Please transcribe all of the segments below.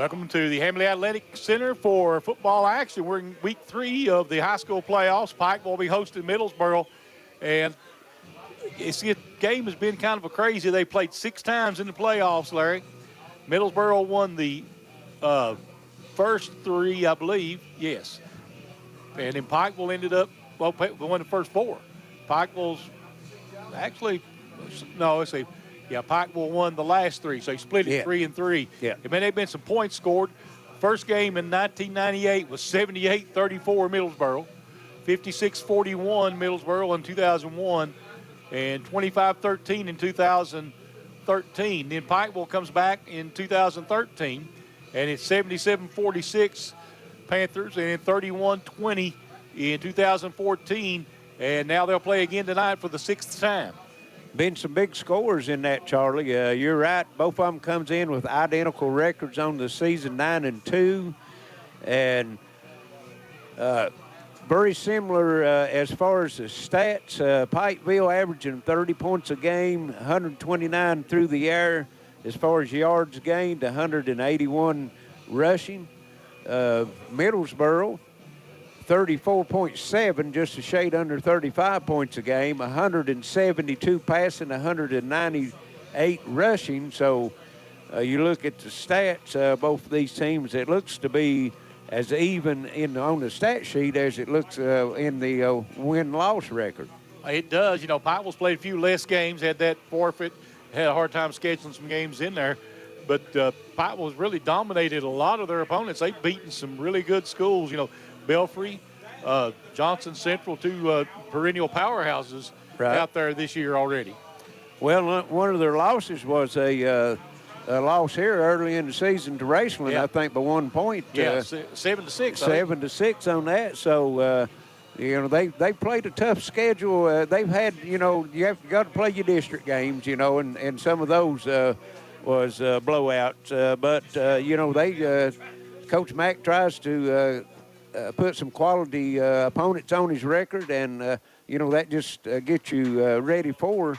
Welcome to the Hamley Athletic Center for football action. We're in week 3 of the high school playoffs. Pikeville will be hosting Middlesboro. And this game has been kind of a crazy. They played 6 times in the playoffs, Larry. Middlesboro won the first 3, I believe. Yes. And then Pikeville ended up, won the first 4. Pikeville's actually, no, let's see. Yeah, Pikeville won the last 3, so he split it 3 and 3. Yeah. I mean, they've been some points scored. First game in 1998 was 78-34 Middlesboro, 56-41 Middlesboro in 2001, and 25-13 in 2013. Then Pikeville comes back in 2013, and it's 77-46 Panthers, and 31-20 in 2014, and now they'll play again tonight for the 6th time. Been some big scores in that, Charlie. You're right. Both of them comes in with identical records on the season, 9-2, and very similar as far as the stats. Pikeville averaging 30 points a game, 129 through the air. As far as yards gained, 181 rushing. Middlesboro, 34.7, just a shade under 35 points a game, 172 passing, 198 rushing. So you look at the stats, both of these teams, it looks to be as even on the stat sheet as it looks in the win-loss record. It does. You know, Pikeville's played a few less games, had that forfeit, had a hard time scheduling some games in there. But Pikeville's really dominated a lot of their opponents. They've beaten some really good schools, you know, Belfry, Johnson Central, 2 perennial powerhouses out there this year already. Well, one of their losses was a loss here early in the season to Raceland, I think, by 1 point. 7-6. 7-6 on that. So, you know, they played a tough schedule. They've had, you know, you got to play your district games, you know, and some of those was blowouts. But, you know, Coach Mack tries to put some quality opponents on his record, and, you know, that just gets you ready for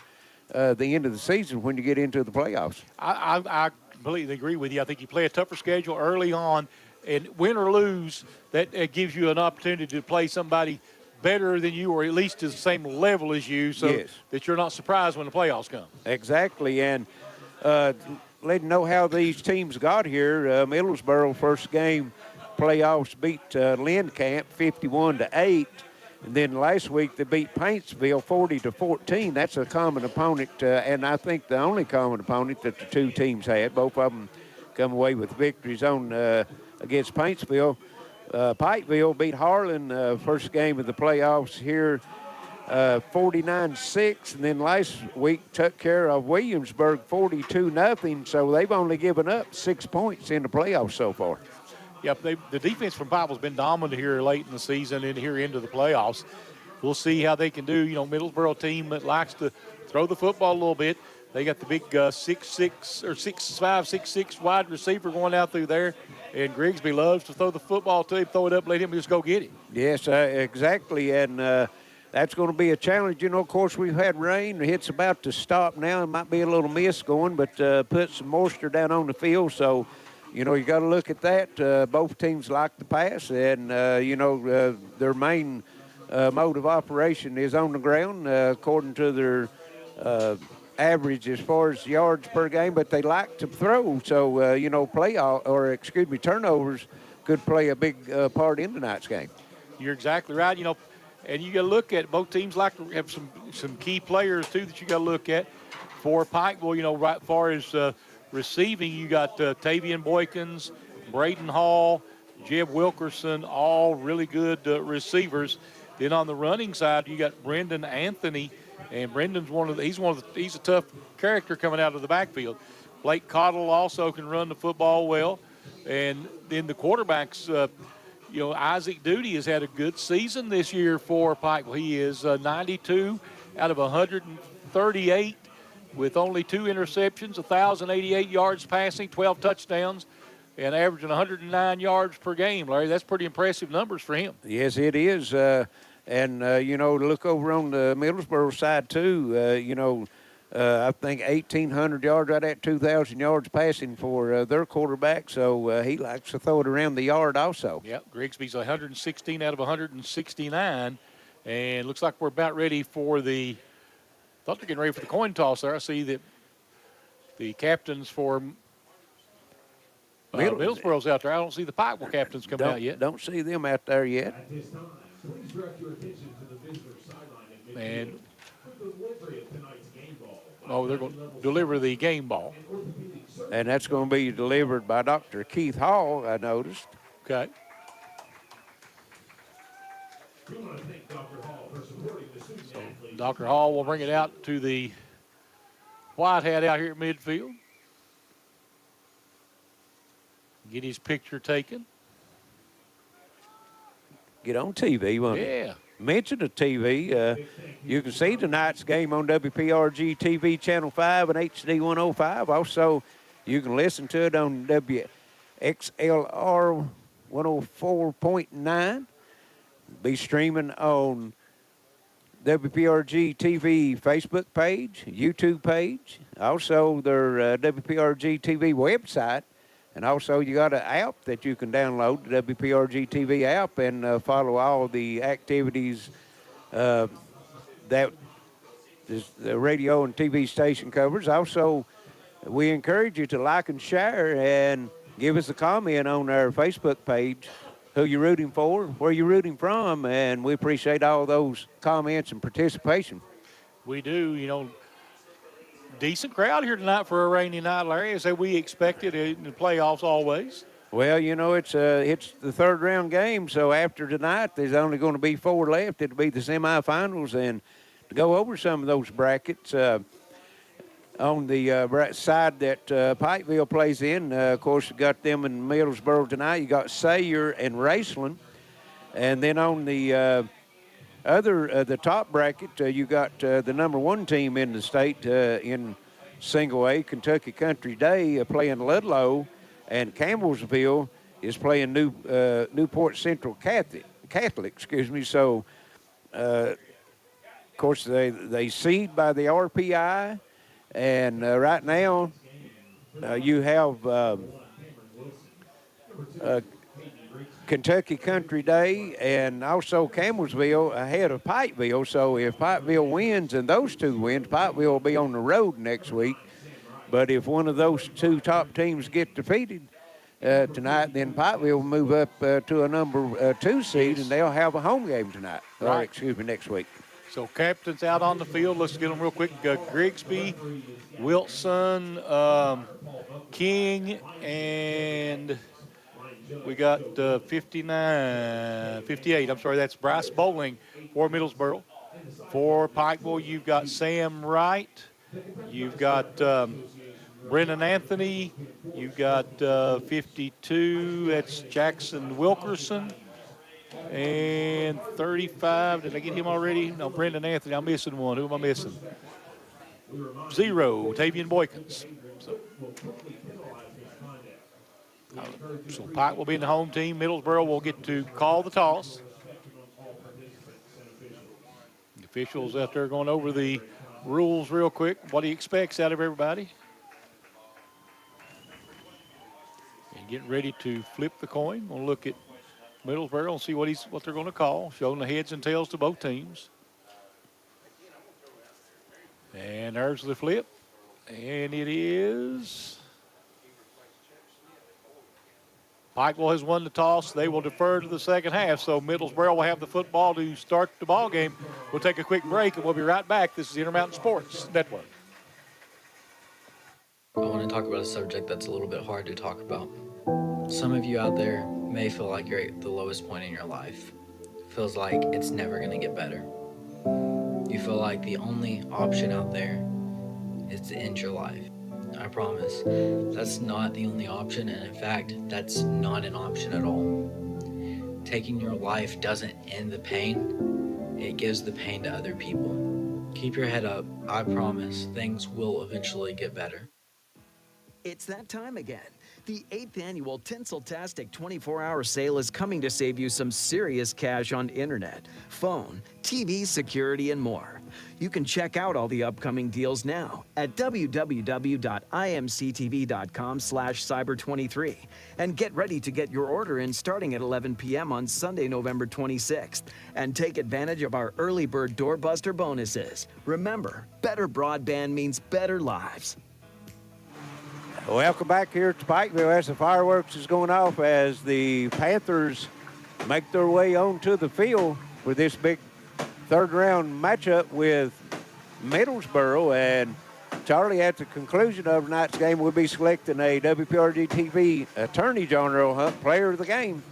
the end of the season when you get into the playoffs. I completely agree with you. I think you play a tougher schedule early on, and win or lose, that gives you an opportunity to play somebody better than you or at least to the same level as you, so that you're not surprised when the playoffs come. Exactly, and let you know how these teams got here. Middlesboro first game playoffs beat Lindcamp 51-8, and then last week they beat Paintsville 40-14. That's a common opponent, and I think the only common opponent that the two teams had. Both of them come away with victories on against Paintsville. Pikeville beat Harlan first game of the playoffs here 49-6, and then last week took care of Williamsburg 42-0. So they've only given up 6 points in the playoffs so far. Yep, the defense from Pikeville's been dominant here late in the season and here into the playoffs. We'll see how they can do. You know, Middlesboro team that likes to throw the football a little bit. They got the big 6'6" or 6'5", 6'6" wide receiver going out through there. And Grigsby loves to throw the football to him, throw it up, let him just go get it. Yes, exactly. And that's going to be a challenge. You know, of course, we've had rain. It's about to stop now. It might be a little mist going, but put some moisture down on the field. So, you know, you got to look at that. Both teams like to pass, and, you know, their main mode of operation is on the ground, according to their average as far as yards per game, but they like to throw. So, you know, turnovers could play a big part in tonight's game. You're exactly right. You know, and you got to look at both teams like to have some key players, too, that you got to look at. For Pikeville, you know, right as far as receiving, you got Tavian Boykins, Braden Hall, Jeb Wilkerson, all really good receivers. Then on the running side, you got Brendan Anthony, and Brendan's he's a tough character coming out of the backfield. Blake Cottle also can run the football well. And then the quarterbacks, you know, Isaac Duty has had a good season this year for Pikeville. He is 92 out of 138 with only 2 interceptions, 1,088 yards passing, 12 touchdowns, and averaging 109 yards per game, Larry. That's pretty impressive numbers for him. Yes, it is. And, you know, look over on the Middlesboro side, too. You know, I think 1,800 yards, right at 2,000 yards passing for their quarterback. So he likes to throw it around the yard also. Yep, Grigsby's 116 out of 169. And looks like we're about ready for thought they're getting ready for the coin toss there. I see that the captains for Middlesboro's out there. I don't see the Pikeville captains coming out yet. Don't see them out there yet. At this time, please direct your attention to the visitor sideline And for the delivery of tonight's game ball. they're going to deliver the game ball. And that's going to be delivered by Dr. Keith Hall, I noticed. Okay. We want to thank Dr. Hall for supporting the student athletes. Dr. Hall will bring it out to the white hat out here at midfield. Get his picture taken. Get on TV, won't it? Yeah. Mention the TV. You can see tonight's game on WPRG TV Channel 5 and HD 105. Also, you can listen to it on WXLR 104.9. Be streaming on WPRG TV Facebook page, YouTube page, also their WPRG TV website. And also, you got an app that you can download, the WPRG TV app, and follow all the activities that the radio and TV station covers. Also, we encourage you to like and share and give us a comment on our Facebook page, who you're rooting for, where you're rooting from, and we appreciate all those comments and participation. We do, decent crowd here tonight for a rainy night, Larry, as we expected in the playoffs always. Well, it's the third round game, so after tonight, there's only going to be 4 left. It'll be the semifinals, and to go over some of those brackets, on the side that Pikeville plays in, of course, you got them in Middlesboro tonight. You got Sayre and Raceland, and then on the the top bracket, you got the #1 team in the state in Single A, Kentucky Country Day, playing Ludlow, and Campbellsville is playing Newport Central Catholic. So, of course, they seed by the RPI, and right now you have Kentucky Country Day and also Campbellsville ahead of Pikeville. So if Pikeville wins and those two wins, Pikeville will be on the road next week. But if one of those two top teams get defeated tonight, then Pikeville will move up to a #2 seed, and they'll have a home game tonight. Right. Next week. So captains out on the field. Let's get them real quick. Grigsby, Wilson, King, and we got 58. I'm sorry, that's Bryce Bowling for Middlesboro. For Pikeville, you've got Sam Wright. You've got Brennan Anthony. You've got 52. That's Jackson Wilkerson. And 35. Did I get him already? No, Brendan Anthony. I'm missing one. Who am I missing? 0. Tavian Boykins. So Pike will be in the home team. Middlesboro will get to call the toss. The officials out there going over the rules real quick. What he expects out of everybody. And getting ready to flip the coin. We'll look at Middlesboro and see what they're going to call. Showing the heads and tails to both teams. And there's the flip. And it is... Pikeville has won the toss. They will defer to the second half. So Middlesboro will have the football to start the ball game. We'll take a quick break, and we'll be right back. This is the Intermountain Sports Network. I want to talk about a subject that's a little bit hard to talk about. Some of you out there may feel like you're at the lowest point in your life. It feels like it's never going to get better. You feel like the only option out there is to end your life. I promise, that's not the only option, and in fact, that's not an option at all. Taking your life doesn't end the pain, it gives the pain to other people. Keep your head up, I promise, things will eventually get better. It's that time again. The 8th annual Tinseltastic 24-hour sale is coming to save you some serious cash on internet, phone, TV, security, and more. You can check out all the upcoming deals now at www.imctv.com/cyber23 and get ready to get your order in starting at 11 p.m. on Sunday, November 26th, and take advantage of our early bird doorbuster bonuses. Remember, better broadband means better lives. Welcome back here to Pikeville as the fireworks is going off as the Panthers make their way onto the field for this big third-round matchup with Middlesboro. And Charlie, at the conclusion of tonight's game, we'll be selecting a WPRG-TV Attorney John Earl Hunt Player of the Game.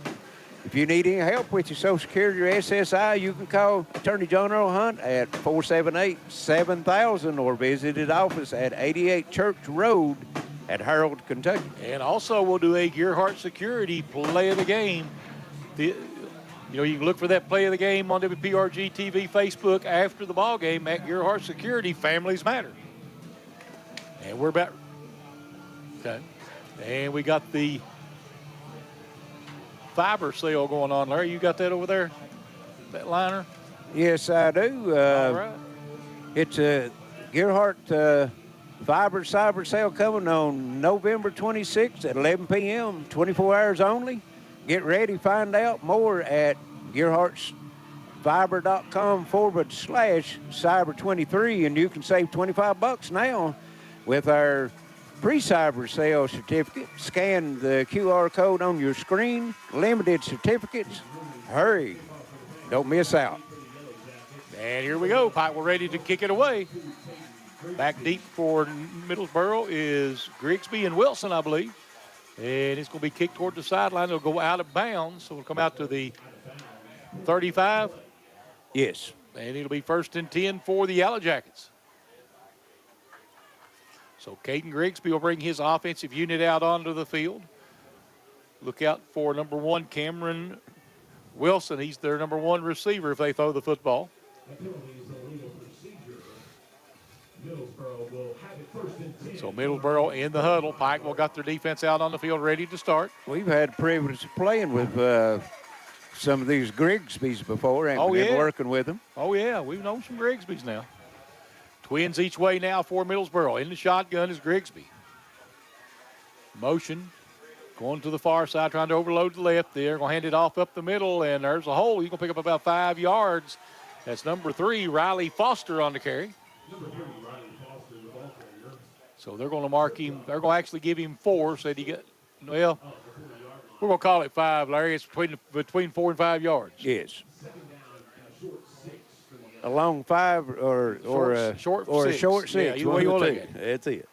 If you need any help with your Social Security or SSI, you can call Attorney John Earl Hunt at 478-7000 or visit his office at 88 Church Road at Harold, Kentucky. And also, we'll do a Gearheart Security Play of the Game. You can look for that Play of the Game on WPRG TV Facebook after the ball game at Gearheart Security. Families matter. And we're about. Okay. And we got the fiber sale going on. Larry, you got that over there? That liner? Yes, I do. All right. It's a Gearheart fiber cyber sale coming on November 26th at 11 p.m., 24 hours only. Get ready, find out more at gearheartsfiber.com/cyber23, and you can save $25 now with our pre-cyber sale certificate. Scan the QR code on your screen. Limited certificates. Hurry. Don't miss out. And here we go. Pike, we're ready to kick it away. Back deep for Middlesboro is Grigsby and Wilson, I believe. And it's going to be kicked toward the sideline. It'll go out of bounds, so it'll come out to the 35. Yes. And it'll be 1st and 10 for the Yellowjackets. So Caden Grigsby will bring his offensive unit out onto the field. Look out for number 1, Cameron Wilson. He's their number 1 receiver if they throw the football. So Middlesboro in the huddle. Pikeville got their defense out on the field ready to start. We've had the privilege of playing with some of these Grigsbys before and been working with them. Oh, yeah. We've known some Grigsbys now. Twins each way now for Middlesboro. In the shotgun is Grigsby. Motion. Going to the far side, trying to overload the left. They're going to hand it off up the middle, and there's a hole. He's going to pick up about 5 yards. That's number 3, Riley Foster on the carry. So they're going to mark him. They're going to actually give him 4. Said he got, well, we're going to call it 5, Larry. It's between 4 and 5 yards. Yes. A long 5 or a short 6. Yeah, either way you want to look at it. That's it.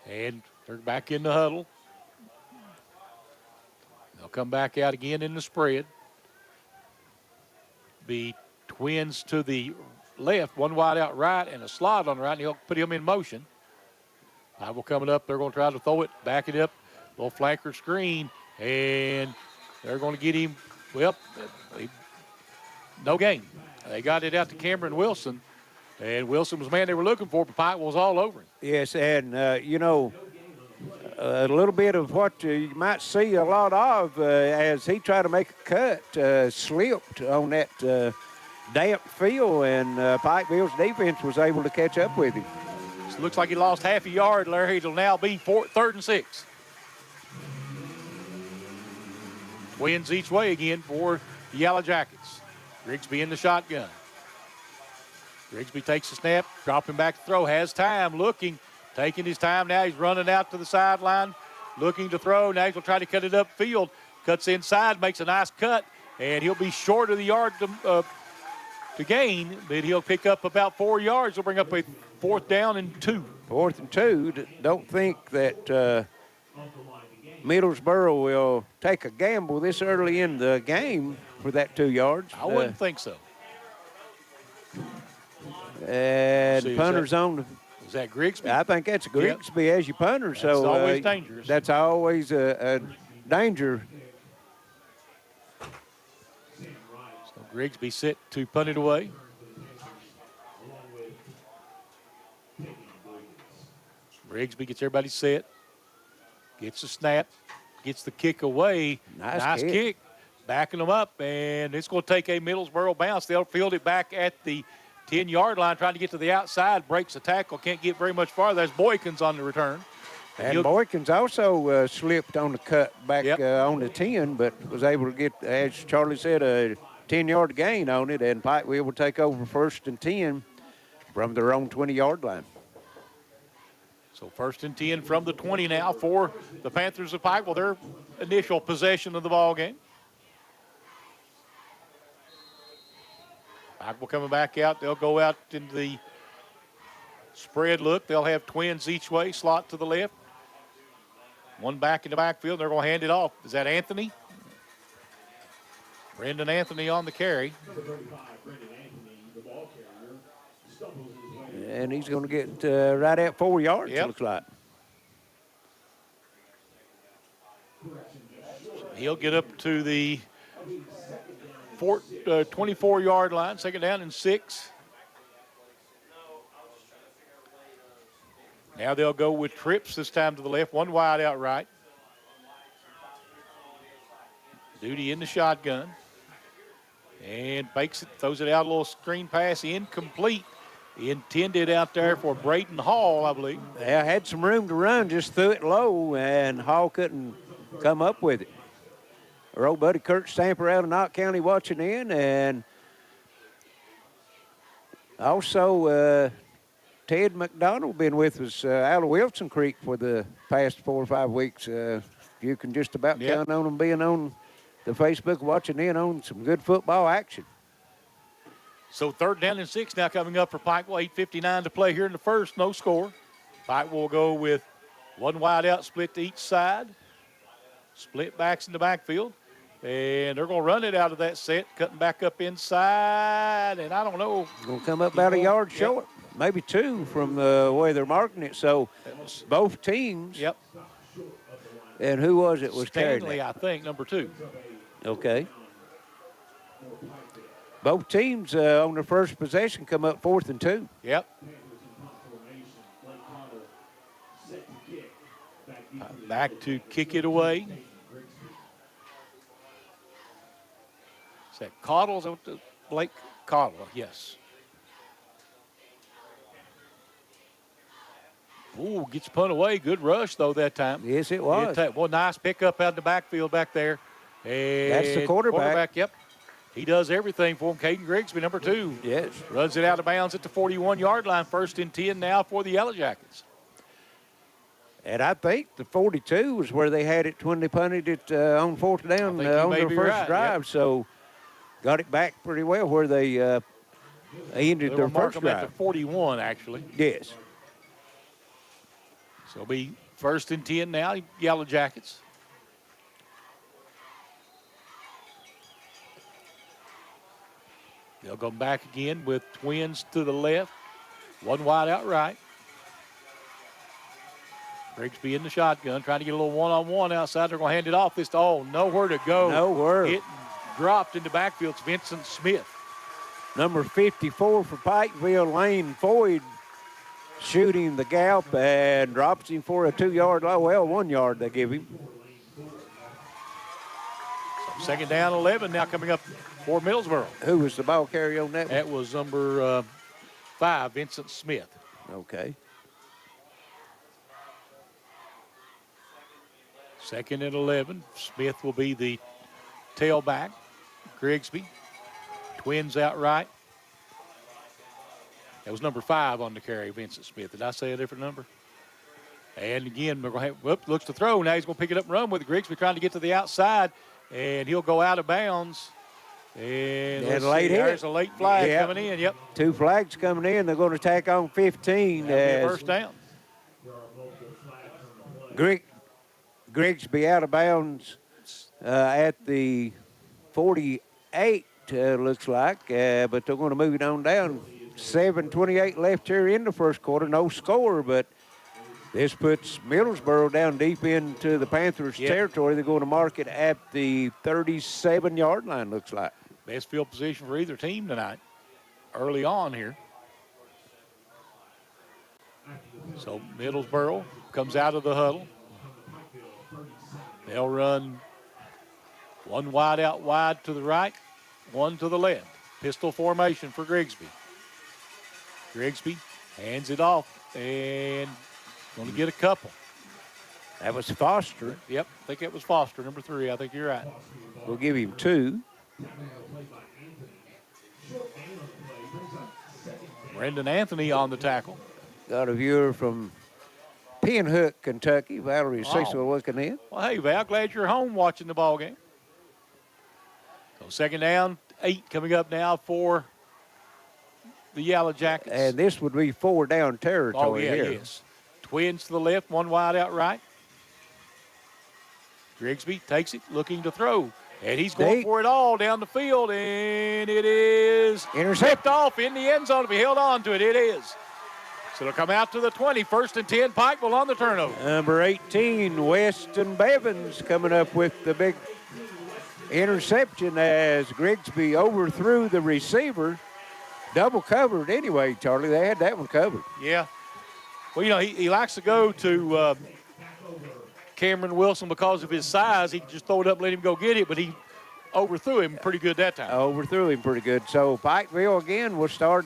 And they're back in the huddle. They'll come back out again in the spread. The Twins to the left, one wide out right and a slot on the right, and he'll put him in motion. Bible coming up. They're going to try to throw it, back it up, little flanker screen, and they're going to get him, well, no gain. They got it out to Cameron Wilson, and Wilson was the man they were looking for, but Pike was all over him. Yes, and, a little bit of what you might see a lot of as he tried to make a cut, slipped on that damp field, and Pikeville's defense was able to catch up with him. So looks like he lost half a yard, Larry. It'll now be 3rd and 6. Twins each way again for the Yellowjackets. Grigsby in the shotgun. Grigsby takes the snap, dropping back to throw, has time, looking, taking his time now. He's running out to the sideline, looking to throw. Now he's going to try to cut it upfield. Cuts inside, makes a nice cut, and he'll be short of the yard to gain, but he'll pick up about 4 yards. He'll bring up a 4th down and 2. 4th and 2. Don't think that Middlesboro will take a gamble this early in the game for that 2 yards. I wouldn't think so. And punter's on the. Is that Grigsby? I think that's Grigsby as your punter. That's so always dangerous. That's always a danger. So Grigsby set to punt it away. Grigsby gets everybody set. Gets the snap. Gets the kick away. Nice kick. backing them up, and it's going to take a Middlesboro bounce. They'll field it back at the 10-yard line, trying to get to the outside, breaks the tackle, can't get very much farther. There's Boykins on the return. And Boykins also slipped on the cut back on the 10, but was able to get, as Charlie said, a 10-yard gain on it, and Pikeville will take over 1st and 10 from their own 20-yard line. So 1st and 10 from the 20 now for the Panthers of Pikeville, their initial possession of the ball game. Pikeville coming back out. They'll go out into the spread look. They'll have twins each way, slot to the left. One back in the backfield. They're going to hand it off. Is that Anthony? Brendan Anthony on the carry. And he's going to get right at 4 yards, it looks like. He'll get up to the 24-yard line, 2nd down and 6. Now they'll go with trips this time to the left, one wide out right. Duty in the shotgun. And fakes it, throws it out, a little screen pass, incomplete. Intended out there for Braden Hall, I believe. Yeah, had some room to run, just threw it low, and Hall couldn't come up with it. Our old buddy Kurt Stamper out of Knott County watching in, and also Ted McDonald been with us out of Wilson Creek for the past 4 or 5 weeks. You can just about count on them being on the Facebook watching in on some good football action. So 3rd down and 6 now coming up for Pikeville. 8:59 to play here in the first. No score. Pikeville will go with one wide out, split to each side. Split backs in the backfield. And they're going to run it out of that set, cutting back up inside. And I don't know. Going to come up about a yard short, maybe 2 from the way they're marking it. So both teams. Yep. And who was it was carrying Stanley, I think, number 2. Okay. Both teams on their first possession come up 4th and 2. Yep. Back to kick it away. Is that Cottle? Is that Blake Cottle? Yes. Ooh, gets punt away. Good rush, though, that time. Yes, it was. Well, nice pickup out in the backfield back there. And that's the quarterback. Yep. He does everything for him. Caden Grigsby, number 2. Yes. Runs it out of bounds at the 41-yard line. 1st and 10 now for the Yellowjackets. And I think the 42 was where they had it when they punted it on 4th down on their first drive. Yep. So got it back pretty well where they ended their first drive. At the 41, actually. Yes. So it'll be 1st and 10 now, Yellowjackets. They'll go back again with twins to the left. One wide out right. Grigsby in the shotgun, trying to get a little one-on-one outside. They're going to hand it off. Nowhere to go. Nowhere. It dropped in the backfield. It's Vincent Smith. Number 54 for Pikeville, Lane Floyd, shooting the gap and drops him for a 2-yard, 1 yard they give him. So 2nd down, 11 now coming up for Middlesboro. Who was the ball carrier on that? That was number 5, Vincent Smith. Okay. 2nd and 11. Smith will be the tailback. Grigsby. Twins out right. That was number 5 on the carry, Vincent Smith. Did I say a different number? And again, we're going to have, looks to throw. Now he's going to pick it up and run with it. Grigsby trying to get to the outside, and he'll go out of bounds. And late hit. There's a late flag coming in. Yep. 2 flags coming in. They're going to tack on 15. That'll be a 1st down. Grigsby out of bounds at the 48, looks like, but they're going to move it on down. 7:28 left here in the first quarter. No score, but this puts Middlesboro down deep into the Panthers' territory. They're going to mark it at the 37-yard line, looks like. Best field position for either team tonight, early on here. So Middlesboro comes out of the huddle. They'll run One wide out wide to the right, one to the left. Pistol formation for Grigsby. Grigsby hands it off and going to get a couple. That was Foster. Yep, I think it was Foster, number 3. I think you're right. We'll give him 2. Brendan Anthony on the tackle. Got a viewer from Pinhook, Kentucky. Valerie Cecil looking in. Well, hey, Val, glad you're home watching the ball game. So second down, 8 coming up now for the Yellowjackets. And this would be 4 down territory here. Yes. Twins to the left, one wide out right. Grigsby takes it, looking to throw. And he's going for it all down the field, and it is intercepted off in the end zone. If he held on to it, it is. So it'll come out to the 20, 1st and 10, Pikeville on the turnover. Number 18, Weston Bevins coming up with the big interception as Grigsby overthrew the receiver. Double covered anyway, Charlie. They had that one covered. Yeah. Well, you know, he likes to go to Cameron Wilson because of his size. He can just throw it up, let him go get it, but he overthrew him pretty good that time. Overthrew him pretty good. So Pikeville again will start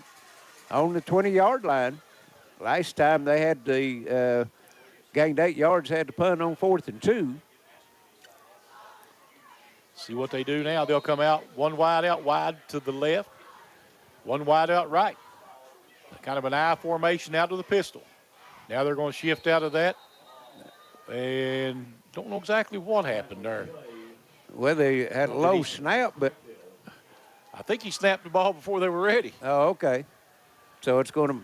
on the 20-yard line. Last time they had the gained 8 yards, had to punt on 4th and 2. See what they do now. They'll come out one wide out wide to the left, one wide out right. Kind of an I formation out of the pistol. Now they're going to shift out of that. And don't know exactly what happened there. Well, they had a low snap, but I think he snapped the ball before they were ready. Oh, okay. So it's going to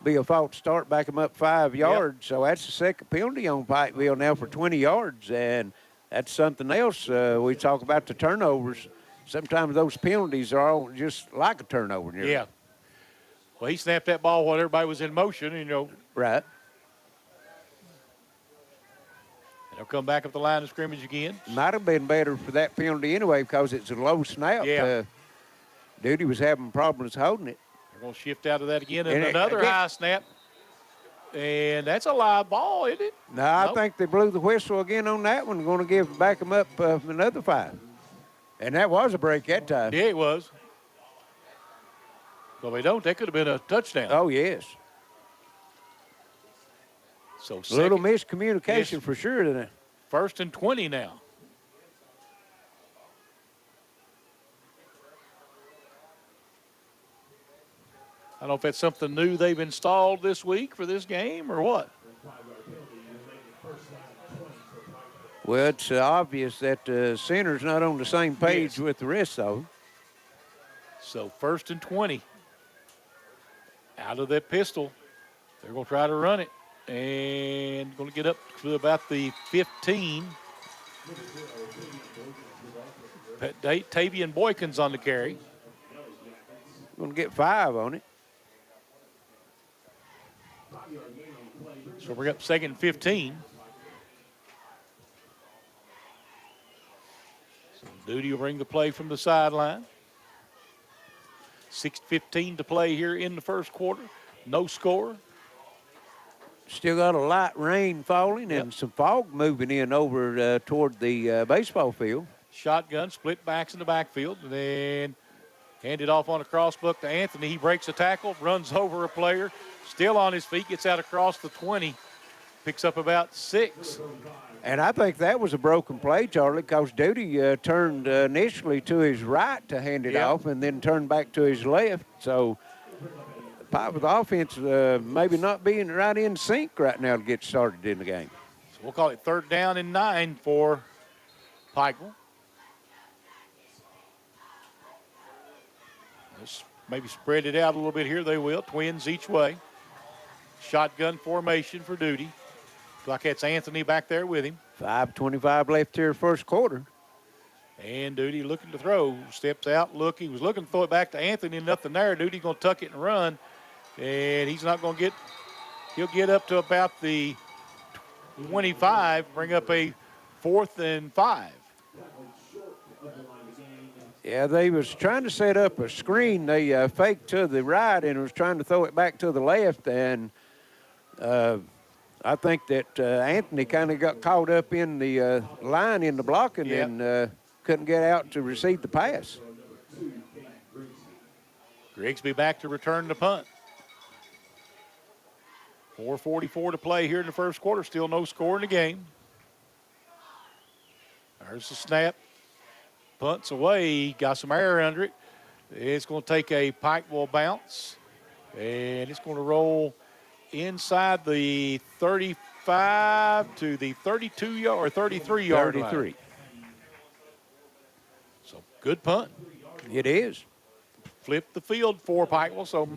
be a false start, back them up 5 yards. Yep. So that's the second penalty on Pikeville now for 20 yards. And that's something else. We talk about the turnovers. Sometimes those penalties are all just like a turnover. Yeah. Well, he snapped that ball while everybody was in motion, you know. Right. They'll come back up the line of scrimmage again. Might have been better for that penalty anyway because it's a low snap. Yeah. Duty was having problems holding it. They're going to shift out of that again. And another high snap. And that's a live ball, isn't it? No, I think they blew the whistle again on that one. Going to back them up another 5. And that was a break that time. Yeah, it was. Well, they don't. That could have been a touchdown. Oh, yes. So little miscommunication for sure. Isn't it? 1st and 20 now. I don't know if that's something new they've installed this week for this game or what. Well, it's obvious that the center's not on the same page with the rest of them. So 1st and 20. Out of that pistol. They're going to try to run it. And going to get up to about the 15. Tavian Boykins on the carry. Going to get 5 on it. So we're up 2nd and 15. So Duty will bring the play from the sideline. 6:15 to play here in the first quarter. No score. Still got a light rain falling and some fog moving in over toward the baseball field. Shotgun, split backs in the backfield, and then handed off on a crossbuck to Anthony. He breaks a tackle, runs over a player, still on his feet, gets out across the 20, picks up about 6. And I think that was a broken play, Charlie, because Duty turned initially to his right to hand it off and then turned back to his left. So the offense maybe not being right in sync right now to get started in the game. So we'll call it 3rd down and 9 for Pikeville. Let's maybe spread it out a little bit here. They will. Twins each way. Shotgun formation for Duty. Looks like that's Anthony back there with him. 5:25 left here, first quarter. And Duty looking to throw. Steps out, look. He was looking to throw it back to Anthony. Nothing there. Duty going to tuck it and run. And he's not going to get – he'll get up to about the 25, bring up a 4th and 5. Yeah, they was trying to set up a screen. They faked to the right and was trying to throw it back to the left. And I think that Anthony kind of got caught up in the line in the blocking and couldn't get out to receive the pass. Grigsby back to return the punt. 4:44 to play here in the first quarter. Still no score in the game. There's the snap. Punts away. Got some air under it. It's going to take a Pikeville bounce. And it's going to roll inside the 35 to the 32-yard or 33-yard line. 33. So good punt. It is. Flip the field for Pikeville. So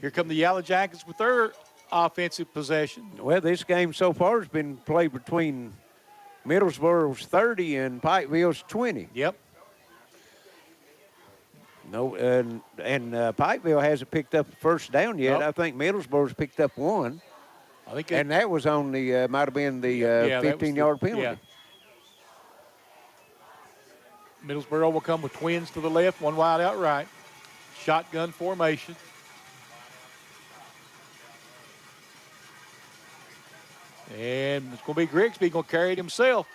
here come the Yellowjackets with their offensive possession. Well, this game so far has been played between Middlesboro's 30 and Pikeville's 20. Yep. No, and Pikeville hasn't picked up a first down yet. Nope. I think Middlesboro's picked up one. I think And that was on the, might have been the that was 15-yard penalty. Yeah. Middlesboro will come with twins to the left, one wide out right. Shotgun formation. And it's going to be Grigsby going to carry it himself.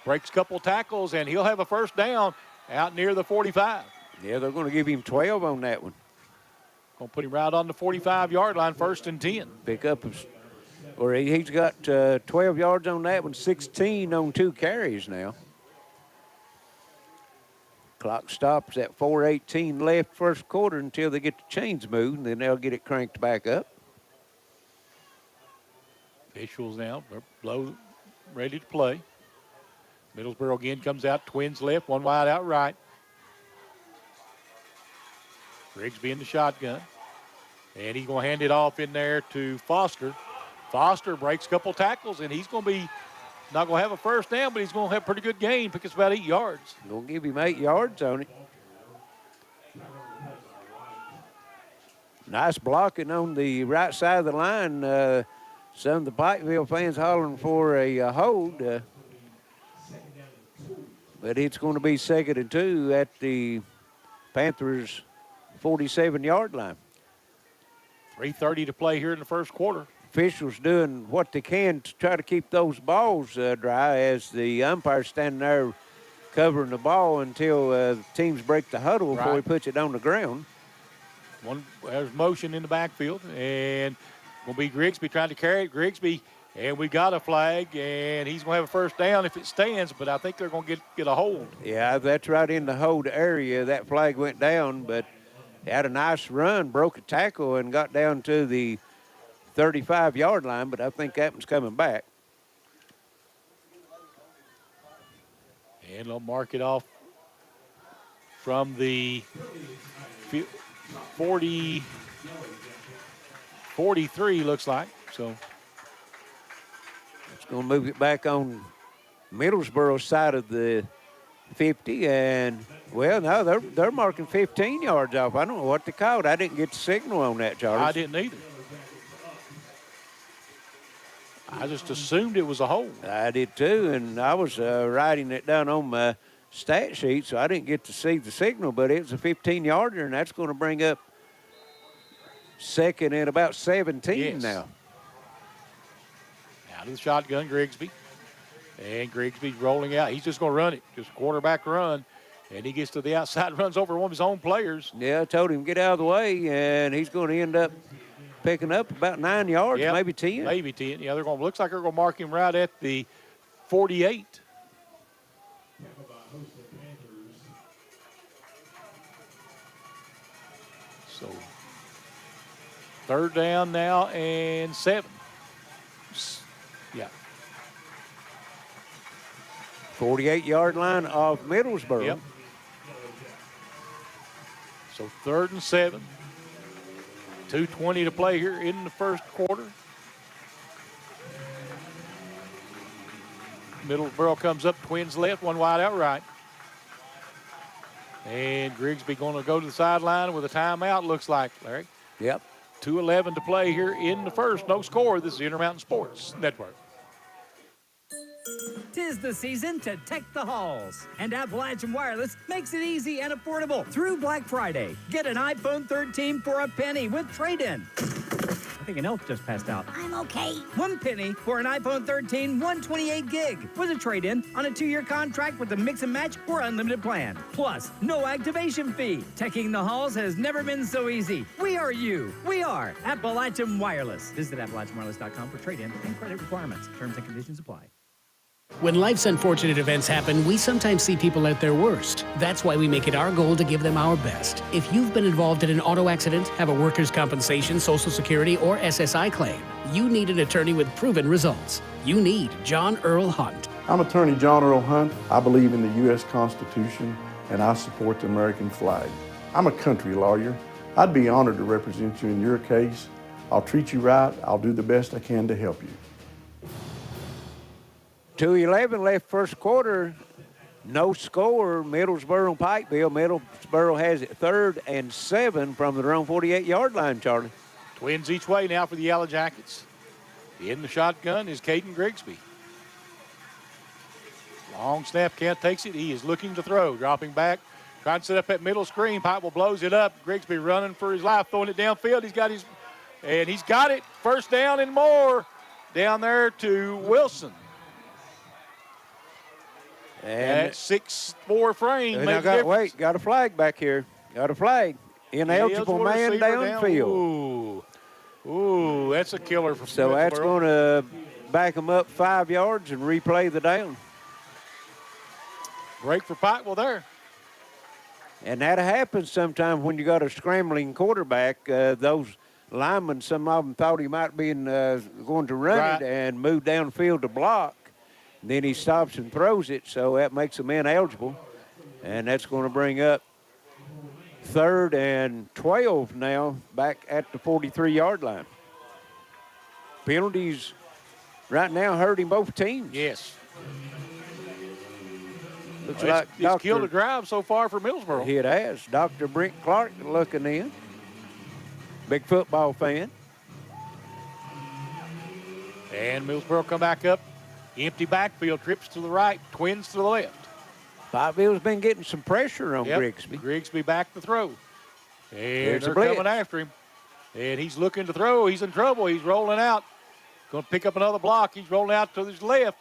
Breaks a couple tackles, and he'll have a first down out near the 45. Yeah, they're going to give him 12 on that one. Going to put him right on the 45-yard line, 1st and 10. Pick up, or he's got 12 yards on that one, 16 on 2 carries now. Clock stops at 4:18 left first quarter until they get the chains moved, and then they'll get it cranked back up. Officials now, they're blow, ready to play. Middlesboro again comes out, twins left, one wide out right. Grigsby in the shotgun. And he's going to hand it off in there to Foster. Foster breaks a couple tackles, and he's going to be not going to have a first down, but he's going to have a pretty good gain, because about 8 yards. Going to give him 8 yards on it. Nice blocking on the right side of the line. Some of the Pikeville fans hollering for a hold. But it's going to be 2nd and 2 at the Panthers' 47-yard line. 3:30 to play here in the first quarter. Officials doing what they can to try to keep those balls dry as the umpire's standing there covering the ball until the teams break the huddle before he puts it on the ground. There's motion in the backfield, and will be Grigsby trying to carry it. Grigsby, and we got a flag, and he's going to have a first down if it stands, but I think they're going to get a hold. Yeah, that's right in the hold area. That flag went down, but had a nice run, broke a tackle, and got down to the 35-yard line, but I think that one's coming back. And they'll mark it off from the 43, looks like. So it's going to move it back on Middlesboro's side of the 50, and, well, no, they're marking 15 yards off. I don't know what they called. I didn't get the signal on that, Charles. I didn't either. I just assumed it was a hold. I did too, and I was writing it down on my stat sheet, so I didn't get to see the signal, but it was a 15-yarder, and that's going to bring up 2nd and about 17 now. Out of the shotgun, Grigsby. And Grigsby's rolling out. He's just going to run it, just a quarterback run. And he gets to the outside, runs over one of his own players. Yeah, I told him get out of the way, and he's going to end up picking up about 9 yards, maybe 10. Maybe 10. Yeah, looks like they're going to mark him right at the 48. So 3rd down now and 7. Yeah. 48-yard line of Middlesboro. Yep. So 3rd and 7. 2:20 to play here in the first quarter. Middlesboro comes up, twins left, one wide out right. And Grigsby going to go to the sideline with a timeout, looks like, Larry. Yep. 2:11 to play here in the first. No score. This is the Intermountain Sports Network. 'Tis the season to tech the halls, and Appalachian Wireless makes it easy and affordable through Black Friday. Get an iPhone 13 for a penny with trade-in. think an elf just passed out. I'm okay. 1 penny for an iPhone 13 128 gig with a trade-in on a 2-year contract with a mix and match or unlimited plan. Plus, no activation fee. Teching the halls has never been so easy. We are you. We are Appalachian Wireless. Visit AppalachianWireless.com for trade-in and credit requirements. Terms and conditions apply. When life's unfortunate events happen, we sometimes see people at their worst. That's why we make it our goal to give them our best. If you've been involved in an auto accident, have a workers' compensation, Social Security, or SSI claim, you need an attorney with proven results. You need John Earl Hunt. I'm attorney John Earl Hunt. I believe in the U.S. Constitution, and I support the American flag. I'm a country lawyer. I'd be honored to represent you in your case. I'll treat you right. I'll do the best I can to help you. 2:11 left first quarter. No score. Middlesboro and Pikeville. Middlesboro has it 3rd and 7 from their own 48-yard line, Charlie. Twins each way now for the Yellowjackets. In the shotgun is Caden Grigsby. Long snap, Kent takes it. He is looking to throw, dropping back, trying to set up that middle screen. Pikeville blows it up. Grigsby running for his life, throwing it downfield. He's got it. First down and more down there to Wilson. And that 6'4" frame. Got a flag back here. Got a flag. Ineligible man downfield. Ooh, that's a killer for So that's going to back them up 5 yards and replay the down. Break for Pikeville there. And that happens sometimes when you got a scrambling quarterback. Those linemen, some of them thought he might be going to run it and move downfield to block. And then he stops and throws it, so that makes him ineligible. And that's going to bring up 3rd and 12 now, back at the 43-yard line. Penalties right now hurting both teams. Yes. Looks like it's killed a drive so far for Middlesboro. It has. Dr. Brent Clark looking in. Big football fan. And Middlesboro come back up. Empty backfield, trips to the right, Twins to the left. Pikeville's been getting some pressure on Grigsby. Grigsby back to throw. And they're blitz. coming after him. And he's looking to throw. He's in trouble. He's rolling out. Going to pick up another block. He's rolling out to his left.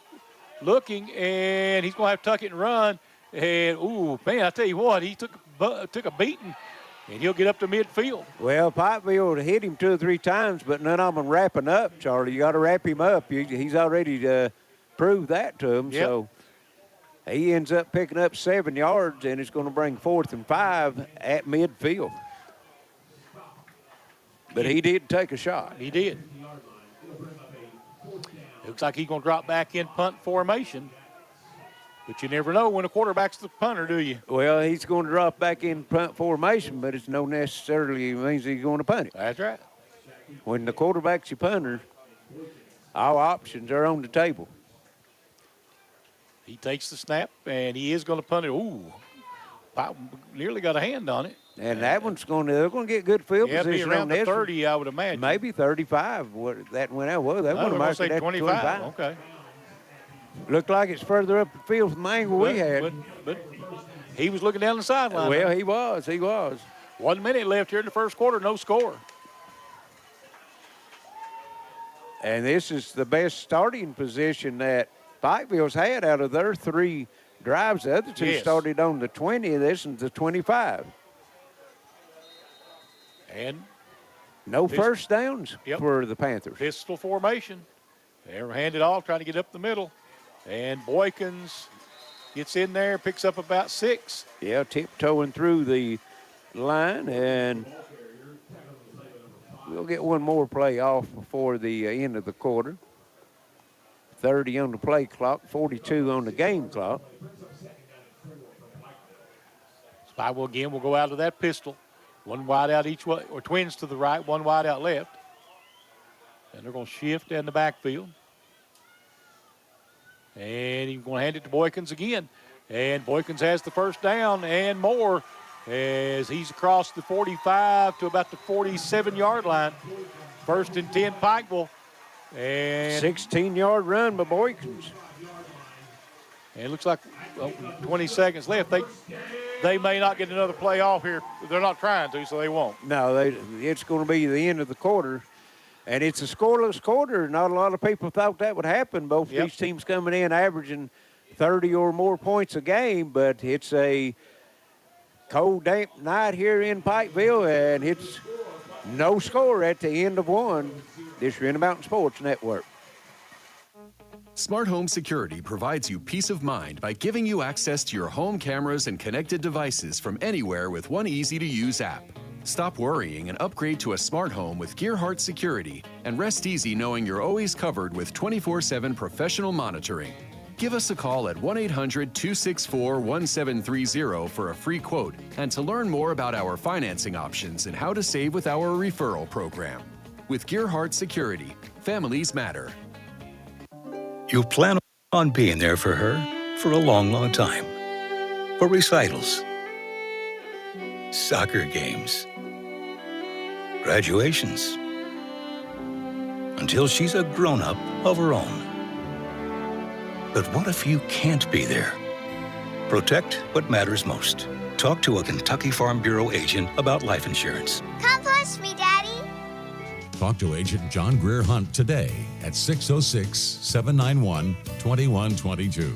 Looking, and he's going to have to tuck it and run. And, ooh, man, I tell you what, he took a beating, and he'll get up to midfield. Well, Pikeville hit him 2 or 3 times, but none of them wrapping up, Charlie. You got to wrap him up. He's already proved that to him. Yep. So he ends up picking up 7 yards, and it's going to bring 4th and 5 at midfield. But he did take a shot. He did. Looks like he's going to drop back in punt formation. But you never know when a quarterback's the punter, do you? Well, he's going to drop back in punt formation, but it's no necessarily means he's going to punt it. That's right. When the quarterback's your punter, all options are on the table. He takes the snap, and he is going to punt it. Ooh, nearly got a hand on it. And that one's they're going to get good field position position be around on the this 30, one. I would imagine. Maybe 35. What that went out. Well, that would have marked it at 25. Okay. Looked like it's further up the field from the angle we had. But he was looking down the sideline. Well, he was. 1 minute left here in the first quarter, no score. And this is the best starting position that Pikeville's had out of their 3 drives. The other 2 started on the 20. This is the 25. And no first downs for the Panthers. Pistol formation. They're handed off, trying to get up the middle. And Boykins gets in there, picks up about 6. Yeah, tiptoeing through the line, and we'll get one more play off before the end of the quarter. 30 on the play clock, 42 on the game clock. Spywell again will go out of that pistol. 1 wide out each way, or Twins to the right, 1 wide out left. And they're going to shift in the backfield. And he's going to hand it to Boykins again. And Boykins has the first down and more as he's across the 45 to about the 47-yard line. 1st and 10 Pikeville. And 16-yard run by Boykins. And it looks like 20 seconds left. They may not get another play off here. They're not trying to, so they won't. No, it's going to be the end of the quarter. And it's a scoreless quarter. Not a lot of people thought that would happen. Both Yep. these teams coming in averaging 30 or more points a game, but it's a cold, damp night here in Pikeville, and it's no score at the end of one. This is Intermountain Sports Network. Smart Home Security provides you peace of mind by giving you access to your home cameras and connected devices from anywhere with one easy-to-use app. Stop worrying and upgrade to a smart home with Gearheart Security, and rest easy knowing you're always covered with 24/7 professional monitoring. Give us a call at 1-800-264-1730 for a free quote and to learn more about our financing options and how to save with our referral program. With Gearheart Security, families matter. You plan on being there for her for a long, long time. For recitals, soccer games, graduations, until she's a grown-up of her own. But what if you can't be there? Protect what matters most. Talk to a Kentucky Farm Bureau agent about life insurance. Come push me, Daddy. Talk to Agent John Greer Hunt today at 606-791-2122.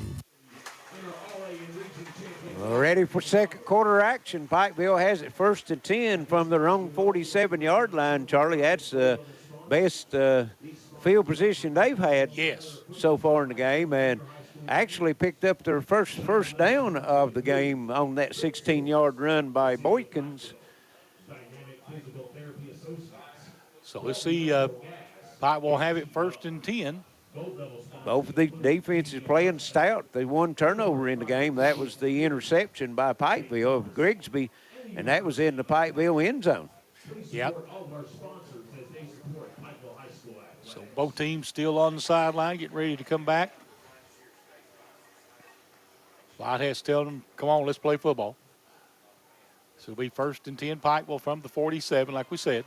Ready for second quarter action. Pikeville has it 1st and 10 from their own 47-yard line, Charlie. That's the best field position they've had so far in the game, and actually picked up their first down of the game on that 16-yard run by Boykins. So let's see. Pike will have it 1st and 10. Both of the defenses playing stout. They won turnover in the game. That was the interception by Pikeville of Grigsby, and that was in the Pikeville end zone. Yep. So both teams still on the sideline, getting ready to come back. Whitehead's telling them, come on, let's play football. So it'll be 1st and 10 Pikeville from the 47, like we said.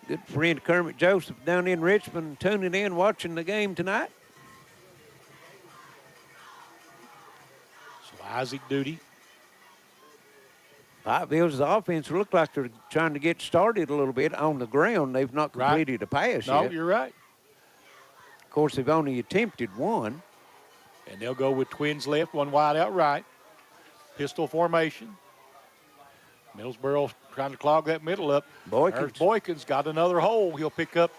Good friend Kermit Joseph down in Richmond tuning in, watching the game tonight. So Isaac Duty. Pikeville's offense look like they're trying to get started a little bit on the ground. They've not completed a pass No, yet. you're right. Of course, they've only attempted one. And they'll go with twins left, one wide out right. Pistol formation. Middlesboro trying to clog that middle up. There's Boykins got another hole. He'll pick up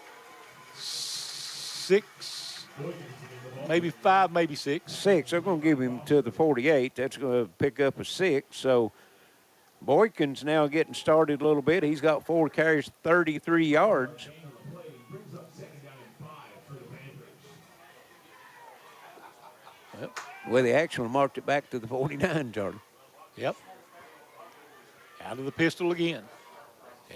6, maybe 5, maybe 6. 6. They're going to give him to the 48. That's going to pick up a 6. So Boykins now getting started a little bit. He's got 4 carries, 33 yards. Well, they actually marked it back to the 49, Charlie. Yep. Out of the pistol again.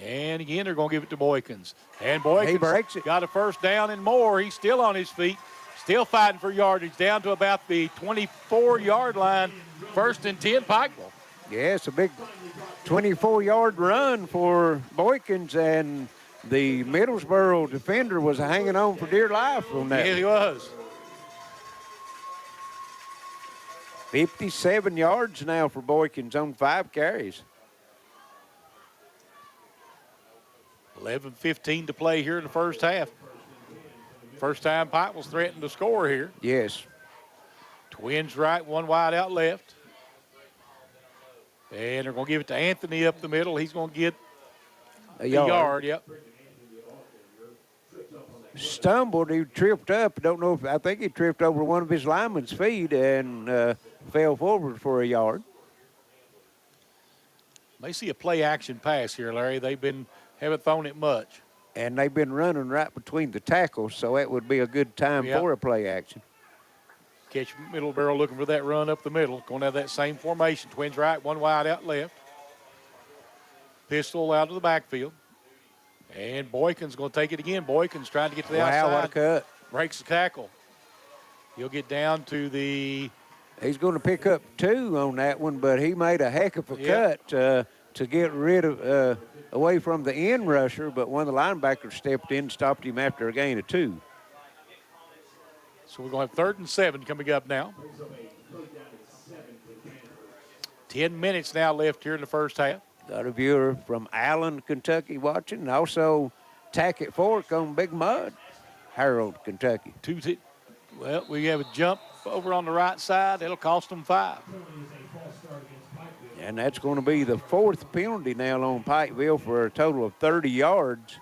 And again, they're going to give it to Boykins. And Boykins breaks it. Got a first down and more. He's still on his feet, still fighting for yardage, down to about the 24-yard line. 1st and 10 Pikeville. Yeah, it's a big 24-yard run for Boykins, and the Middlesboro defender was hanging on for dear life on that. Yeah, he was. 57 yards now for Boykins on 5 carries. 11:15 to play here in the first half. First time Pikeville's threatened to score here. Yes. Twins right, one wide out left. And they're going to give it to Anthony up the middle. He's going to get a yard. Yep. Stumbled, he tripped up. I think he tripped over one of his linemen's feet and fell forward for a yard. May see a play action pass here, Larry. Haven't thrown it much. And they've been running right between the tackles, so that would be a good time for a play action. Catch Middlesboro looking for that run up the middle. Going to have that same formation. Twins right, one wide out left. Pistol out of the backfield. And Boykins going to take it again. Boykins trying to get to the outside. Wow, what a cut. Breaks the tackle. He'll get down to the... He's going to pick up 2 on that one, but he made a heck of a cut to get rid of... away from the end rusher, but one of the linebackers stepped in and stopped him after a gain of 2. So we're going to have 3rd and 7 coming up now. 10 minutes now left here in the first half. Got a viewer from Allen, Kentucky watching, and also Tackett Fork on Big Mud, Harold, Kentucky. Well, we have a jump over on the right side. It'll cost them 5. And that's going to be the 4th penalty now on Pikeville for a total of 30 yards.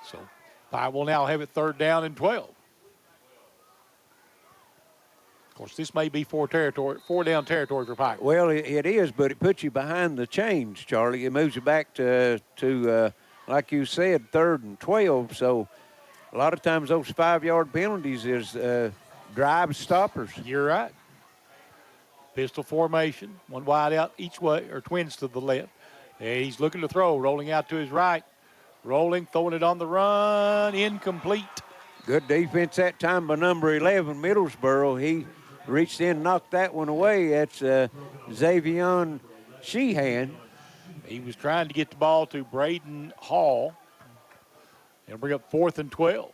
So Pike will now have it 3rd down and 12. Of course, this may be 4 down territory for Pike. Well, it is, but it puts you behind the chains, Charlie. It moves you back to like you said, 3rd and 12. So a lot of times those 5-yard penalties is drive stoppers. You're right. Pistol formation, one wide out each way, or twins to the left. And he's looking to throw, rolling out to his right. Rolling, throwing it on the run, incomplete. Good defense that time by number 11, Middlesboro. He reached in and knocked that one away. That's Xavion Sheehan. He was trying to get the ball to Braden Hall. They'll bring up 4th and 12.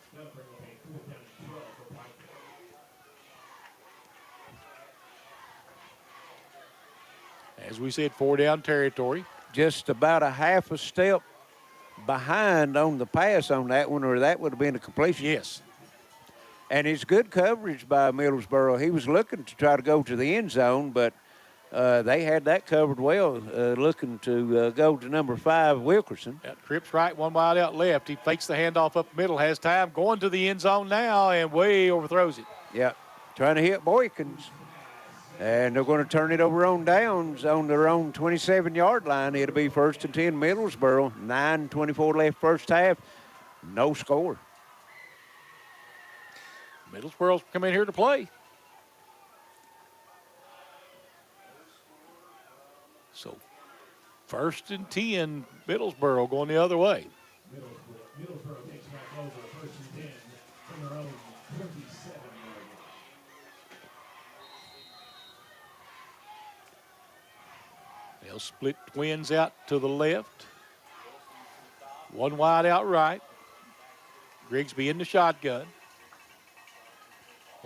As we said, 4 down territory. Just about a half a step behind on the pass on that one, or that would have been a completion. Yes. And it's good coverage by Middlesboro. He was looking to try to go to the end zone, but they had that covered well, looking to go to number 5, Wilkerson. Trips right, one wide out left. He fakes the handoff up the middle, has time, going to the end zone now, and way overthrows it. Yeah, trying to hit Boykins. And they're going to turn it over on downs on their own 27-yard line. It'll be 1st and 10 Middlesboro. 9:24 left first half. No score. Middlesboro's come in here to play. So 1st and 10, Middlesboro going the other way. Middlesboro takes back over 1st and 10 from their own 27. They'll split twins out to the left. One wide out right. Grigsby in the shotgun.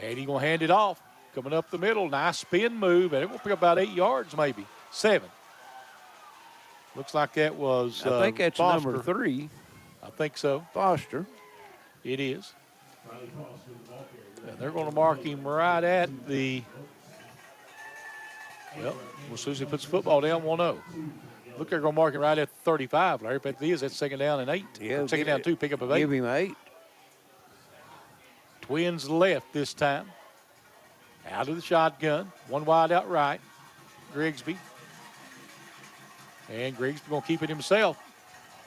And he's going to hand it off. Coming up the middle. Nice spin move. And it will pick up about 8 yards maybe. 7. Looks like that was I think that's Foster. number 3. I think so. Foster. It is. And they're going to mark him right at the... Well, as soon as he puts the football down, we'll know. Look, they're going to mark it right at 35, Larry. If it is, that's 2nd down and 8. Yeah, 2nd down 2, pick up of 8. Give him 8. Twins left this time. Out of the shotgun. One wide out right. Grigsby. And Grigsby going to keep it himself.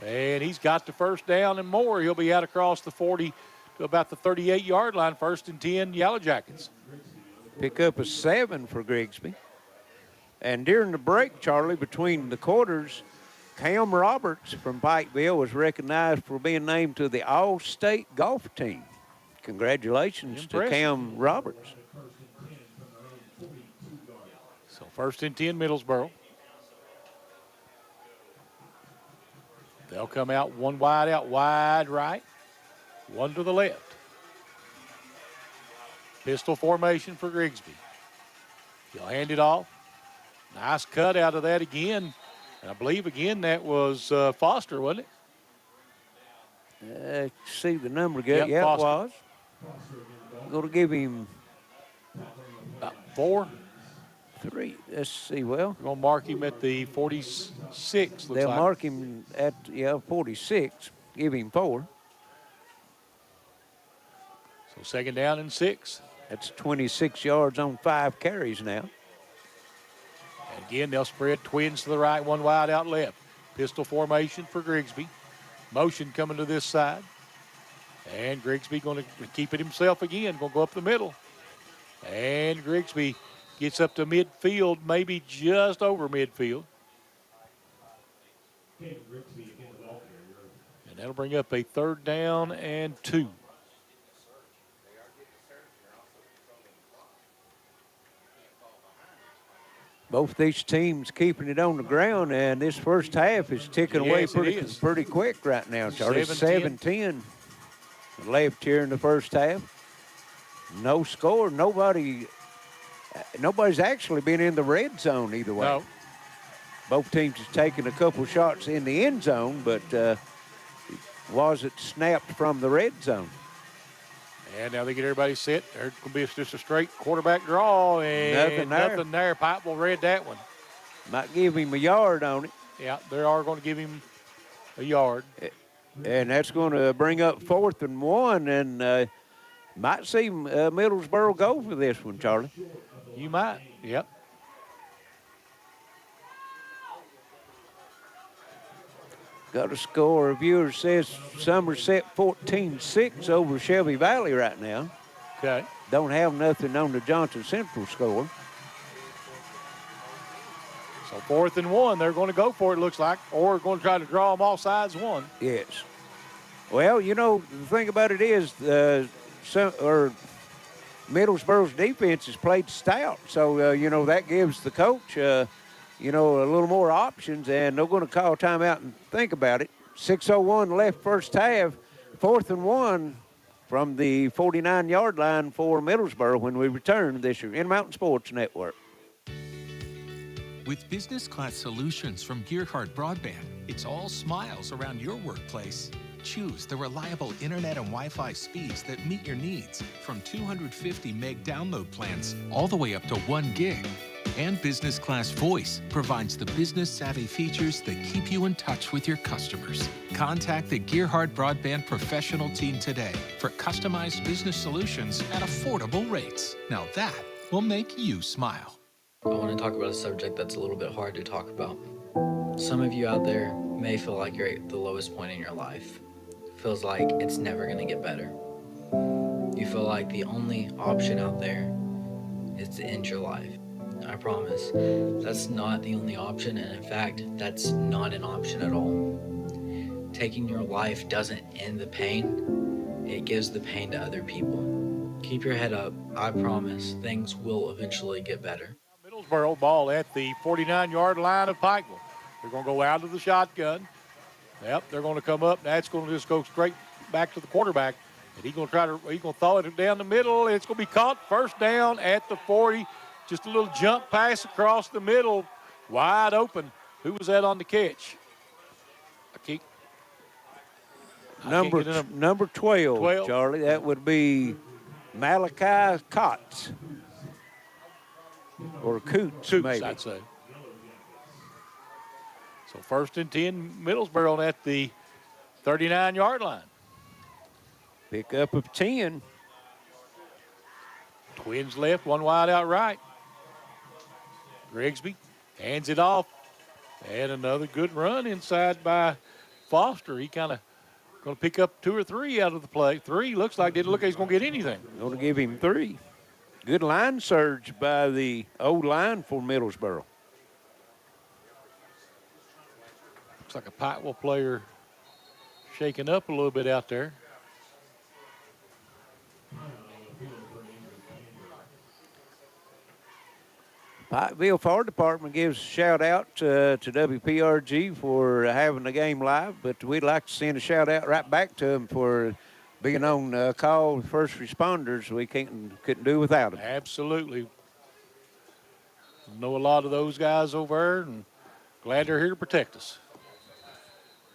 And he's got the 1st down and more. He'll be out across the 40 to about the 38-yard line. 1st and 10, Yellowjackets. Pick up a 7 for Grigsby. And during the break, Charlie, between the quarters, Cam Roberts from Pikeville was recognized for being named to the All-State Golf Team. Congratulations to Cam Roberts. So 1st and 10, Middlesboro. They'll come out one wide out, wide right, one to the left. Pistol formation for Grigsby. He'll hand it off. Nice cut out of that again. And I believe, again, that was Foster, wasn't it? See the number good. Yep, Yeah, Foster. it was. I'm going to give him about 4. 3. Let's see. Well, we're going to mark him at the 46. Looks they'll like. mark him at 46. Give him 4. So 2nd down and 6. That's 26 yards on 5 carries now. And again, they'll spread twins to the right, one wide out left. Pistol formation for Grigsby. Motion coming to this side. And Grigsby going to keep it himself again. Going to go up the middle. And Grigsby gets up to midfield, maybe just over midfield. And that'll bring up a 3rd down and 2. Both these teams keeping it on the ground, and this first half is ticking away pretty quick right now, Charlie. 7-10 left here in the first half. No score. Nobody's actually been in the red zone either way. No. Both teams has taken a couple shots in the end zone, but wasn't snapped from the red zone. And now they get everybody set. There's going to be just a straight quarterback draw, and nothing there. Pikeville read that one. Might give him a yard on it. Yeah, they are going to give him a yard. And that's going to bring up 4th and 1, and might see Middlesboro go for this one, Charlie. You might, yep. Got a score. A viewer says Somerset 14-6 over Shelby Valley right now. Okay. Don't have nothing on the Johnson Central score. So 4th and 1, they're going to go for it, looks like, or going to try to draw them all sides one. Yes. Well, you know, the thing about it is, Middlesboro's defense has played stout, so, you know, that gives the coach, you know, a little more options, and they're going to call timeout and think about it. 6:01 left first half, 4th and 1 from the 49-yard line for Middlesboro when we return this year in Mountain Sports Network. With business class solutions from Gearheart Broadband, it's all smiles around your workplace. Choose the reliable internet and Wi-Fi speeds that meet your needs, from 250 meg download plans all the way up to 1 gig. And Business Class Voice provides the business-savvy features that keep you in touch with your customers. Contact the Gearheart Broadband professional team today for customized business solutions at affordable rates. Now that will make you smile. I want to talk about a subject that's a little bit hard to talk about. Some of you out there may feel like you're at the lowest point in your life. Feels like it's never going to get better. You feel like the only option out there is to end your life. I promise, that's not the only option, and in fact, that's not an option at all. Taking your life doesn't end the pain, it gives the pain to other people. Keep your head up. I promise things will eventually get better. Middlesboro ball at the 49-yard line of Pikeville. They're going to go out of the shotgun. Yep, they're going to come up. That's going to just go straight back to the quarterback. And he's going to throw it down the middle. It's going to be caught. First down at the 40. Just a little jump pass across the middle. Wide open. Who was that on the catch? Number 12, Charlie. That would be Malachi Cotts. Or Coots, maybe. I'd say. So 1st and 10, Middlesboro at the 39-yard line. Pick up of 10. Twins left, one wide out right. Grigsby hands it off. And another good run inside by Foster. He kind of going to pick up 2 or 3 out of the play. 3 looks like, didn't look like he's going to get anything. Going to give him 3. Good line surge by the old line for Middlesboro. Looks like a Pikeville player shaking up a little bit out there. Pikeville Fire Department gives a shout out to WPRG for having the game live, but we'd like to send a shout out right back to them for being on call with first responders. We couldn't do without them. Absolutely. Know a lot of those guys over there, and glad they're here to protect us.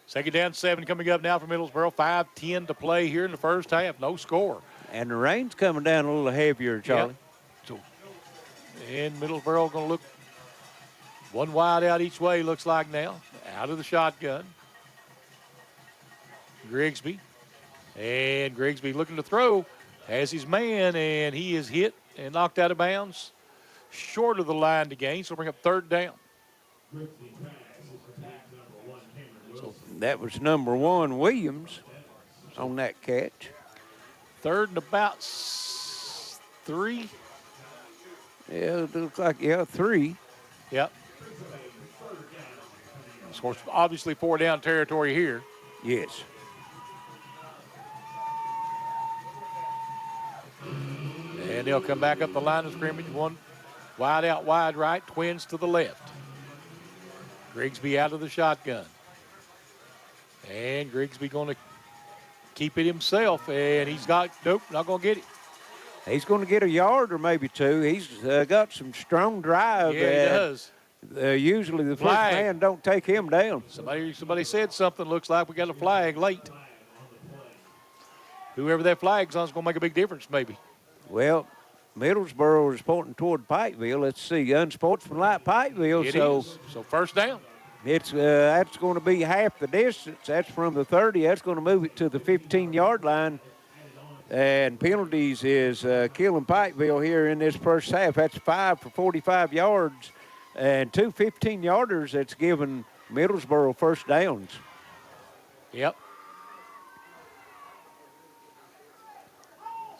2nd down, 7 coming up now for Middlesboro. 5:10 to play here in the first half. No score. And the rain's coming down a little heavier, Charlie. Yep. And Middlesboro going to look one wide out each way, looks like now. Out of the shotgun. Grigsby. And Grigsby looking to throw. Has his man, and he is hit and knocked out of bounds. Short of the line to gain, so bring up 3rd down. So that was number 1, Williams, on that catch. 3rd and about 3. Yeah, it looks like, 3. Yep. Of course, obviously 4 down territory here. Yes. And they'll come back up the line of scrimmage. One wide out, wide right. Twins to the left. Grigsby out of the shotgun. And Grigsby going to keep it himself. And he's got, nope, not going to get it. He's going to get a yard or maybe 2. He's got some strong drive. Yeah, he does. Usually the first Flag. man don't take him down. Somebody said something. Looks like we got a flag late. Whoever that flag's on is going to make a big difference, maybe. Well, Middlesboro is pointing toward Pikeville. Let's see, unsportsmanlike Pikeville. It so is. So first down. It's that's going to be half the distance. That's from the 30. That's going to move it to the 15-yard line. And penalties is killing Pikeville here in this first half. That's 5 for 45 yards. And 2 15-yarders that's given Middlesboro first downs. Yep.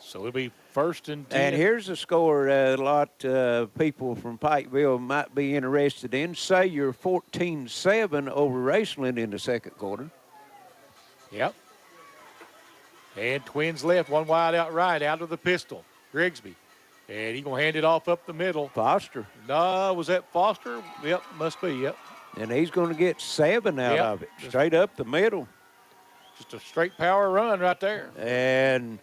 So it'll be first and 10. And here's a score a lot of people from Pikeville might be interested in. Say you're 14-7 over Raceland in the second quarter. Yep. And Twins left, one wide out right, out of the pistol, Grigsby. And he's going to hand it off up the middle. Foster. No, was that Foster? Yep, must be, yep. And he's going to get 7 out of it, straight up the middle. Just a straight power run right there. And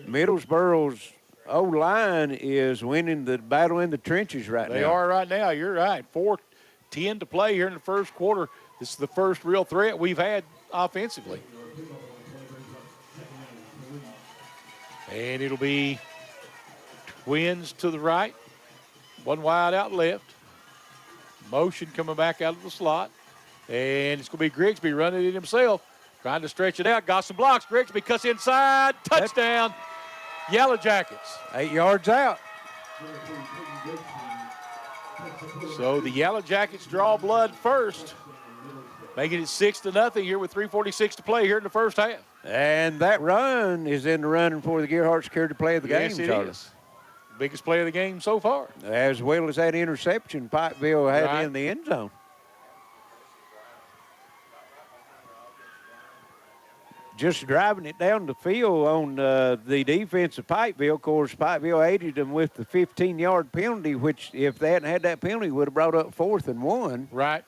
Middlesboro's O-line is winning the battle in the trenches right now. They are right now. You're right. 4:10 to play here in the first quarter. This is the first real threat we've had offensively. And it'll be Twins to the right, one wide out left. Motion coming back out of the slot. And it's going to be Grigsby running it himself. Trying to stretch it out. Got some blocks. Grigsby cuts inside. Touchdown. Yellowjackets. 8 yards out. So the Yellowjackets draw blood first, making it 6-0 here with 3:46 to play here in the first half. And that run is in the running for the Gearheart Security Play of the Yes, game, it Charlie. is. Biggest play of the game so far. As well as that interception Pikeville had Right. in the end zone. Just driving it down the field on the defense of Pikeville. Of course, Pikeville aided them with the 15-yard penalty, which if they hadn't had that penalty, would have brought up 4th and 1. Right.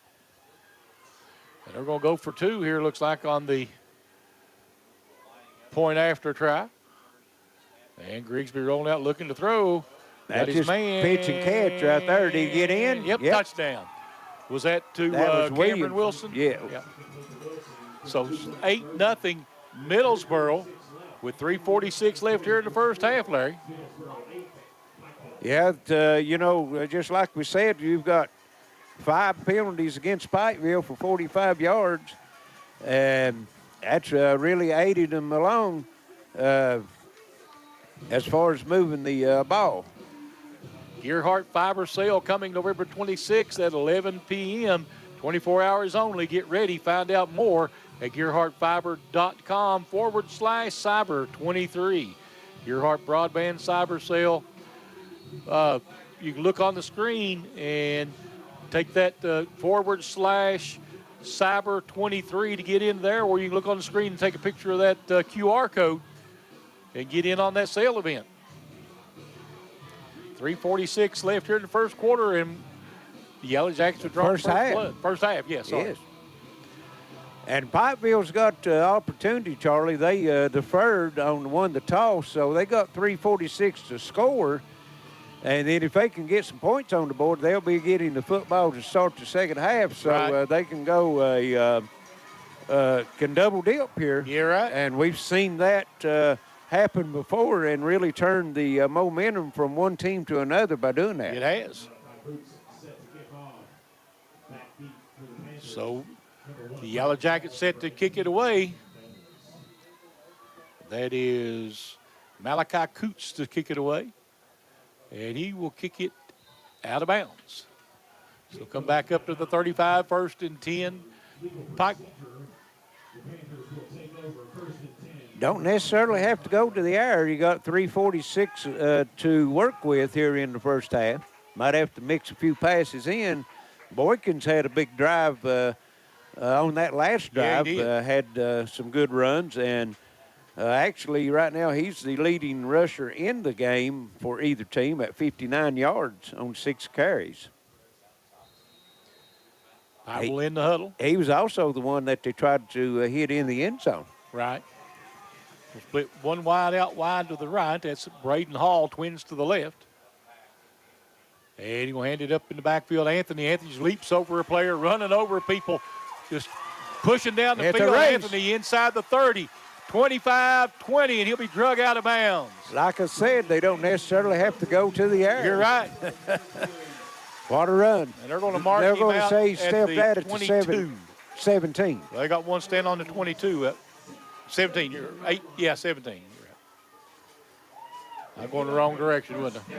And they're going to go for 2 here, looks like, on the point after try. And Grigsby rolling out looking to throw. That's Got his just man. pitch and catch right there. Did he get in? Yep, touchdown. Was that to That was Cameron Wilson? Yeah. So 8-0 Middlesboro with 3:46 left here in the first half, Larry. Yeah, just like we said, you've got 5 penalties against Pikeville for 45 yards. And that's really aided them along as far as moving the ball. Gearheart fiber sale coming November 26th at 11 p.m. 24 hours only. Get ready. Find out more at gearhartfiber.com/cyber23. Gearheart broadband cyber sale. You can look on the screen and take that /cyber23 to get in there, or you can look on the screen and take a picture of that QR code and get in on that sale event. 3:46 left here in the first quarter, and the Yellowjackets are drawing First half. blood. First half, yes. Yes. And Pikeville's got opportunity, Charlie. They deferred on the toss, so they got 3:46 to score. And then if they can get some points on the board, they'll be getting the football to start the second half, so they can go can double dip here. Yeah, right. And we've seen that happen before and really turn the momentum from one team to another by doing that. It has. So the Yellowjackets set to kick it away. That is Malachi Coots to kick it away. And he will kick it out of bounds. So come back up to the 35, 1st and 10. Pike. Don't necessarily have to go to the air. You got 3:46 to work with here in the first half. Might have to mix a few passes in. Boykins had a big drive on that last drive. Yeah, he had some good runs, and actually right now he's the leading rusher in the game for either team at 59 yards on 6 carries. I will in the huddle. He was also the one that they tried to hit in the end zone. Right. We'll split one wide out wide to the right. That's Braden Hall, Twins to the left. And he's going to hand it up in the backfield. Anthony just leaps over a player, running over people, just pushing down the It's a field. race. Anthony inside the 30, 25, 20, and he'll be drug out of bounds. Like I said, they don't necessarily have to go to the air. You're right. What a run. And they're going to mark They're him going to out say he at stepped the out at the 22. 17. Well, they got one stand on the 22. 17. You're 8. Yeah, 17. You're right. I'm going the wrong direction, wasn't I?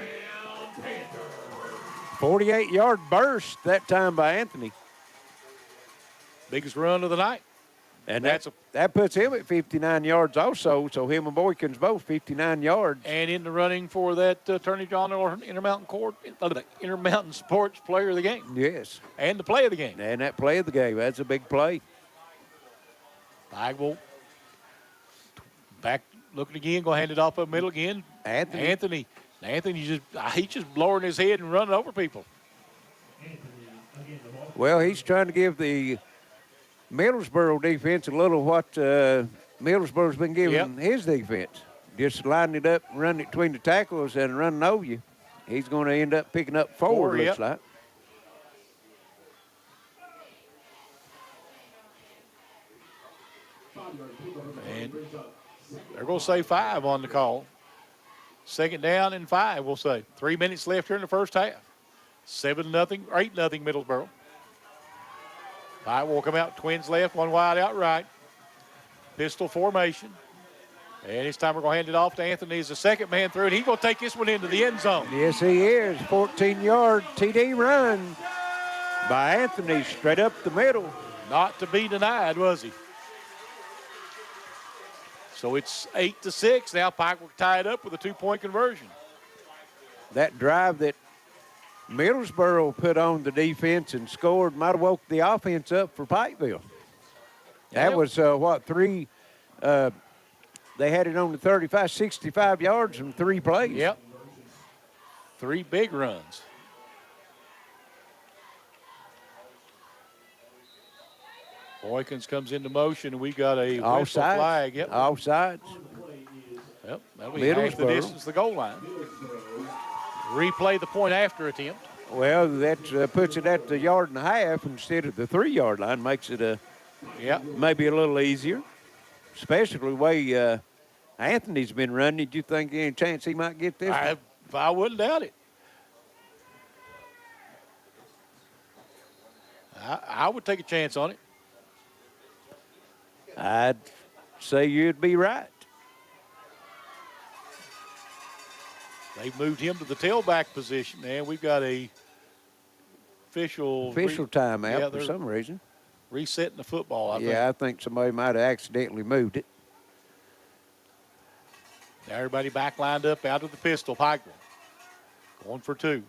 48-yard burst that time by Anthony. Biggest run of the night. And That's that puts him at 59 yards also, so him and Boykins both 59 yards. And in the running for that Attorney General Intermountain Sports Player of the Game. Yes. And the play of the game. And that play of the game, that's a big play. Bagwell back looking again, going to hand it off up middle again. Anthony he's just lowering his head and running over people. Well, he's trying to give the Middlesboro defense a little what Middlesboro's been giving his defense. Just lining it up, running it between the tackles and running over you. He's going to end up picking up four, looks like. And they're going to say 5 on the call. 2nd down and 5, we'll say. 3 minutes left here in the first half. 7-0 or 8-0 Middlesboro. 5 will come out. Twins left, one wide out right. Pistol formation. And this time we're going to hand it off to Anthony as the second man through, and he's going to take this one into the end zone. Yes, he is. 14-yard TD run by Anthony straight up the middle. Not to be denied, was he? So it's 8-6. Now Pike will tie it up with a 2-point conversion. That drive that Middlesboro put on the defense and scored might have woke the offense up for Pikeville. That was, 3 they had it on the 35, 65 yards and 3 plays. Yep. 3 big runs. Boykins comes into motion, and we got a whistle flag. Yep. Offsides. Yep. That'll be half the distance to the goal line. Replay the point after attempt. Well, that puts it at the 1.5 yards instead of the 3-yard line. Makes it maybe a little easier. Especially the way Anthony's been running. Did you think any chance he might get this? I wouldn't doubt it. I would take a chance on it. I'd say you'd be right. They've moved him to the tailback position, and we've got a official timeout for some reason. Resetting the football, I think. Yeah, I think somebody might have accidentally moved it. Now everybody back lined up out of the pistol. Pikeville going for 2.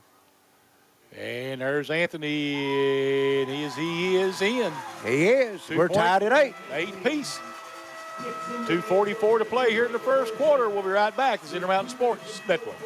And there's Anthony, and he is in. He is. We're tied at 8. 8 piece. 2:44 to play here in the first quarter. We'll be right back. It's Intermountain Sports Network.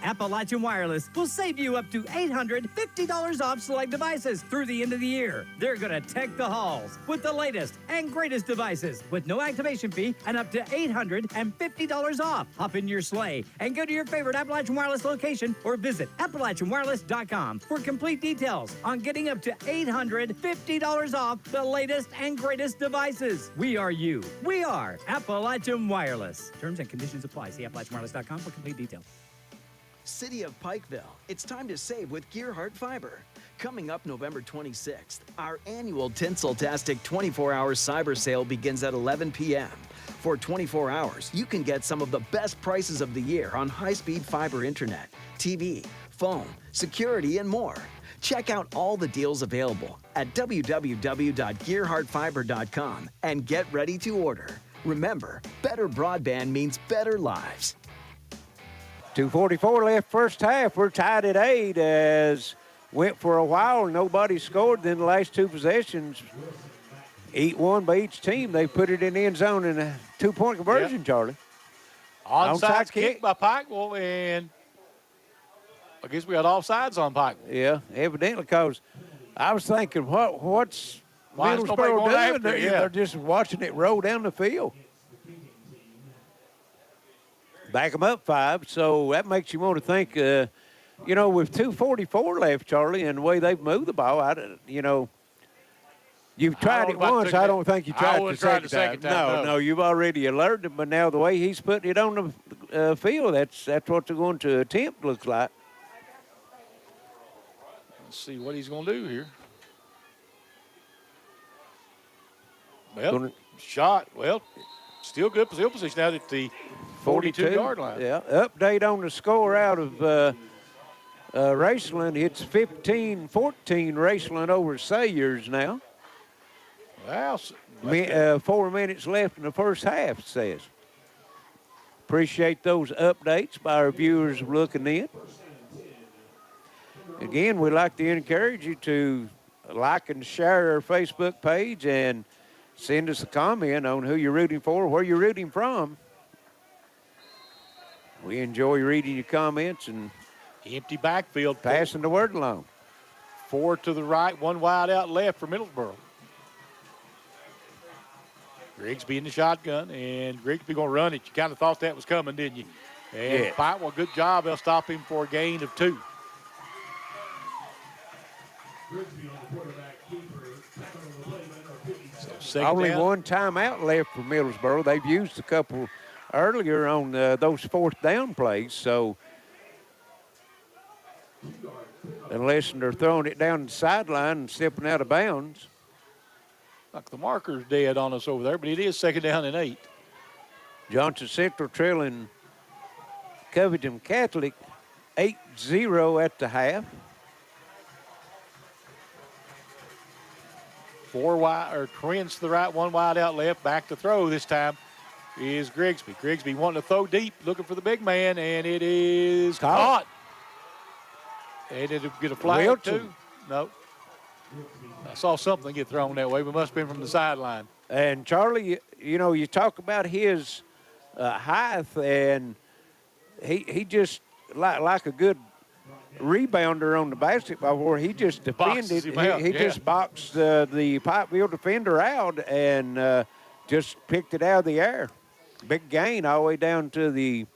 Appalachian Wireless will save you up to $850 off select devices through the end of the year. They're going to tech the halls with the latest and greatest devices with no activation fee and up to $850 off. Hop in your sleigh and go to your favorite Appalachian Wireless location or visit AppalachianWireless.com for complete details on getting up to $850 off the latest and greatest devices. We are you. We are Appalachian Wireless. Terms and conditions apply. See AppalachianWireless.com for complete details. City of Pikeville, it's time to save with Gearheart Fiber. Coming up November 26th, our annual Tinseltastic 24-hour cyber sale begins at 11 p.m. For 24 hours, you can get some of the best prices of the year on high-speed fiber internet, TV, phone, security, and more. Check out all the deals available at www.gearheartfiber.com and get ready to order. Remember, better broadband means better lives. 2:44 left first half. We're tied at 8 as went for a while. Nobody scored. Then the last 2 possessions, one by each team. They put it in the end zone in a 2-point conversion, Charlie. Onside kick by Pikeville, and I guess we got offsides on Pikeville. Yeah, evidently, because I was thinking, what's Middlesboro doing? They're just watching it roll down the field. Back them up 5. So that makes you want to think, you know, with 2:44 left, Charlie, and the way they've moved the ball, you know, you've tried it once. I don't think you tried it the second time. No, you've already alerted him, but now the way he's putting it on the field, that's what they're going to attempt, looks like. Let's see what he's going to do here. Well, shot. Well, still good field position out at the 42-yard line. Yeah, update on the score out of Raceland. It's 15-14 Raceland over Sayers now. Wow. 4 minutes left in the first half, it says. Appreciate those updates by our viewers looking in. Again, we'd like to encourage you to like and share our Facebook page and send us a comment on who you're rooting for, where you're rooting from. We enjoy reading your comments and empty backfield. Passing the word along. 4 to the right, 1 wide out left for Middlesboro. Grigsby in the shotgun, and Grigsby going to run it. You kind of thought that was coming, didn't you? And yeah. Well, good job. They'll stop him for a gain of 2. Grigsby on the quarterback keeper. Only one timeout left for Middlesboro. They've used a couple earlier on those 4th down plays, so unless they're throwing it down the sideline and stepping out of bounds. Like the marker's dead on us over there, but it is 2nd down and 8. Johnson Central trailing Covington Catholic 8-0 at the half. 4 wide, or Twins to the right, 1 wide out left. Back to throw this time is Grigsby. Grigsby wanting to throw deep, looking for the big man, and it is caught. And it'll get a flag too. No. I saw something get thrown that way, but must have been from the sideline. And Charlie, you know, you talk about his height, and he just like a good rebounder on the basketball where he just defended. He just boxed the Pikeville defender out and just picked it out of the air. Big gain all the way down to the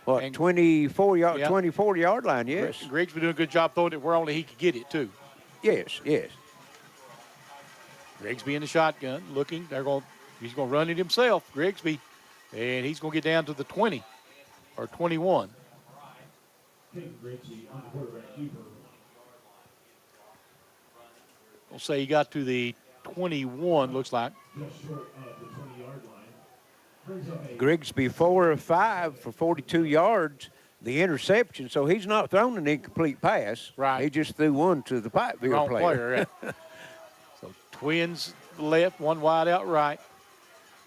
24-yard line. Yes, Grigsby doing a good job throwing it where only he could get it too. Yes. Grigsby in the shotgun, looking. He's going to run it himself, Grigsby, and he's going to get down to the 20 or 21. We'll say he got to the 21, looks like. Grigsby 4 of 5 for 42 yards. The interception, so he's not thrown an incomplete pass. Right. He just threw one to the Pikeville player. Yeah. So Twins left, 1 wide out right.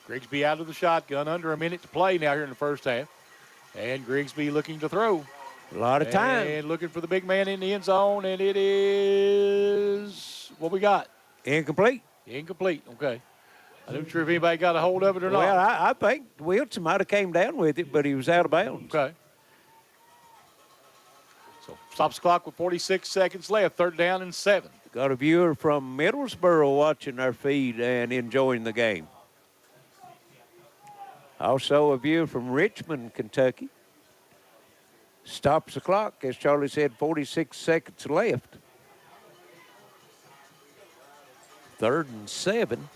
Grigsby out of the shotgun, under a minute to play now here in the first half. And Grigsby looking to throw. A lot of time. And looking for the big man in the end zone, and it is what we got. Incomplete. Incomplete, okay. I'm not sure if anybody got a hold of it or not. Well, I think Wilson might have came down with it, but he was out of bounds. Okay. So stops the clock with 46 seconds left, 3rd down and 7. Got a viewer from Middlesboro watching our feed and enjoying the game. Also a viewer from Richmond, Kentucky. Stops the clock, as Charlie said, 46 seconds left. 3rd and 7.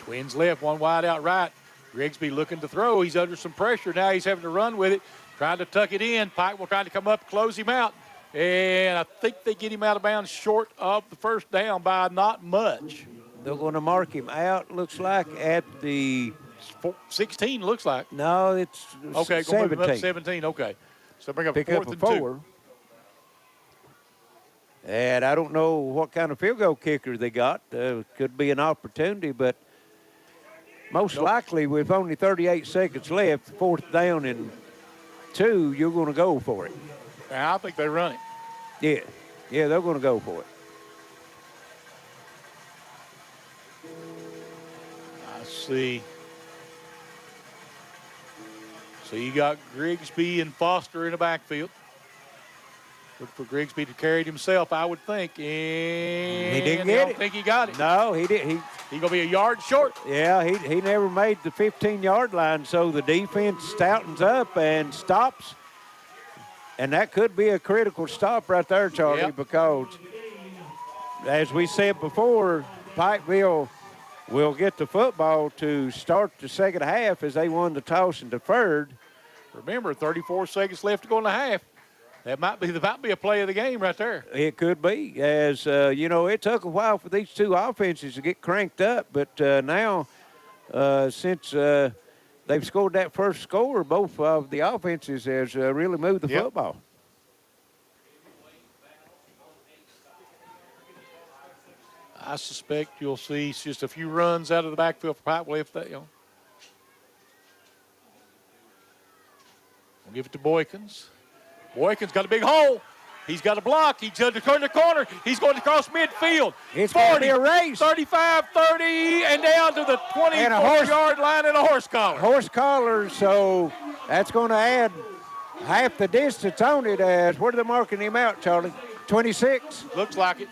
Twins left, 1 wide out right. Grigsby looking to throw. He's under some pressure. Now he's having to run with it, trying to tuck it in. Pikeville trying to come up, close him out. And I think they get him out of bounds short of the 1st down by not much. They're going to mark him out, looks like, at the 16, looks like. No, it's okay, 17. Go 17, okay. So bring up 4th and 4. And I don't know what kind of field goal kicker they got. Could be an opportunity, but most likely with only 38 seconds left, 4th down and 2, you're going to go for it. I think they run it. Yeah, they're going to go for it. I see. So you got Grigsby and Foster in the backfield. Look for Grigsby to carry it himself, I would think. And He didn't get I don't it. think he got it. No, he did. He He's going to be a yard short. Yeah, he never made the 15-yard line, so the defense stoutens up and stops. And that could be a critical stop right there, Charlie, Yep. because, as we said before, Pikeville will get the football to start the second half as they won the toss and deferred. Remember, 34 seconds left to go in the half. That might be a play of the game right there. It could be, as, it took a while for these two offenses to get cranked up, but now since they've scored that first score, both of the offenses has really moved the football. I suspect you'll see just a few runs out of the backfield for Pikeville if they, We'll give it to Boykins. Boykins got a big hole. He's got a block. He's going to turn the corner. He's going across midfield. It's going to be a race. 35, 30, and down to the 24-yard line and a horse collar. Horse collar, so that's going to add half the distance on it. As where are they marking him out, Charlie? 26? Looks like it.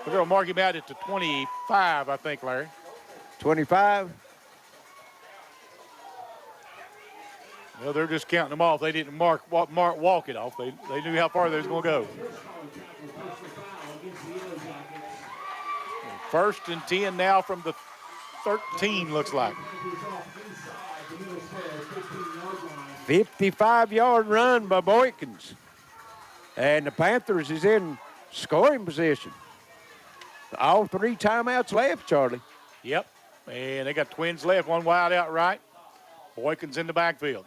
We're going to mark him out at the 25, I think, Larry. 25? Well, they're just counting them off. They didn't walk it off. They knew how far they was going to go. 1st and 10 now from the 13, looks like. 55-yard run by Boykins. And the Panthers is in scoring position. All 3 timeouts left, Charlie. Yep. And they got twins left, one wide out right. Boykins in the backfield.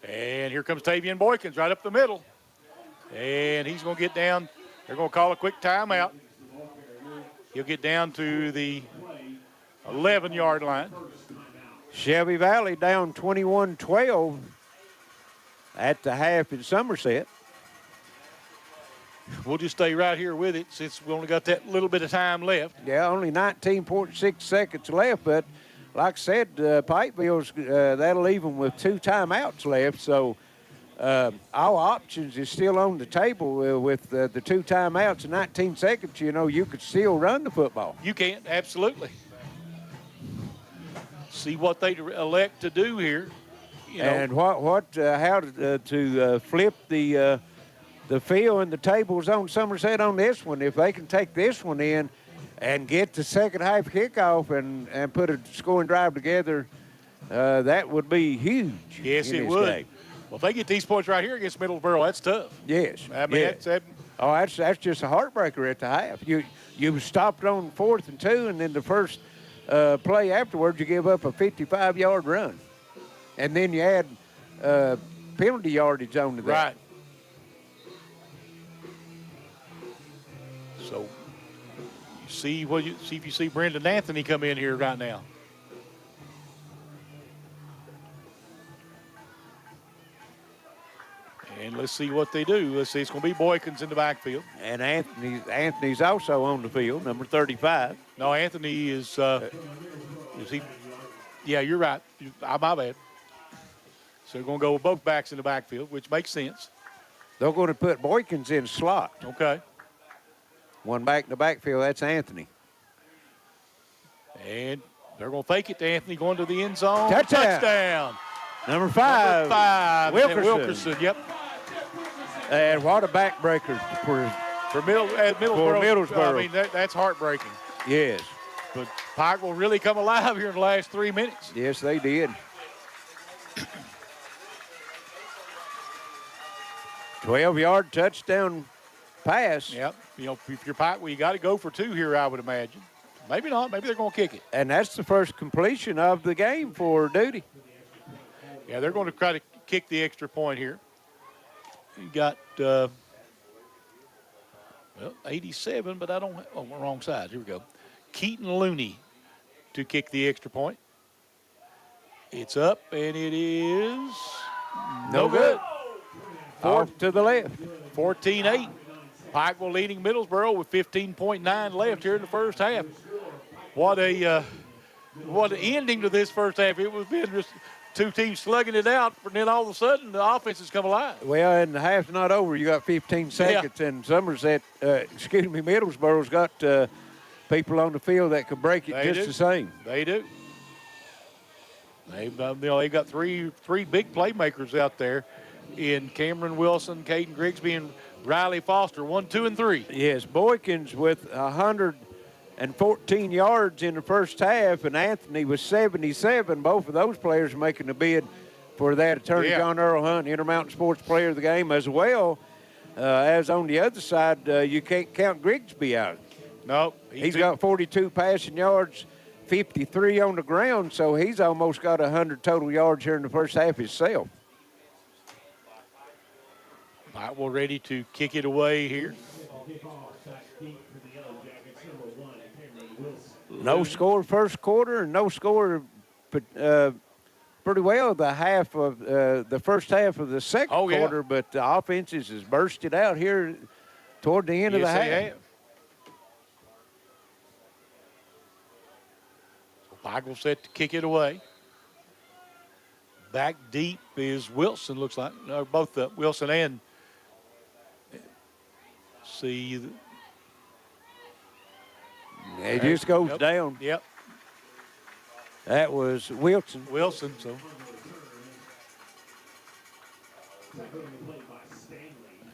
And here comes Tavian Boykins right up the middle. And he's going to get down. They're going to call a quick timeout. He'll get down to the 11-yard line. Shelby Valley down 21-12 at the half in Somerset. We'll just stay right here with it since we only got that little bit of time left. Yeah, only 19.6 seconds left, but like I said, Pikeville's, that'll leave them with 2 timeouts left, so all options is still on the table with the 2 timeouts in 19 seconds. You could still run the football. You can, absolutely. See what they elect to do here. And how to flip the field and the tables on Somerset on this one. If they can take this one in and get the second half kickoff and put a scoring drive together, that would be huge. Yes, it would. Game. Well, if they get these points right here against Middlesboro, that's tough. Yes. I mean, yes. that's just a heartbreaker at the half. You stopped on 4th and 2, and then the first play afterwards, you give up a 55-yard run. And then you add penalty yardage on to that. Right. So see if you see Brendan Anthony come in here right now. And let's see what they do. Let's see. It's going to be Boykins in the backfield. And Anthony's also on the field, number 35. No, Anthony is he? Yeah, you're right. My bad. So they're going to go with both backs in the backfield, which makes sense. They're going to put Boykins in slot. Okay. One back in the backfield, that's Anthony. And they're going to fake it to Anthony going to the end zone. Touchdown. Number 5. Wilkerson. Yep. And what a backbreaker for Middlesboro. I mean, that's heartbreaking. Yes. But Pike will really come alive here in the last 3 minutes. Yes, they did. 12-yard touchdown pass. Yep. If you're Pike, you got to go for 2 here, I would imagine. Maybe not. Maybe they're going to kick it. And that's the first completion of the game for Duty. Yeah, they're going to try to kick the extra point here. You got 87, but I don't. Oh, wrong side. Here we go. Keaton Looney to kick the extra point. It's up, and it is no good. Off to the left. 14-8. Pikeville leading Middlesboro with 15.9 left here in the first half. What an ending to this first half. It was been just two teams slugging it out, and then all of a sudden the offenses come alive. Well, and the half's not over. You got 15 seconds, and Middlesboro's got people on the field that could break it the same. They do. They've got three big playmakers out there in Cameron Wilson, Caden Grigsby, and Riley Foster, 1, 2, and 3. Yes, Boykins with 114 yards in the first half, and Anthony was 77. Both of those players making the bid for that Attorney John Earl Hunt Intermountain Sports Player of the Game, as well as on the other side, you can't count Grigsby out. No. He's got 42 passing yards, 53 on the ground, so he's almost got 100 total yards here in the first half himself. Pikeville ready to kick it away here. No score first quarter and no score pretty well the half of the first half of the second quarter, but the offenses has bursted out here toward the end of the half. Pikeville set to kick it away. Back deep is Wilson, looks like. No, both Wilson and see. It just goes down. Yep. That was Wilson. Wilson, so.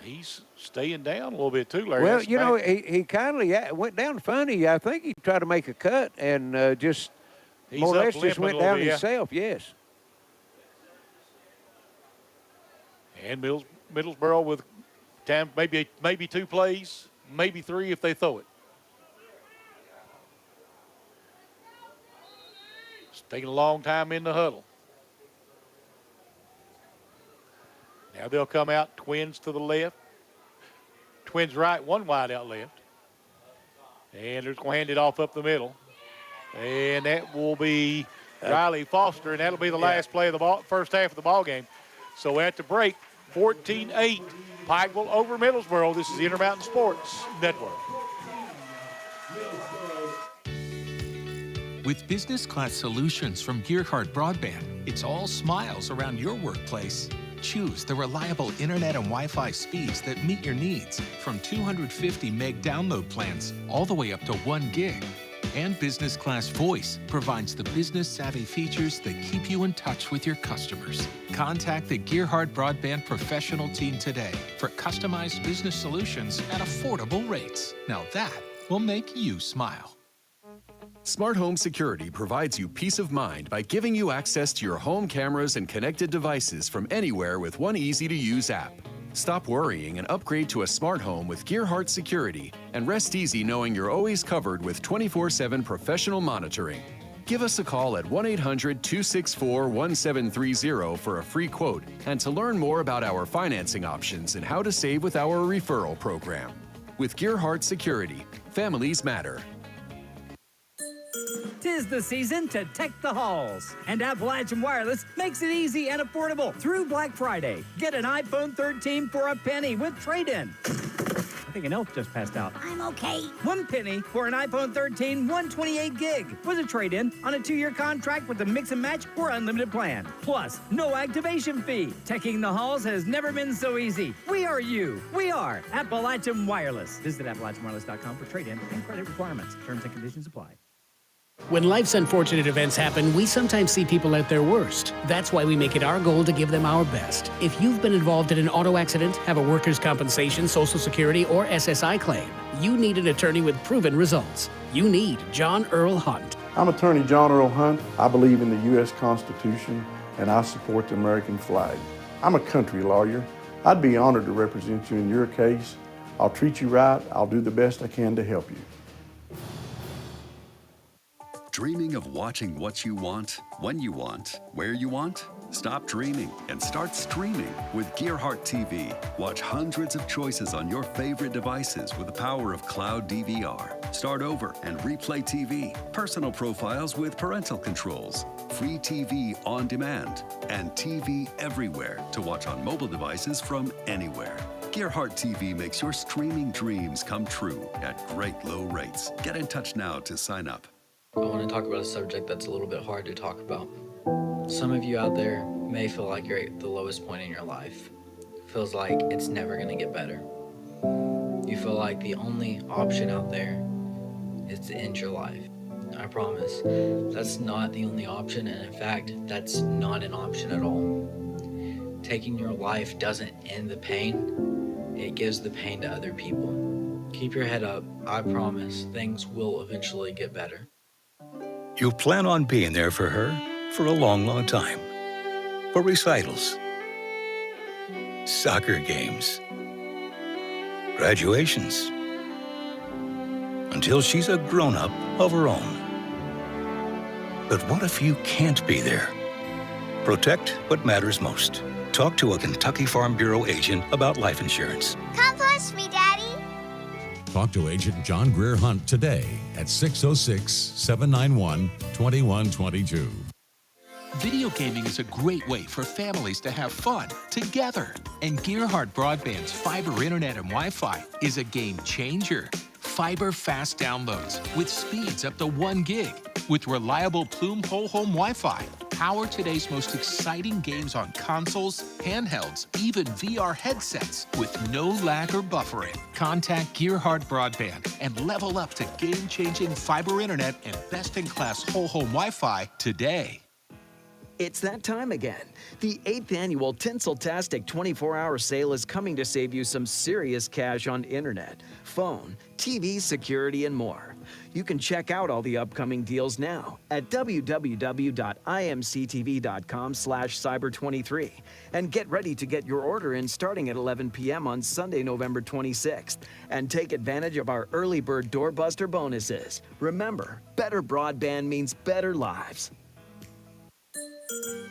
He's staying down a little bit too, Larry. Well, you know, he kindly went down funny. I think he tried to make a cut and just more or less just went down himself, yes. And Middlesboro with time, maybe 2 plays, maybe 3 if they throw it. It's taking a long time in the huddle. Now they'll come out, twins to the left. Twins right, 1 wide out left. And they're going to hand it off up the middle. And that will be Riley Foster, and that'll be the last play of the first half of the ball game. So at the break, 14-8, Pikeville over Middlesboro. This is the Intermountain Sports Network. With business class solutions from Gearheart Broadband, it's all smiles around your workplace. Choose the reliable internet and Wi-Fi speeds that meet your needs, from 250 meg download plans all the way up to 1 gig. And Business Class Voice provides the business-savvy features that keep you in touch with your customers. Contact the Gearheart Broadband professional team today for customized business solutions at affordable rates. Now that will make you smile. Smart Home Security provides you peace of mind by giving you access to your home cameras and connected devices from anywhere with one easy-to-use app. Stop worrying and upgrade to a smart home with Gearheart Security, and rest easy knowing you're always covered with 24/7 professional monitoring. Give us a call at 1-800-264-1730 for a free quote and to learn more about our financing options and how to save with our referral program. With Gearheart Security, families matter. 'Tis the season to tech the halls, and Appalachian Wireless makes it easy and affordable through Black Friday. Get an iPhone 13 for a penny with trade-in. I think an elf just passed out. I'm okay. 1 penny for an iPhone 13 128 gig with a trade-in on a 2-year contract with a mix and match or unlimited plan. Plus, no activation fee. Teching the halls has never been so easy. We are you. We are Appalachian Wireless. Visit AppalachianWireless.com for trade-in and credit requirements. Terms and conditions apply. When life's unfortunate events happen, we sometimes see people at their worst. That's why we make it our goal to give them our best. If you've been involved in an auto accident, have a workers' compensation, Social Security, or SSI claim, you need an attorney with proven results. You need John Earl Hunt. I'm Attorney John Earl Hunt. I believe in the U.S. Constitution, and I support the American flag. I'm a country lawyer. I'd be honored to represent you in your case. I'll treat you right. I'll do the best I can to help you. Dreaming of watching what you want, when you want, where you want? Stop dreaming and start streaming with Gearheart TV. Watch hundreds of choices on your favorite devices with the power of cloud DVR. Start over and replay TV. Personal profiles with parental controls. Free TV on demand. And TV everywhere to watch on mobile devices from anywhere. Gearheart TV makes your streaming dreams come true at great low rates. Get in touch now to sign up. I want to talk about a subject that's a little bit hard to talk about. Some of you out there may feel like you're at the lowest point in your life. Feels like it's never gonna get better. You feel like the only option out there is to end your life. I promise, that's not the only option, and in fact, that's not an option at all. Taking your life doesn't end the pain, it gives the pain to other people. Keep your head up, I promise, things will eventually get better. You plan on being there for her for a long, long time. For recitals, soccer games, graduations, until she's a grown-up of her own. But what if you can't be there? Protect what matters most. Talk to a Kentucky Farm Bureau agent about life insurance. Come push me, Daddy. Talk to Agent John Greer Hunt today at 606-791-2122. Video gaming is a great way for families to have fun together. And Gearheart Broadband's fiber internet and Wi-Fi is a game changer. Fiber fast downloads with speeds up to 1 gig with reliable Plume whole home Wi-Fi. Power today's most exciting games on consoles, handhelds, even VR headsets with no lag or buffering. Contact Gearheart Broadband and level up to game-changing fiber internet and best-in-class whole home Wi-Fi today. It's that time again. The 8th annual Tinseltastic 24-hour sale is coming to save you some serious cash on internet, phone, TV, security, and more. You can check out all the upcoming deals now at www.imctv.com/cyber23 and get ready to get your order in starting at 11 p.m. on Sunday, November 26th, and take advantage of our early bird doorbuster bonuses. Remember, better broadband means better lives.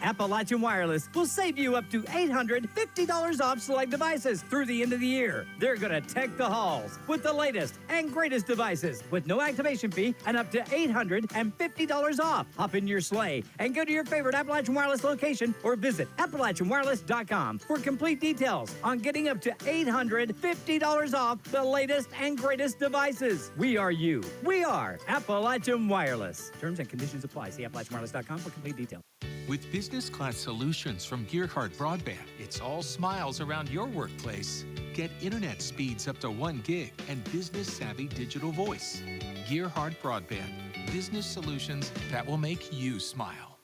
Appalachian Wireless will save you up to $850 off select devices through the end of the year. They're going to tech the halls with the latest and greatest devices with no activation fee and up to $850 off. Hop in your sleigh and go to your favorite Appalachian Wireless location or visit AppalachianWireless.com for complete details on getting up to $850 off the latest and greatest devices. We are you. We are Appalachian Wireless. Terms and conditions apply. See AppalachianWireless.com for complete details. With business class solutions from Gearheart Broadband, it's all smiles around your workplace. Get internet speeds up to 1 gig and business savvy digital voice. Gearheart Broadband, business solutions that will make you smile.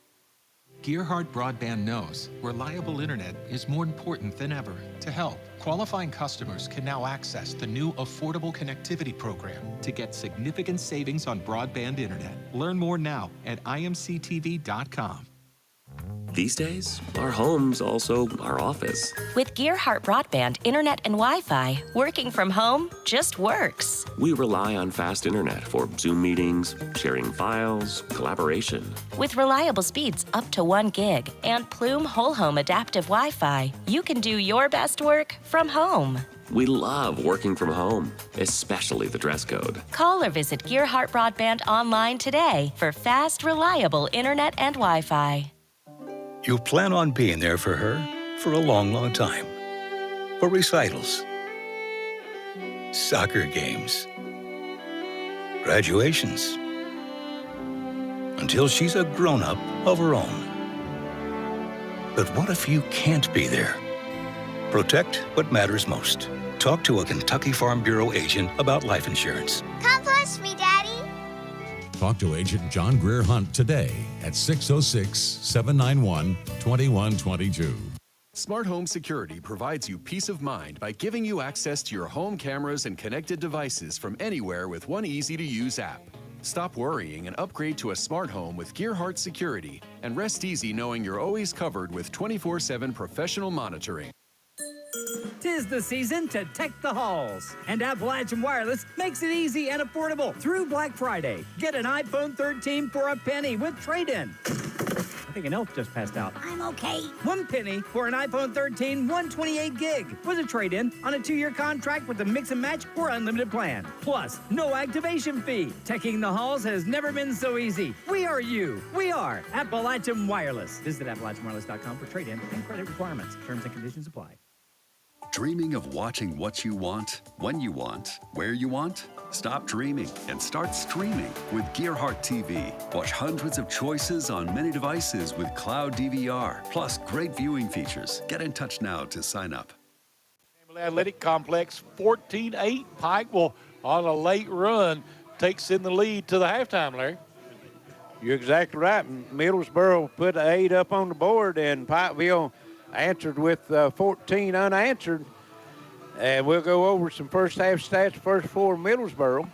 Gearheart Broadband knows reliable internet is more important than ever. To help, qualifying customers can now access the new Affordable Connectivity Program to get significant savings on broadband internet. Learn more now at imctv.com. These days, our home's also our office. With Gearheart Broadband, internet, and Wi-Fi, working from home just works. We rely on fast internet for Zoom meetings, sharing files, collaboration. With reliable speeds up to 1 gig and Plume whole home adaptive Wi-Fi, you can do your best work from home. We love working from home, especially the dress code. Call or visit Gearheart Broadband online today for fast, reliable internet and Wi-Fi. You plan on being there for her for a long, long time. For recitals, soccer games, graduations, until she's a grown-up of her own. But what if you can't be there? Protect what matters most. Talk to a Kentucky Farm Bureau agent about life insurance. Come push me, Daddy. Talk to Agent John Greer Hunt today at 606-791-2122. Smart Home Security provides you peace of mind by giving you access to your home cameras and connected devices from anywhere with one easy-to-use app. Stop worrying and upgrade to a smart home with Gearheart Security and rest easy knowing you're always covered with 24/7 professional monitoring. 'Tis the season to tech the halls, and Appalachian Wireless makes it easy and affordable through Black Friday. Get an iPhone 13 for a penny with trade-in. I think an elf just passed out. I'm okay. 1 penny for an iPhone 13 128 gig with a trade-in on a 2-year contract with a mix and match or unlimited plan. Plus, no activation fee. Teching the halls has never been so easy. We are you. We are Appalachian Wireless. Visit AppalachianWireless.com for trade-in and credit requirements. Terms and conditions apply. Dreaming of watching what you want, when you want, where you want? Stop dreaming and start streaming with Gearheart TV. Watch hundreds of choices on many devices with cloud DVR, plus great viewing features. Get in touch now to sign up. Athletic Complex, 14-8. Pikeville on a late run takes in the lead to the halftime, Larry. You're exactly right. Middlesboro put 8 up on the board, and Pikeville answered with 14 unanswered. And we'll go over some first half stats first for Middlesboro.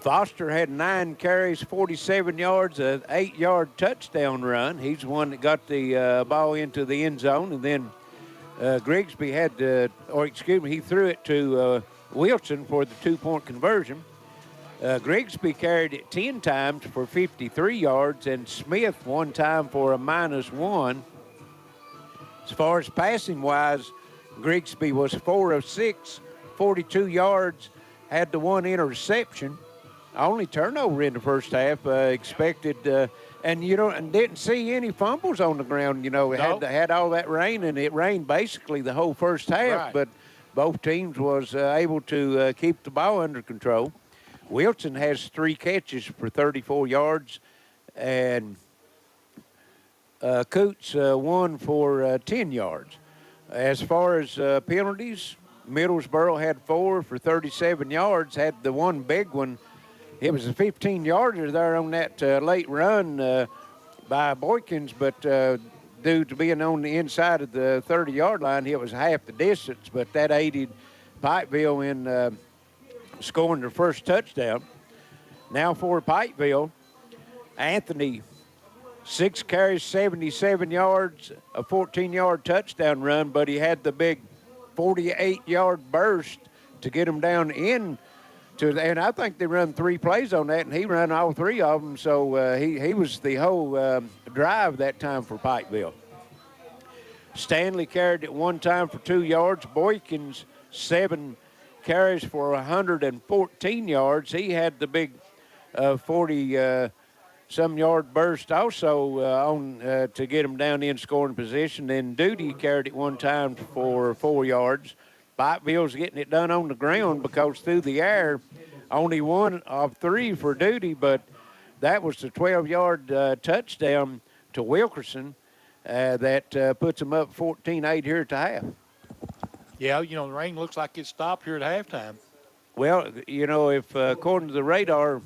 Foster had 9 carries, 47 yards, an 8-yard touchdown run. He's the one that got the ball into the end zone. And then Grigsby had, he threw it to Wilson for the 2-point conversion. Grigsby carried it 10 times for 53 yards, and Smith 1 time for a -1. As far as passing-wise, Grigsby was 4 of 6, 42 yards, had the 1 interception. Only turnover in the first half, expected, and didn't see any fumbles on the ground. Had all that rain, and it rained basically the whole first half, Right. but both teams was able to keep the ball under control. Wilson has 3 catches for 34 yards, and Coots 1 for 10 yards. As far as penalties, Middlesboro had 4 for 37 yards, had the 1 big one. It was a 15-yarder there on that late run by Boykins, but due to being on the inside of the 30-yard line, it was half the distance, but that aided Pikeville in scoring their first touchdown. Now for Pikeville, Anthony, 6 carries, 77 yards, a 14-yard touchdown run, but he had the big 48-yard burst to get him down in to, and I think they run 3 plays on that, and he ran all 3 of them, so he was the whole drive that time for Pikeville. Stanley carried it 1 time for 2 yards. Boykins, 7 carries for 114 yards. He had the big 40-some-yard burst also on to get him down in scoring position. Then Duty carried it 1 time for 4 yards. Pikeville's getting it done on the ground because through the air, only 1 of 3 for Duty, but that was the 12-yard touchdown to Wilkerson that puts them up 14-8 here at the half. Yeah, the rain looks like it stopped here at halftime. Well, if according to the radar,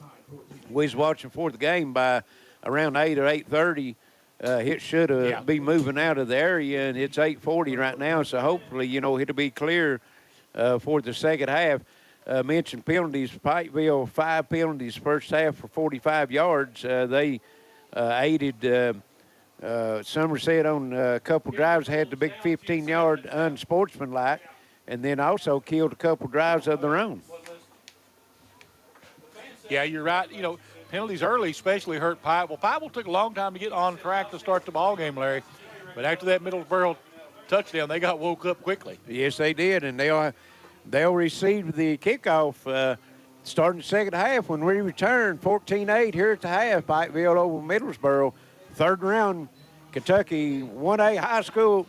we was watching for the game by around 8 or 8:30, it should be moving out of the area, and it's 8:40 right now, so hopefully, it'll be clear for the second half. Mentioned penalties, Pikeville, 5 penalties first half for 45 yards. They aided Somerset on a couple drives, had the big 15-yard unsportsmanlike, and then also killed a couple drives of their own. Yeah, you're right. Penalties early especially hurt Pikeville. Pikeville took a long time to get on track to start the ball game, Larry. But after that Middlesboro touchdown, they got woke up quickly. Yes, they did, and they'll receive the kickoff starting the second half when we return. 14-8 here at the half. Pikeville over Middlesboro. Third round, Kentucky 1A high school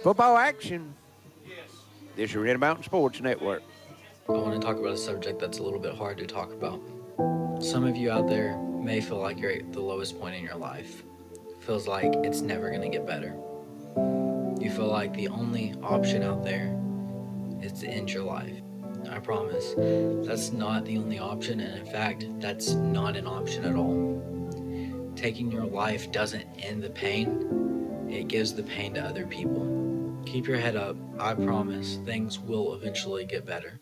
football action. This is your Intermountain Sports Network. I want to talk about a subject that's a little bit hard to talk about. Some of you out there may feel like you're at the lowest point in your life. Feels like it's never going to get better. You feel like the only option out there is to end your life. I promise, that's not the only option, and in fact, that's not an option at all. Taking your life doesn't end the pain, it gives the pain to other people. Keep your head up, I promise, things will eventually get better.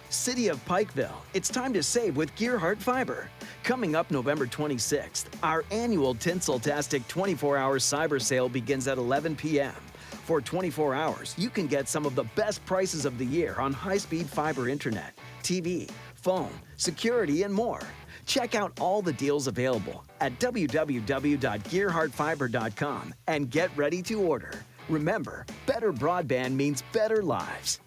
City of Pikeville, it's time to save with Gearheart Fiber. Coming up November 26th, our annual Tinseltastic 24-hour cyber sale begins at 11 p.m. For 24 hours, you can get some of the best prices of the year on high-speed fiber internet, TV, phone, security, and more. Check out all the deals available at www.gearheartfiber.com and get ready to order. Remember, better broadband means better lives.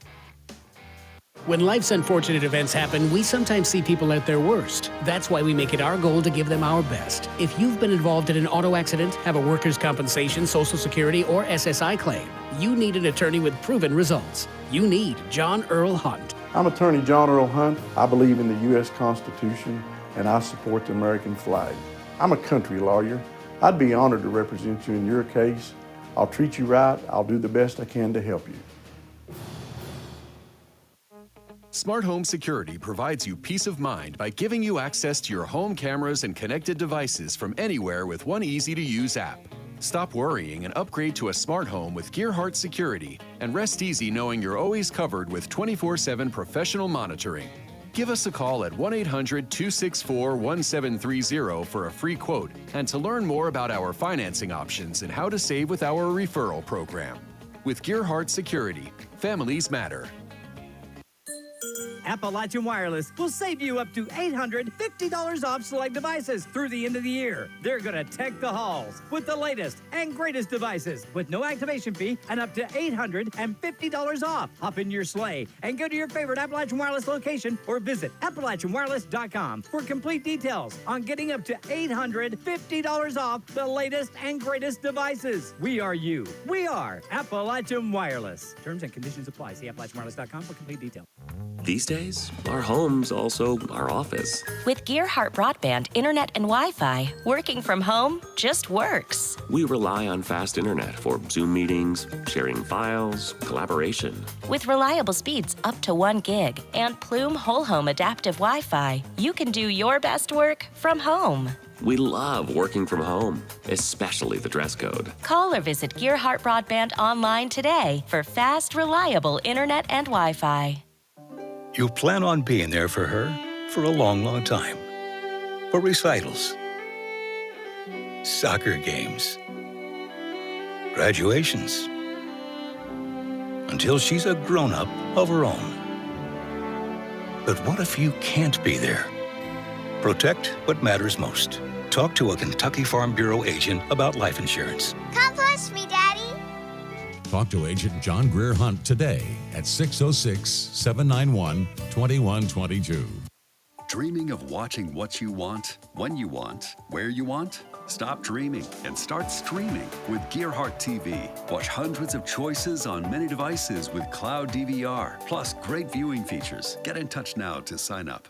When life's unfortunate events happen, we sometimes see people at their worst. That's why we make it our goal to give them our best. If you've been involved in an auto accident, have a workers' compensation, Social Security, or SSI claim, you need an attorney with proven results. You need John Earl Hunt. I'm Attorney John Earl Hunt. I believe in the U.S. Constitution and I support the American flag. I'm a country lawyer. I'd be honored to represent you in your case. I'll treat you right. I'll do the best I can to help you. Smart Home Security provides you peace of mind by giving you access to your home cameras and connected devices from anywhere with one easy-to-use app. Stop worrying and upgrade to a smart home with Gearheart Security and rest easy knowing you're always covered with 24/7 professional monitoring. Give us a call at 1-800-264-1730 for a free quote and to learn more about our financing options and how to save with our referral program. With Gearheart Security, families matter. Appalachian Wireless will save you up to $850 off select devices through the end of the year. They're going to tech the halls with the latest and greatest devices with no activation fee and up to $850 off. Hop in your sleigh and go to your favorite Appalachian Wireless location or visit AppalachianWireless.com for complete details on getting up to $850 off the latest and greatest devices. We are you. We are Appalachian Wireless. Terms and conditions apply. See AppalachianWireless.com for complete details. These days, our home's also our office. With Gearheart broadband, internet, and Wi-Fi, working from home just works. We rely on fast internet for Zoom meetings, sharing files, collaboration. With reliable speeds up to 1 gig and Plume whole home adaptive Wi-Fi, you can do your best work from home. We love working from home, especially the dress code. Call or visit Gearheart broadband online today for fast, reliable internet and Wi-Fi. You plan on being there for her for a long, long time. For recitals, soccer games, graduations, until she's a grown-up of her own. But what if you can't be there? Protect what matters most. Talk to a Kentucky Farm Bureau agent about life insurance. Come push me, Daddy. Talk to Agent John Greer Hunt today at 606-791-2122. Dreaming of watching what you want, when you want, where you want? Stop dreaming and start streaming with Gearheart TV. Watch hundreds of choices on many devices with cloud DVR, plus great viewing features. Get in touch now to sign up.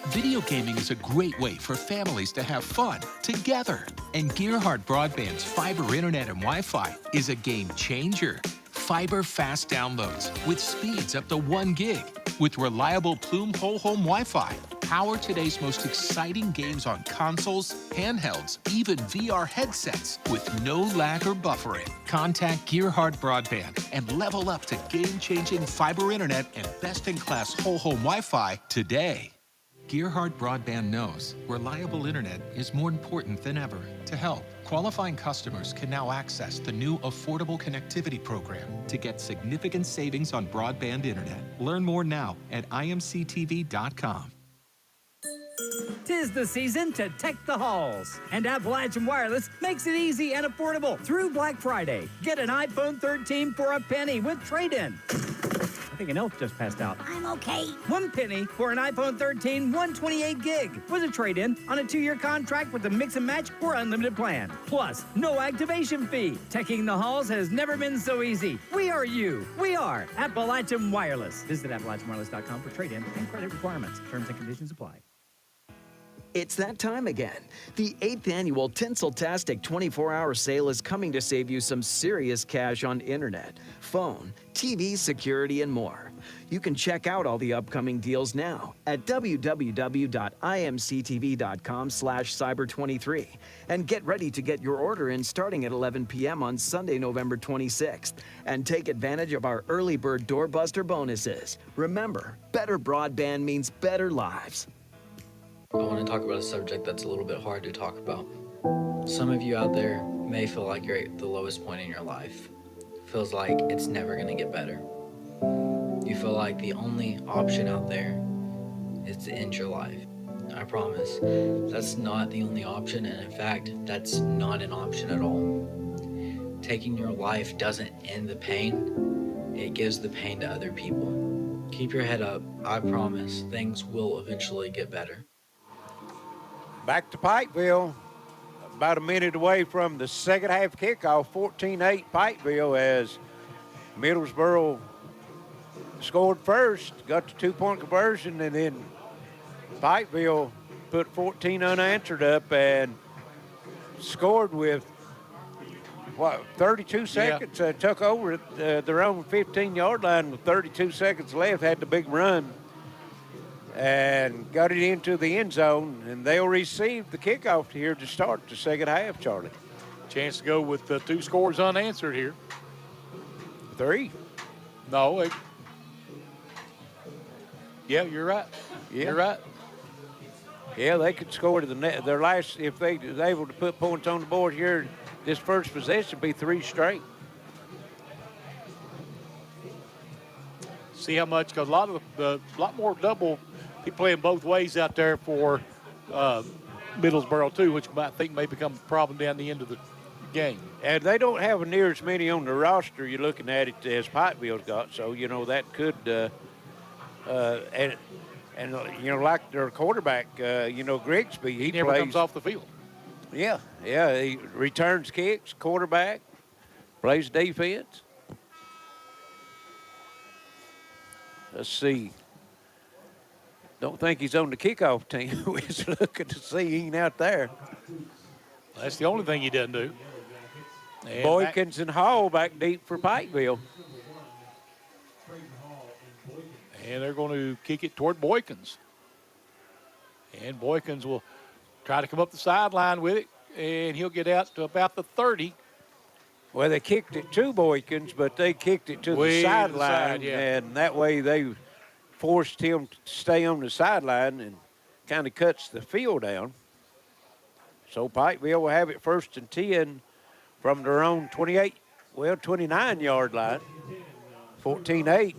Video gaming is a great way for families to have fun together. And Gearheart Broadband's fiber internet and Wi-Fi is a game changer. Fiber fast downloads with speeds up to 1 gig with reliable Plume whole home Wi-Fi. Power today's most exciting games on consoles, handhelds, even VR headsets with no lag or buffering. Contact Gearheart Broadband and level up to game-changing fiber internet and best-in-class whole home Wi-Fi today. Gearheart Broadband knows reliable internet is more important than ever. To help, qualifying customers can now access the new Affordable Connectivity Program to get significant savings on broadband internet. Learn more now at IMCTV.com. 'Tis the season to tech the halls, and Appalachian Wireless makes it easy and affordable through Black Friday. Get an iPhone 13 for a penny with trade-in. I think an elf just passed out. I'm okay. 1 penny for an iPhone 13 128 gig with a trade-in on a 2-year contract with a mix and match or unlimited plan. Plus, no activation fee. Teching the halls has never been so easy. We are you. We are Appalachian Wireless. Visit AppalachianWireless.com for trade-in and credit requirements. Terms and conditions apply. It's that time again. The 8th annual Tinseltastic 24-hour sale is coming to save you some serious cash on internet, phone, TV, security, and more. You can check out all the upcoming deals now at www.imctv.com/cyber23 and get ready to get your order in starting at 11 p.m. on Sunday, November 26th, and take advantage of our early bird doorbuster bonuses. Remember, better broadband means better lives. I want to talk about a subject that's a little bit hard to talk about. Some of you out there may feel like you're at the lowest point in your life. Feels like it's never going to get better. You feel like the only option out there is to end your life. I promise, that's not the only option, and in fact, that's not an option at all. Taking your life doesn't end the pain, it gives the pain to other people. Keep your head up. I promise things will eventually get better. Back to Pikeville, about a minute away from the second half kickoff, 14-8 Pikeville, as Middlesboro scored first, got the 2-point conversion, and then Pikeville put 14 unanswered up and scored with, 32 seconds. Took over at their own 15-yard line with 32 seconds left, had the big run, and got it into the end zone, and they'll receive the kickoff here to start the second half, Charlie. Chance to go with 2 scores unanswered here. 3. No. Yeah, you're right. Yeah. You're right. Yeah, they could score to the net. Their last, if they was able to put points on the board here, this first possession would be 3 straight. See how much, because a lot more double be playing both ways out there for Middlesboro too, which I think may become a problem down the end of the game. And they don't have near as many on the roster, you're looking at it, as Pikeville's got. So, that could, and like their quarterback, Grigsby, he never comes off the field. Yeah, he returns kicks, quarterback, plays defense. Let's see. Don't think he's on the kickoff team. We're just looking to see he ain't out there. That's the only thing he doesn't do. And Boykins and Hall back deep for Pikeville. And they're going to kick it toward Boykins. And Boykins will try to come up the sideline with it, and he'll get out to about the 30. Well, they kicked it to Boykins, but they kicked it to the sideline, and that way they forced him to stay on the sideline and kind of cuts the field down. So Pikeville will have it 1st and 10 from their own 29-yard line, 14-8.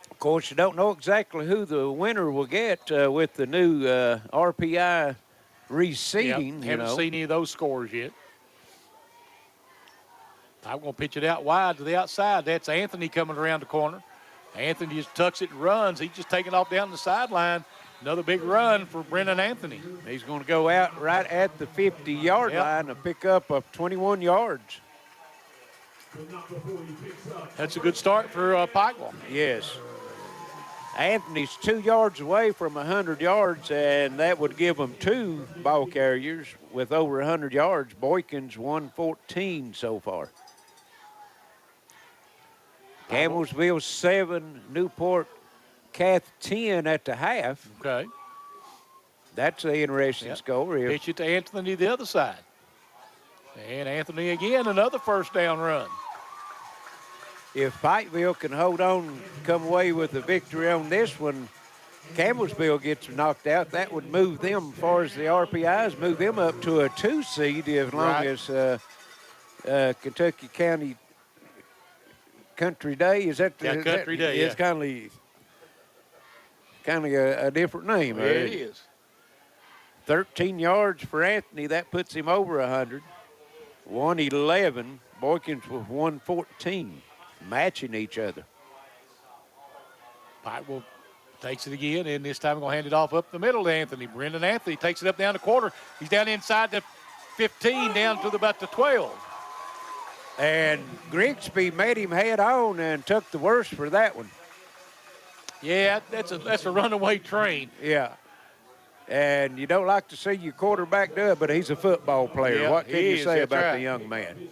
Of course, you don't know exactly who the winner will get with the new RPI reseeding. Haven't seen any of those scores yet. I'm going to pitch it out wide to the outside. That's Anthony coming around the corner. Anthony just tucks it and runs. He's just taking off down the sideline. Another big run for Brendan Anthony. He's going to go out right at the 50-yard line and pick up 21 yards. That's a good start for Pikeville. Yes. Anthony's 2 yards away from 100 yards, and that would give them 2 ball carriers with over 100 yards. Boykins 114 so far. Campbellsville 7, Newport Cath 10 at the half. Okay. That's an interesting score. Pitch it to Anthony the other side. And Anthony again, another first down run. If Pikeville can hold on, come away with a victory on this one, Campbellsville gets knocked out. That would move them, as far as the RPIs, move them up to a 2 seed as long as Kentucky Country Day. Is that the Country Day? It's kind of a different name. Yeah, it is. 13 yards for Anthony. That puts him over 100. 111. Boykins with 114. Matching each other. Pikeville takes it again, and this time we're going to hand it off up the middle to Anthony. Brendan Anthony takes it up down the quarter. He's down inside the 15, down to about the 12. And Grigsby made him head on and took the worst for that one. Yeah, that's a runaway train. Yeah. And you don't like to see your quarterback do it, but he's a football player. Yeah, what can you say about right. the young man?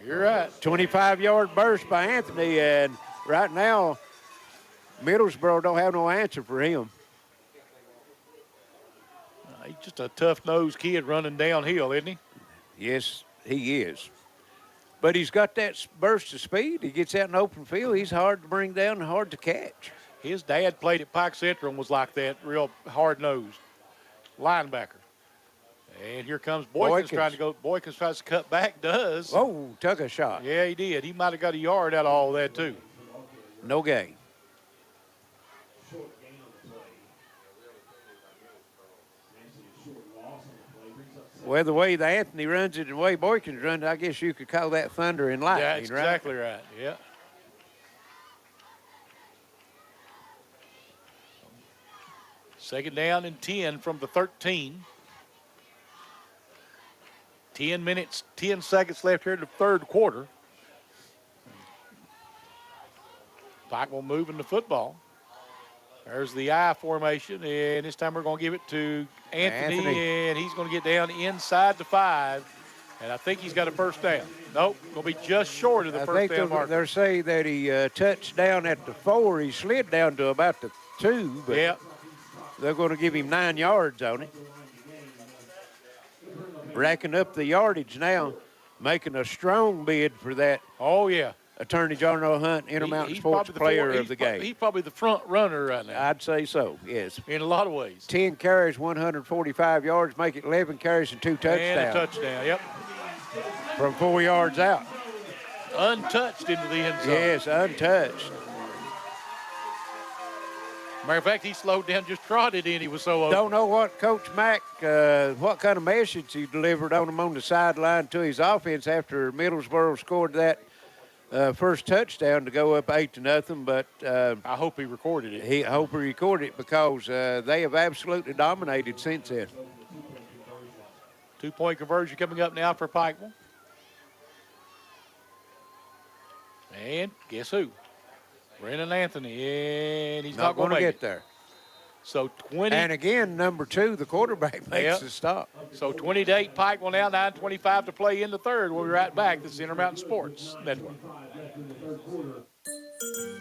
You're right. 25-yard burst by Anthony, and right now, Middlesboro don't have no answer for him. He's just a tough-nosed kid running downhill, isn't he? Yes, he is. But he's got that burst of speed. He gets out in open field. He's hard to bring down and hard to catch. His dad played at Pike Central and was like that, real hard-nosed linebacker. And here comes Boykins trying to go. Boykins tries to cut back, does. Oh, took a shot. Yeah, he did. He might have got a yard out of all that, too. No gain. Well, the way that Anthony runs it and the way Boykins runs it, I guess you could call that thunder and lightning, That's right? exactly right, yeah. Second down and 10 from the 13. 10 minutes, 10 seconds left here in the third quarter. Pikeville moving the football. There's the I formation, and this time we're going to give it to Anthony, and he's going to get down inside the 5, and I think he's got a first down. Nope, going to be just short of the first down marker. They're saying that he touched down at the 4. He slid down to about the 2, but they're going to give him 9 yards on it. Racking up the yardage now, making a strong bid for that. Oh, yeah. Attorney John Earl Hunt, Intermountain Sports Player of the game. He's probably the front runner right now. I'd say so, yes. In a lot of ways. 10 carries, 145 yards, make it 11 carries and 2 touchdowns. And a touchdown, yep. From 4 yards out. Untouched into the end zone. Yes, untouched. Matter of fact, he slowed down, just trotted in. He was so open. Don't know what Coach Mack, what kind of message he delivered on him on the sideline to his offense after Middlesboro scored that first touchdown to go up 8-0, but I hope he recorded it. I hope he recorded it because they have absolutely dominated since then. 2-point conversion coming up now for Pikeville. And guess who? Brennan Anthony, and he's not going to get there. So 20. And again, number 2, the quarterback makes the stop. So 20-8, Pikeville now, 9:25 to play in the third. We'll be right back. This is Intermountain Sports Network.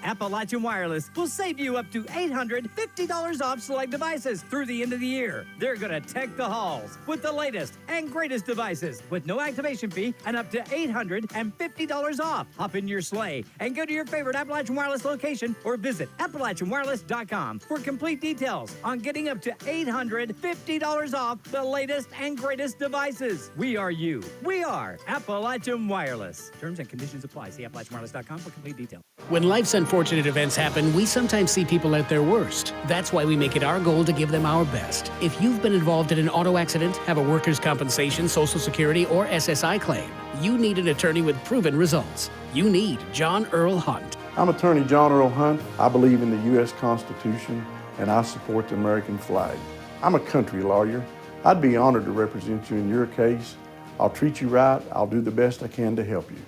Appalachian Wireless will save you up to $850 off select devices through the end of the year. They're going to tech the halls with the latest and greatest devices with no activation fee and up to $850 off. Hop in your sleigh and go to your favorite Appalachian Wireless location or visit AppalachianWireless.com for complete details on getting up to $850 off the latest and greatest devices. We are you. We are Appalachian Wireless. Terms and conditions apply. See AppalachianWireless.com for complete details. When life's unfortunate events happen, we sometimes see people at their worst. That's why we make it our goal to give them our best. If you've been involved in an auto accident, have a workers' compensation, Social Security, or SSI claim, you need an attorney with proven results. You need John Earl Hunt. I'm Attorney John Earl Hunt. I believe in the U.S. Constitution, and I support the American flag. I'm a country lawyer. I'd be honored to represent you in your case. I'll treat you right. I'll do the best I can to help you.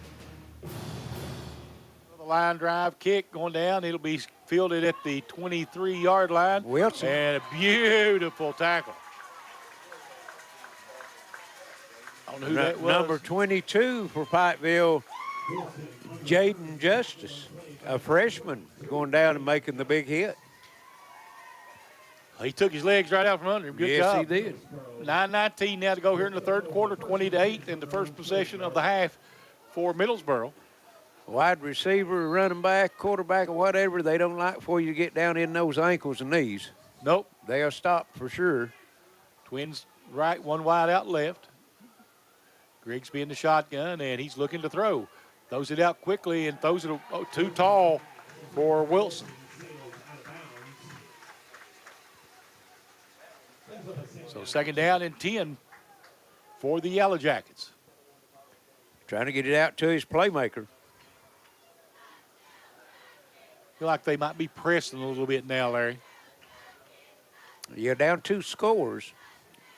Line drive kick going down. It'll be fielded at the 23-yard line. Wilson. And a beautiful tackle. I don't know who that was. Number 22 for Pikeville, Jaden Justice, a freshman, going down and making the big hit. He took his legs right out from under him. Good job. Yes, he did. 9:19 now to go here in the third quarter, 20-8, in the first possession of the half for Middlesboro. Wide receiver, running back, quarterback, or whatever, they don't like for you to get down in those ankles and knees. Nope. They'll stop for sure. Twins right, one wide out left. Grigsby in the shotgun, and he's looking to throw. Throws it out quickly and throws it too tall for Wilson. So second down and 10 for the Yellowjackets. Trying to get it out to his playmaker. Feel like they might be pressing a little bit now, Larry. You're down 2 scores.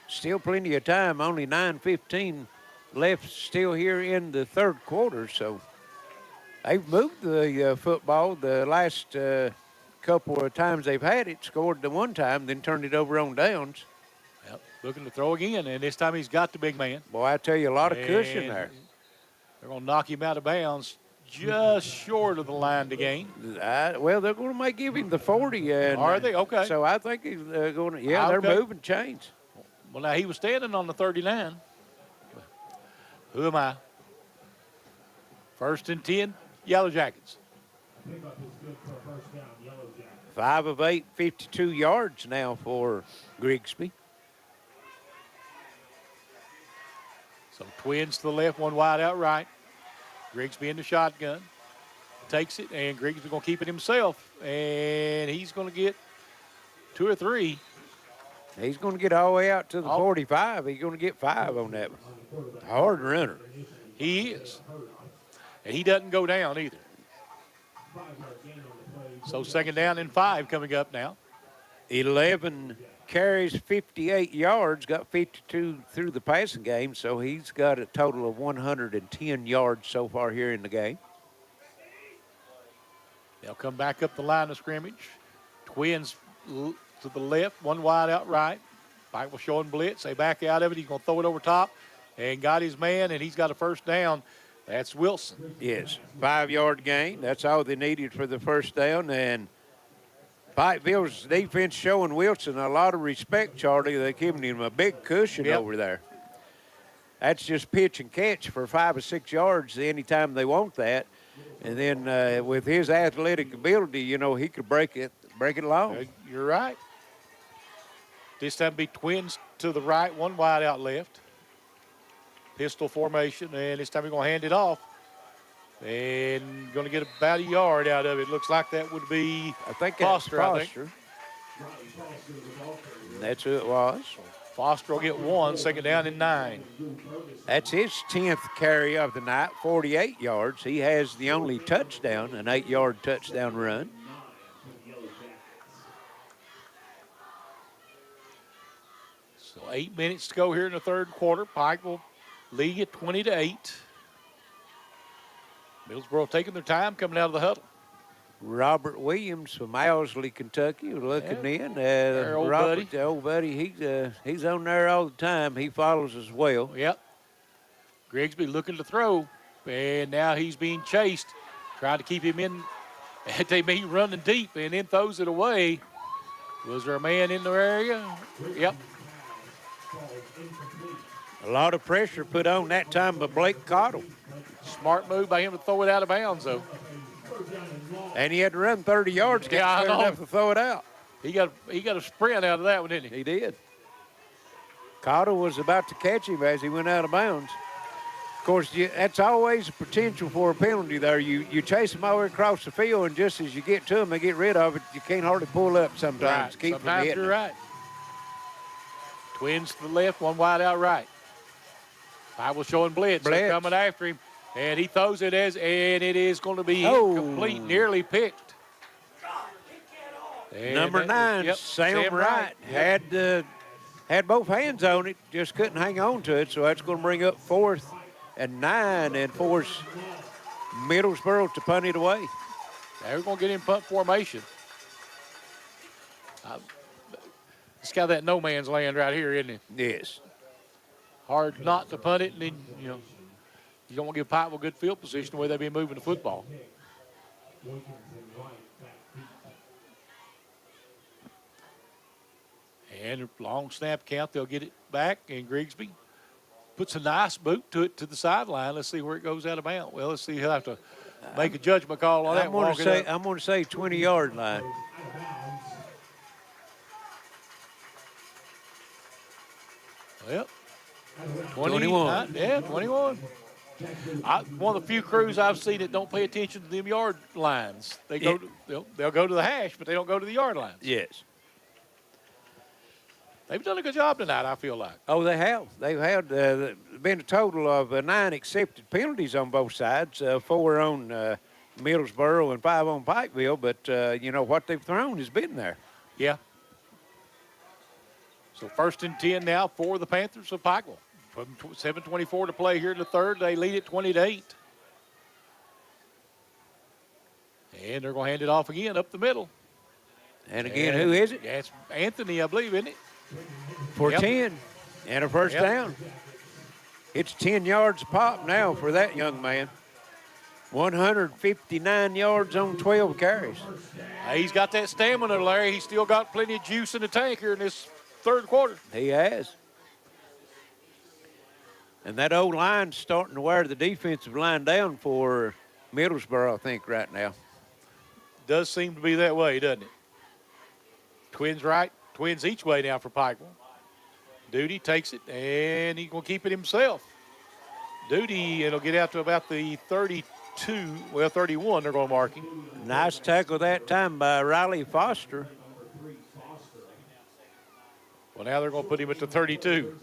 Still plenty of time. Only 9:15 left still here in the third quarter. So they've moved the football the last couple of times they've had it. Scored the one time, then turned it over on downs. Yep. Looking to throw again, and this time he's got the big man. Boy, I tell you, a lot of cushion there. They're going to knock him out of bounds. Just short of the line to gain. Well, they're going to give him the 40. And, are they? Okay. So I think he's going to, they're moving chains. Well, now he was standing on the 39. Who am I? First and 10, Yellowjackets. 5 of 8, 52 yards now for Grigsby. So Twins to the left, one wide out right. Grigsby in the shotgun. Takes it, and Grigsby's going to keep it himself. And he's going to get 2 or 3. He's going to get all the way out to the 45. He's going to get 5 on that one. Hard runner. He is. And he doesn't go down either. So second down and 5 coming up now. 11 carries, 58 yards, got 52 through the passing game, so he's got a total of 110 yards so far here in the game. They'll come back up the line of scrimmage. Twins to the left, one wide out right. Pikeville showing blitz. They back out of it. He's going to throw it over top and got his man, and he's got a first down. That's Wilson. Yes, 5-yard gain. That's all they needed for the first down. And Pikeville's defense showing Wilson a lot of respect, Charlie. They're giving him a big cushion over there. That's just pitch and catch for 5 or 6 yards anytime they want that. And then with his athletic ability, you know, he could break it along. You're right. This time be Twins to the right, one wide out left. Pistol formation, and this time he's going to hand it off. And going to get about a yard out of it. Looks like that would be Foster, I think. That's who it was. Foster will get one, second down and 9. That's his 10th carry of the night, 48 yards. He has the only touchdown, an 8-yard touchdown run. So 8 minutes to go here in the third quarter. Pikeville lead at 20-8. Middlesboro taking their time coming out of the huddle. Robert Williams from Owsley, Kentucky, looking in. Our old Robert, buddy. the old buddy, he's on there all the time. He follows as well. Yep. Grigsby looking to throw, and now he's being chased. Trying to keep him in. They may running deep, and then throws it away. Was there a man in the area? Yep. A lot of pressure put on that time by Blake Cottle. Smart move by him to throw it out of bounds, though. And he had to run 30 yards to get clear enough to throw it out. He got a sprint out of that one, didn't he? He did. Cottle was about to catch him as he went out of bounds. Of course, that's always a potential for a penalty there. You chase them all the way across the field, and just as you get to them, they get rid of it. You can't hardly pull up sometimes. Right. Keep from Sometimes hitting you're right. Twins to the left, one wide out right. Pikeville showing blitz. They're coming after him. And he throws it and it is going to be incomplete, nearly picked. And Number 9, Sam Wright, had both hands on it, just couldn't hang on to it, so that's going to bring up 4th and 9 and force Middlesboro to punt it away. They're going to get in punt formation. It's got that no man's land right here, isn't it? Yes. Hard not to punt it, and then, you don't want to give Pikeville good field position the way they've been moving the football. And a long snap count, they'll get it back, and Grigsby puts a nice boot to it to the sideline. Let's see where it goes out of bounds. Well, let's see. He'll have to make a judgment call on that. I'm going to say 20-yard line. Yep. 21. Yeah, 21. One of the few crews I've seen that don't pay attention to them yard lines. They go they'll go to the hash, but they don't go to the yard lines. Yes. They've done a good job tonight, I feel like. Oh, they have. They've had been a total of 9 accepted penalties on both sides, 4 on Middlesboro and 5 on Pikeville, but, what they've thrown has been there. Yeah. So 1st and 10 now for the Panthers of Pikeville. From 7:24 to play here in the third. They lead it 20-8. And they're going to hand it off again up the middle. And again, who is it? Yeah, it's Anthony, I believe, isn't it? For 10 and a first down. It's 10 yards a pop now for that young man. 159 yards on 12 carries. He's got that stamina, Larry. He's still got plenty of juice in the tank here in this third quarter. He has. And that old line's starting to wear the defensive line down for Middlesboro, I think, right now. Does seem to be that way, doesn't it? Twins right, twins each way now for Pikeville. Duty takes it, and he's going to keep it himself. Duty, it'll get out to about the 32, 31 they're going to mark him. Nice tackle that time by Riley Foster. Well, now they're going to put him at the 32.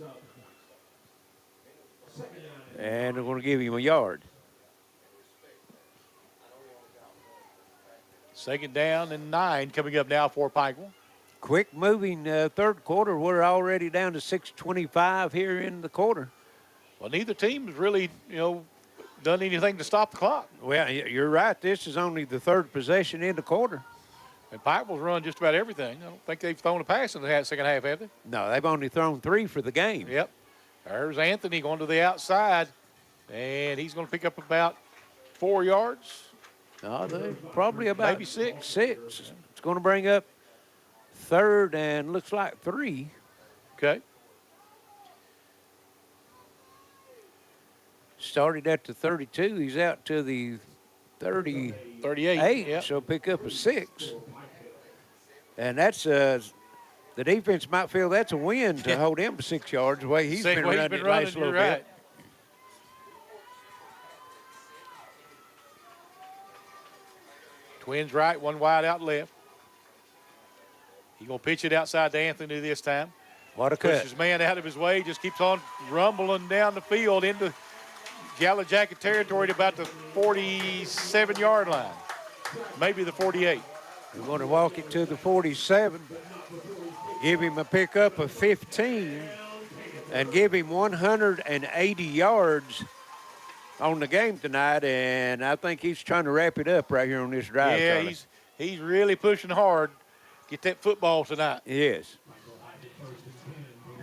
And they're going to give him a yard. Second down and 9 coming up now for Pikeville. Quick moving third quarter. We're already down to 6:25 here in the quarter. Well, neither team is really, done anything to stop the clock. Well, you're right. This is only the third possession in the quarter. And Pikeville's run just about everything. I don't think they've thrown a pass in the second half, have they? No, they've only thrown 3 for the game. Yep. There's Anthony going to the outside, and he's going to pick up about 4 yards. No, they probably about maybe 6. 6. It's going to bring up 3rd and looks like 3. Okay. Started at the 32. He's out to the 38. Yep. So pick up a 6. And that's the defense might feel that's a win to hold him to 6 yards the way he's been running it last little bit. Right. Twins right, one wide out left. He's going to pitch it outside to Anthony this time. What a cut. Pushes his man out of his way, just keeps on rumbling down the field into Yellowjacket territory to about the 47-yard line, maybe the 48. We're going to walk it to the 47, give him a pickup of 15, and give him 180 yards on the game tonight, and I think he's trying to wrap it up right here on this drive. Yeah, Charlie. he's really pushing hard. Get that football tonight. Yes.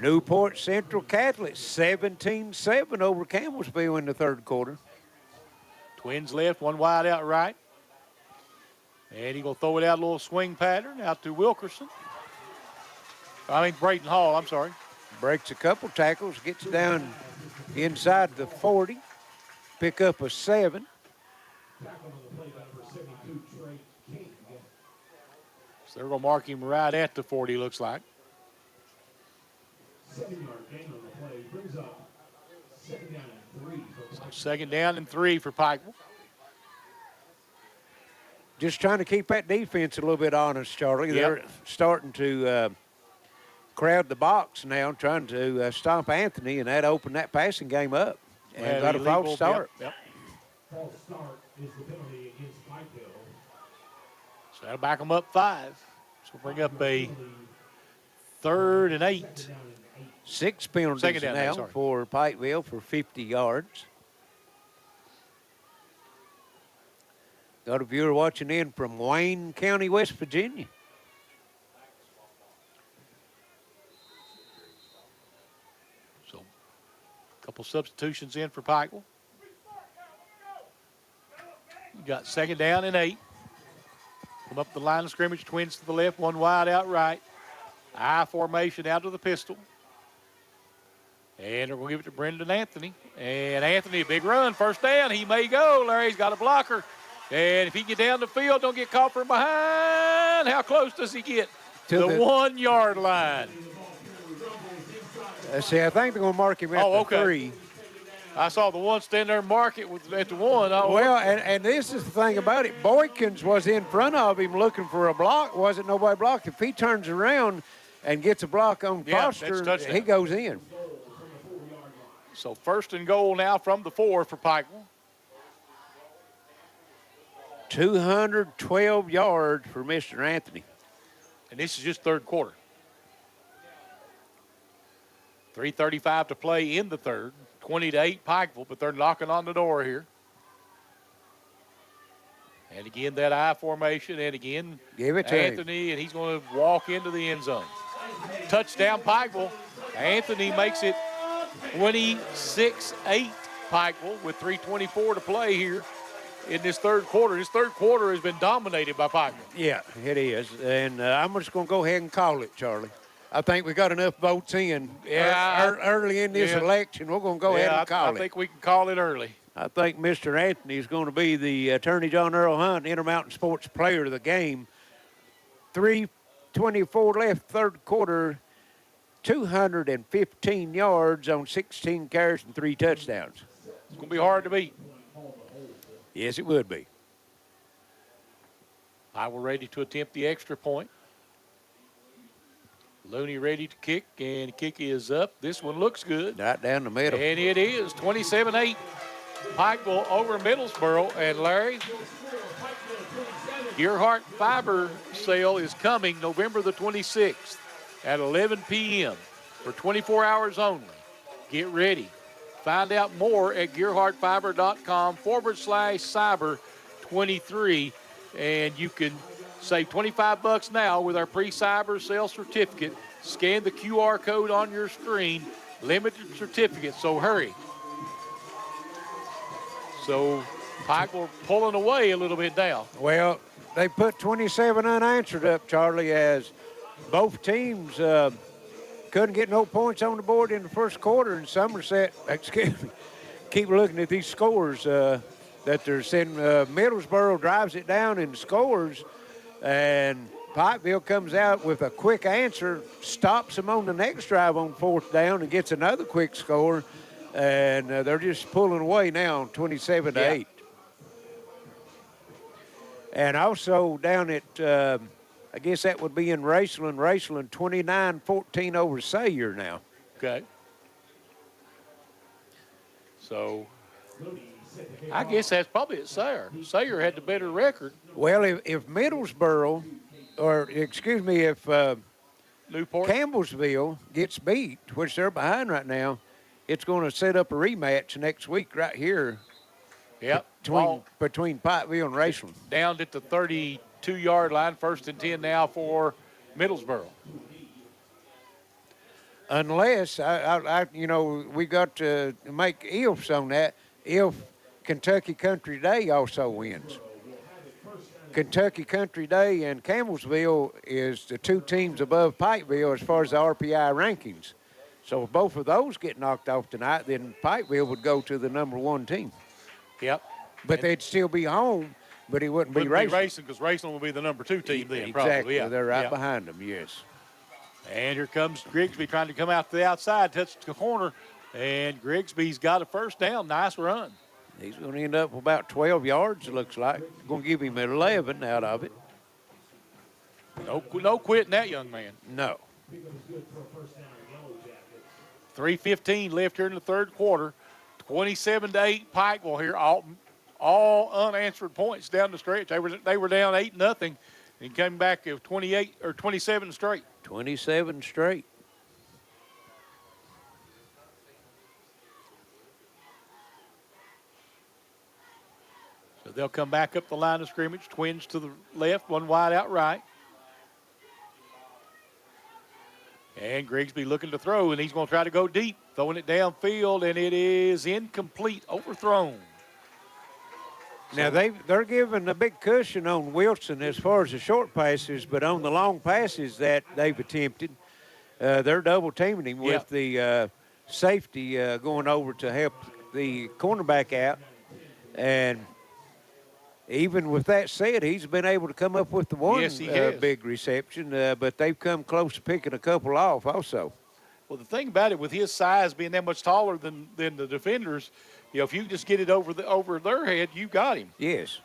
Newport Central Catholic 17-7 over Campbellsville in the third quarter. Twins left, one wide out right. And he's going to throw it out a little swing pattern out to Wilkerson. Brayton Hall, I'm sorry. Breaks a couple tackles, gets down inside the 40. Pick up a 7. So they're going to mark him right at the 40, looks like. 7-yard gain on the play brings up 2nd down and 3. So 2nd down and 3 for Pikeville. Just trying to keep that defense a little bit honest, Charlie. Yep. They're starting to crowd the box now, trying to stop Anthony, and that opened that passing game up. And got a false start. Yep. False start is the penalty against Pikeville. So that'll back them up 5. So bring up a 3rd and 8. 6 penalties down, now for Pikeville for 50 yards. Got a viewer watching in from Wayne County, West Virginia. So a couple substitutions in for Pikeville. You got 2nd down and 8. Come up the line of scrimmage, Twins to the left, one wide out right. I formation out to the pistol. And we're going to give it to Brendan Anthony. And Anthony, a big run, 1st down. He may go. Larry's got a blocker. And if he get down the field, don't get caught from behind. How close does he get? To the 1 yard line. See, I think they're going to mark him at the 3. I saw the one stand there and mark it at the 1. Well, and this is the thing about it. Boykins was in front of him looking for a block. Wasn't nobody blocked. If he turns around and gets a block on Foster, he goes in. So 1st and goal now from the 4 for Pikeville. 212 yards for Mr. Anthony. And this is just 3rd quarter. 3:35 to play in the 3rd. 20-8 Pikeville, but they're knocking on the door here. And again, that I formation, and again, give it to Anthony, and he's going to walk into the end zone. Touchdown Pikeville. Anthony makes it 26-8 Pikeville with 3:24 to play here in this 3rd quarter. This 3rd quarter has been dominated by Pikeville. Yeah, it is. And I'm just going to go ahead and call it, Charlie. I think we got enough votes in early in this election. We're going to go ahead and call it. I think we can call it early. I think Mr. Anthony is going to be the Attorney John Earl Hunt Intermountain Sports Player of the game. 3:24 left, 3rd quarter, 215 yards on 16 carries and 3 touchdowns. It's going to be hard to beat. Yes, it would be. Iowa ready to attempt the extra point. Looney ready to kick, and the kick is up. This one looks good. Right down the middle. And it is 27-8. Pikeville over Middlesboro. And Larry, Gearheart fiber sale is coming November the 26th at 11 p.m. for 24 hours only. Get ready. Find out more at gearhartfiber.com/cyber23, and you can save $25 now with our pre-cyber sale certificate. Scan the QR code on your screen. Limited certificate, so hurry. So Pikeville pulling away a little bit now. Well, they put 27 unanswered up, Charlie, as both teams couldn't get no points on the board in the first quarter. And Somerset, excuse me, keep looking at these scores that they're sending. Middlesboro drives it down and scores, and Pikeville comes out with a quick answer, stops them on the next drive on fourth down, and gets another quick score. And they're just pulling away now, 27-8. And also down at, I guess that would be in Raceland, 29-14 over Sayre now. Okay. So I guess that's probably at Sayre. Sayre had the better record. Well, if Middlesboro, or excuse me, if Newport, Campbellsville gets beat, which they're behind right now, it's going to set up a rematch next week right here. Yep. Between Pikeville and Raceland. Down at the 32-yard line, 1st and 10 now for Middlesboro. Unless, we got to make ifs on that, if Kentucky Country Day also wins. Kentucky Country Day and Campbellsville is the two teams above Pikeville as far as the RPI rankings. So if both of those get knocked off tonight, then Pikeville would go to the #1 team. Yep. But they'd still be home, but he wouldn't be racing. Because Raceland will be the #2 team then, exactly. probably. Yeah. They're right behind them, yes. And here comes Grigsby trying to come out to the outside, touch the corner, and Grigsby's got a first down. Nice run. He's going to end up with about 12 yards, it looks like. Going to give him 11 out of it. No quitting that young man. No. 3:15 left here in the third quarter. 27-8 Pikeville here. All unanswered points down the stretch. They were down 8-0 and came back with 27 straight. 27 straight. So they'll come back up the line of scrimmage. Twins to the left, one wide out right. And Grigsby looking to throw, and he's going to try to go deep, throwing it downfield, and it is incomplete, overthrown. Now, they're giving a big cushion on Wilson as far as the short passes, but on the long passes that they've attempted, they're double-teaming him with the safety going over to help the cornerback out. And even with that said, he's been able to come up with the one big reception, but they've come close to picking a couple off also. Well, the thing about it, with his size being that much taller than the defenders, if you just get it over their head, you got him. Yes.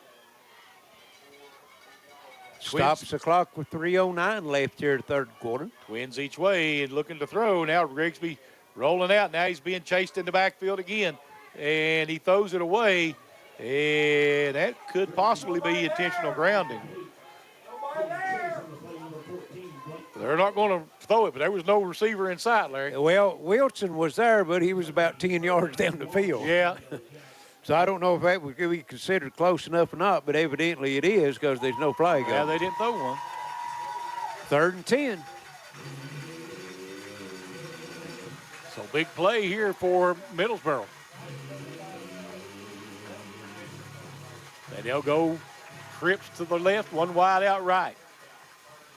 Stops the clock with 3:09 left here in the third quarter. Twins each way and looking to throw. Now Grigsby rolling out. Now he's being chased in the backfield again, and he throws it away. And that could possibly be intentional grounding. They're not going to throw it, but there was no receiver in sight, Larry. Well, Wilson was there, but he was about 10 yards down the field. Yeah. So I don't know if that would be considered close enough or not, but evidently it is because there's no flag. Yeah, they didn't throw one. 3rd and 10. So big play here for Middlesboro. And they'll go trips to the left, one wide out right.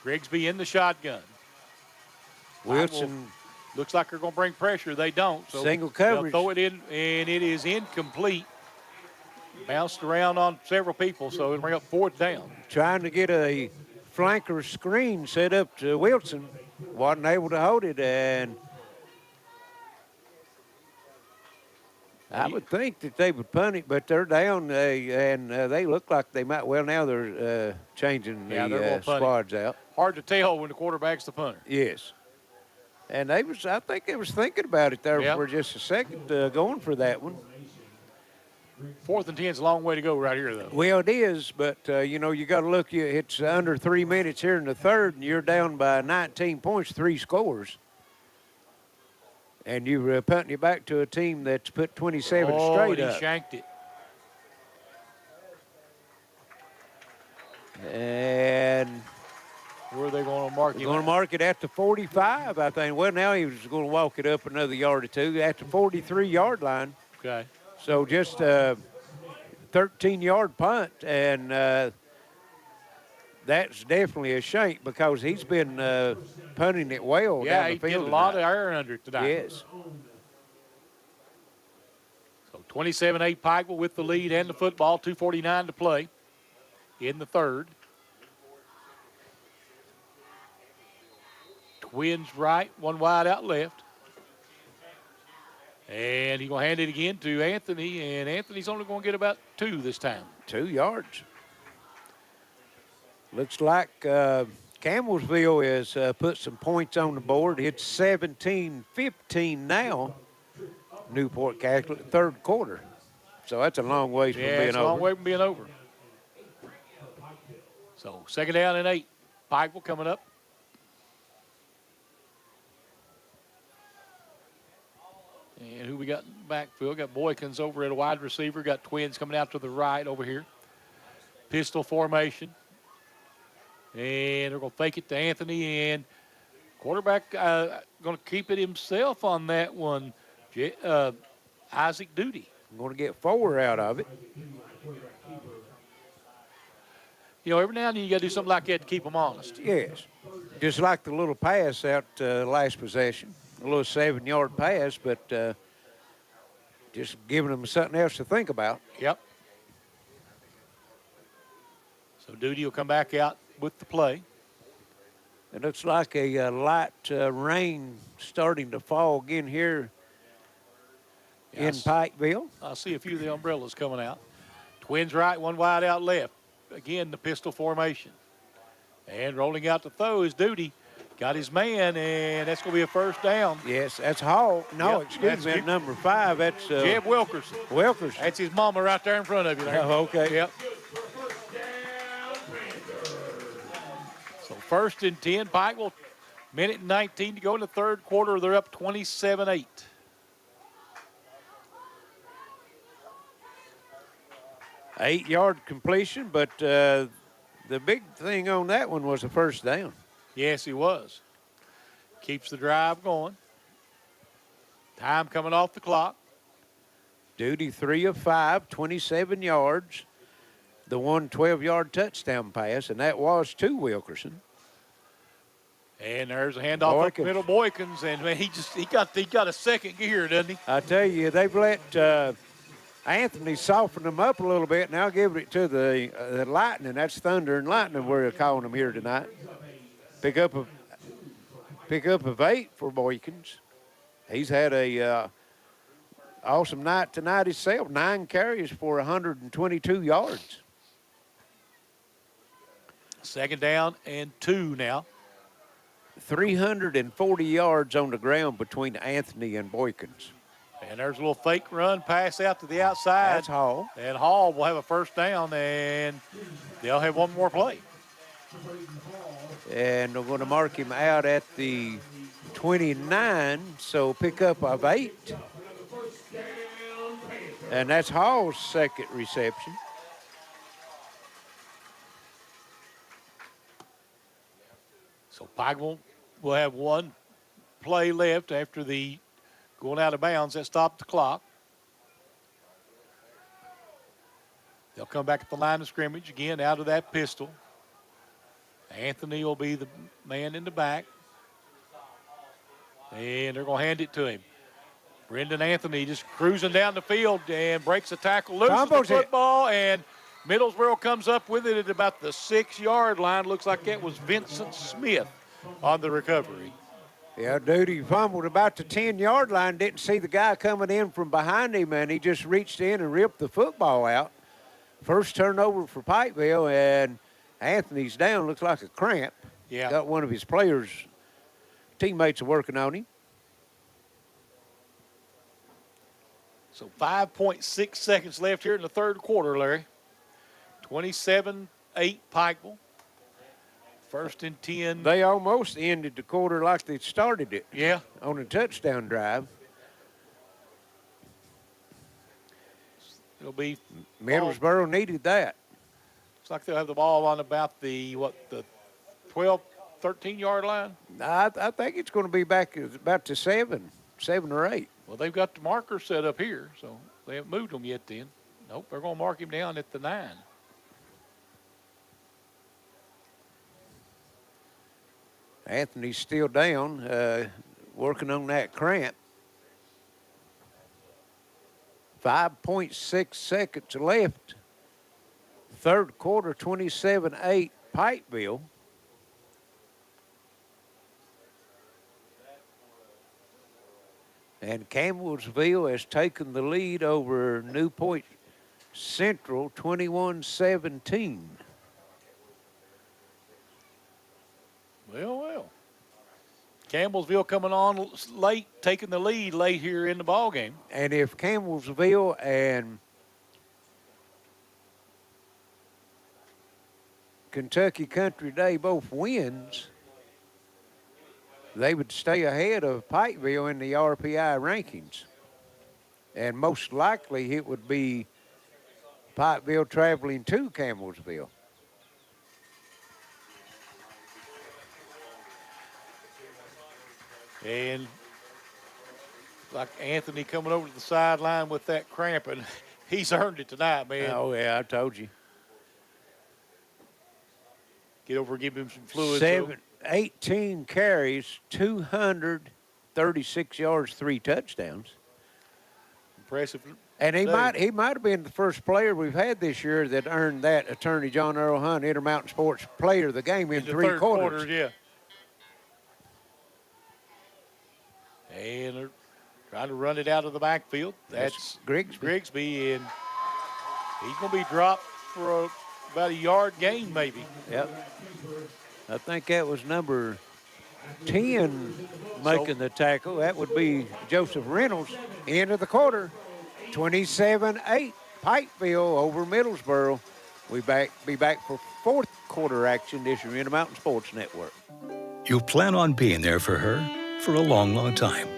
Grigsby in the shotgun. Wilson looks like they're going to bring pressure. They don't. So single coverage. They'll throw it in, and it is incomplete. Bounced around on several people, so it'll bring up 4th down. Trying to get a flanker screen set up to Wilson. Wasn't able to hold it, and I would think that they would punt it, but they're down, and they look like they might. Well, now they're changing the squads out. Hard to tell when the quarterback's the punter. Yes. And I think they was thinking about it there for just a second, going for that one. 4th and 10 is a long way to go right here, though. Well, it is, but, you got to look. It's under 3 minutes here in the third, and you're down by 19 points, 3 scores. And you're punting it back to a team that's put 27 Oh, straight and up. he shanked it. And where are they going to mark they're him? going to mark it at the 45, I think. Well, now he was going to walk it up another yard or two at the 43-yard line. Okay. So just a 13-yard punt, and that's definitely a shank because he's been punting it well Yeah, down the he field did a lot tonight. of air under it tonight. Yes. So 27-8 Pikeville with the lead and the football, 2:49 to play in the third. Twins right, one wide out left. And he's going to hand it again to Anthony, and Anthony's only going to get about 2 this time. 2 yards. Looks like Campbellsville has put some points on the board. It's 17-15 now. Newport Catholic, third quarter. So that's a long ways from being over. it's a long way from being over. So second down and 8. Pikeville coming up. And who we got in the backfield? Got Boykins over at a wide receiver. Got Twins coming out to the right over here. Pistol formation. And they're going to fake it to Anthony. And quarterback going to keep it himself on that one. Isaac Duty. I'm going to get 4 out of it. You know, every now and then you got to do something like that to keep them honest. Yes. Just like the little pass out last possession. A little 7-yard pass, but just giving them something else to think about. Yep. So Duty will come back out with the play. It looks like a light rain starting to fall again here in Pikeville. I see a few of the umbrellas coming out. Twins right, one wide out left. Again, the pistol formation. And rolling out to throw is Duty. Got his man, and that's going to be a first down. Yes, that's Hall. No, Yep, excuse me, that's number 5. That's Jeb Wilkerson. Wilkerson. That's his mama right there in front of you there. Oh, okay. Yep. So first and 10, Pikeville, minute and 19 to go in the third quarter. They're up 27-8. Eight-yard completion, but the big thing on that one was a first down. Yes, he was. Keeps the drive going. Time coming off the clock. Duty 3 of 5, 27 yards. The 12-yard touchdown pass, and that was to Wilkerson. And there's a handoff up the middle, Boykins, and man, he got a second gear, doesn't he? I tell you, they've let Anthony soften them up a little bit. Now give it to the Lightning. That's Thunder and Lightning we're calling them here tonight. Pick up of 8 for Boykins. He's had a awesome night tonight himself. 9 carries for 122 yards. Second down and 2 now. 340 yards on the ground between Anthony and Boykins. And there's a little fake run pass out to the outside. That's Hall. And Hall will have a first down, and they'll have one more play. And they're going to mark him out at the 29, so pick up of 8. And that's Hall's second reception. So Pikeville will have one play left after the going out of bounds. That stopped the clock. They'll come back at the line of scrimmage again out of that pistol. Anthony will be the man in the back. And they're going to hand it to him. Brendan Anthony just cruising down the field and breaks the tackle, loses the football, and Middlesboro comes up with it at about the 6-yard line. Looks like that was Vincent Smith on the recovery. Yeah, Duty fumbled about the 10-yard line, didn't see the guy coming in from behind him, and he just reached in and ripped the football out. First turnover for Pikeville, and Anthony's down. Looks like a cramp. Yeah. Got one of his players, teammates are working on him. So 5.6 seconds left here in the third quarter, Larry. 27-8 Pikeville. First and 10. They almost ended the quarter like they started it. Yeah. On a touchdown drive. It'll be Middlesboro needed that. Looks like they'll have the ball on about the 12, 13-yard line. I think it's going to be back about to 7 or 8. Well, they've got the marker set up here, so they haven't moved them yet then. Nope, they're going to mark him down at the 9. Anthony's still down, working on that cramp. 5.6 seconds left. Third quarter, 27-8, Pikeville. And Campbellsville has taken the lead over New Point Central, 21-17. Well. Campbellsville coming on late, taking the lead late here in the ball game. And if Campbellsville and Kentucky Country Day both wins, they would stay ahead of Pikeville in the RPI rankings. And most likely it would be Pikeville traveling to Campbellsville. And like Anthony coming over to the sideline with that cramp, and he's earned it tonight, man. Oh, yeah, I told you. Get over and give him some fluid. 18 carries, 236 yards, 3 touchdowns. Impressive. And he might have been the first player we've had this year that earned that Attorney John Earl Hunt Intermountain Sports Player of the Game in 3 quarters. Yeah. And they're trying to run it out of the backfield. That's Grigsby, and he's going to be dropped for about a yard gain, maybe. Yep. I think that was number 10 making the tackle. That would be Joseph Reynolds. End of the quarter, 27-8, Pikeville over Middlesboro. We be back for fourth quarter action this year in the Mountain Sports Network. You plan on being there for her for a long, long time.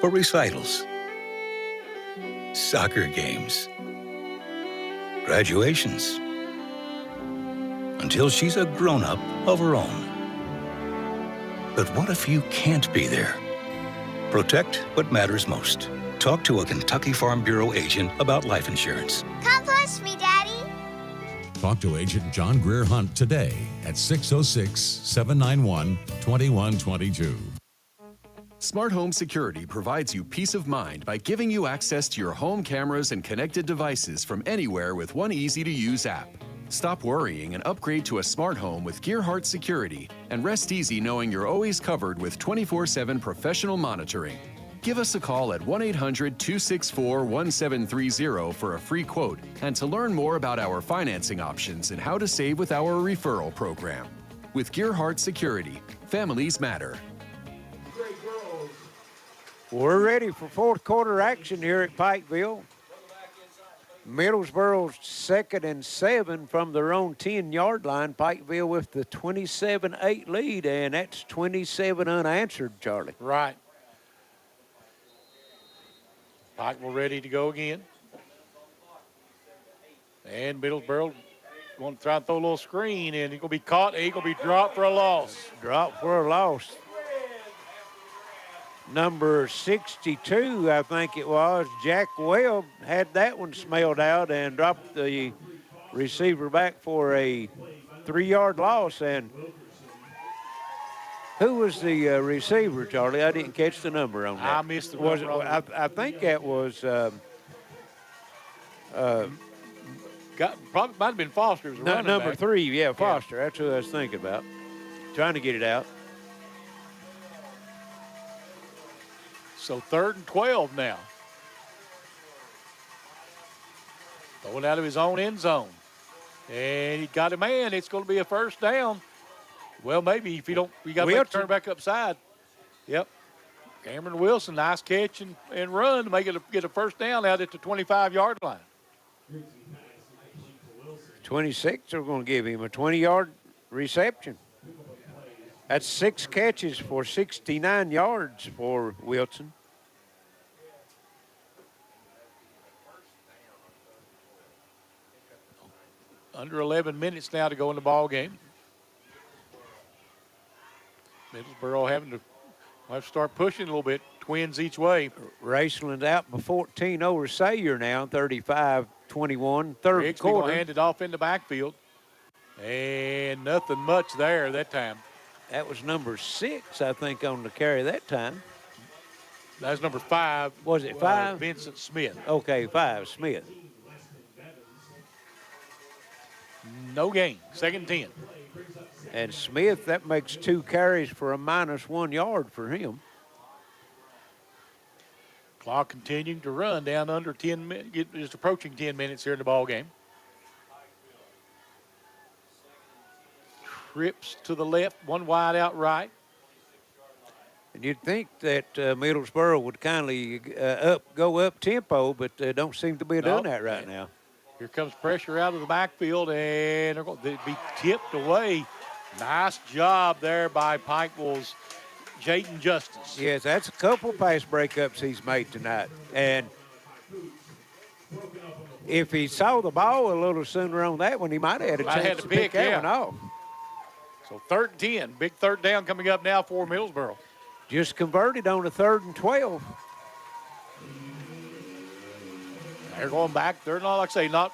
For recitals, soccer games, graduations, until she's a grown-up of her own. But what if you can't be there? Protect what matters most. Talk to a Kentucky Farm Bureau agent about life insurance. Come plus me, Daddy. Talk to Agent John Greer Hunt today at 606-791-2122. Smart Home Security provides you peace of mind by giving you access to your home cameras and connected devices from anywhere with one easy-to-use app. Stop worrying and upgrade to a smart home with Gearheart Security, and rest easy knowing you're always covered with 24/7 professional monitoring. Give us a call at 1-800-264-1730 for a free quote and to learn more about our financing options and how to save with our referral program. With Gearheart Security, families matter. We're ready for fourth quarter action here at Pikeville. Middlesboro's 2nd and 7 from their own 10-yard line. Pikeville with the 27-8 lead, and that's 27 unanswered, Charlie. Right. Pikeville ready to go again. And Middlesboro going to try and throw a little screen, and he's going to be caught, and he's going to be dropped for a loss. Dropped for a loss. Number 62, I think it was, Jack Webb, had that one smelled out and dropped the receiver back for a 3-yard loss. And who was the receiver, Charlie? I didn't catch the number on that. I missed the number. I think that was probably might have been Foster. Number 3, yeah, Foster. Yeah. That's who I was thinking about. Trying to get it out. So 3rd and 12 now. Throwing out of his own end zone. And he got a man. It's going to be a first down. Well, maybe if you don't, you got to turn back upside. Yep. Cameron Wilson, nice catch and run to make it get a first down out at the 25-yard line. 26, they're going to give him a 20-yard reception. That's 6 catches for 69 yards for Wilson. Under 11 minutes now to go in the ball game. Middlesboro having to have to start pushing a little bit. Twins each way. Raceland's out by 14 over Sayre now, 35-21, third Grigsby quarter. gonna hand it off in the backfield. And nothing much there that time. That was number 6, I think, on the carry that time. That's number 5. Was it 5? Vincent Smith. Okay, 5, Smith. No gain, 2nd and 10. And Smith, that makes 2 carries for a -1 yard for him. Clock continuing to run down under 10 minutes, just approaching 10 minutes here in the ball game. Trips to the left, one wide out right. And you'd think that Middlesboro would kindly go up tempo, but they don't seem to be doing that right now. Here comes pressure out of the backfield, and they're going to be tipped away. Nice job there by Pikeville's Jaden Justice. Yes, that's a couple pass breakups he's made tonight. And if he saw the ball a little sooner on that one, he might have had a chance to pick that one off. So 3rd and 10, big 3rd down coming up now for Middlesboro. Just converted on a 3rd and 12. They're going back. They're not, like I say, not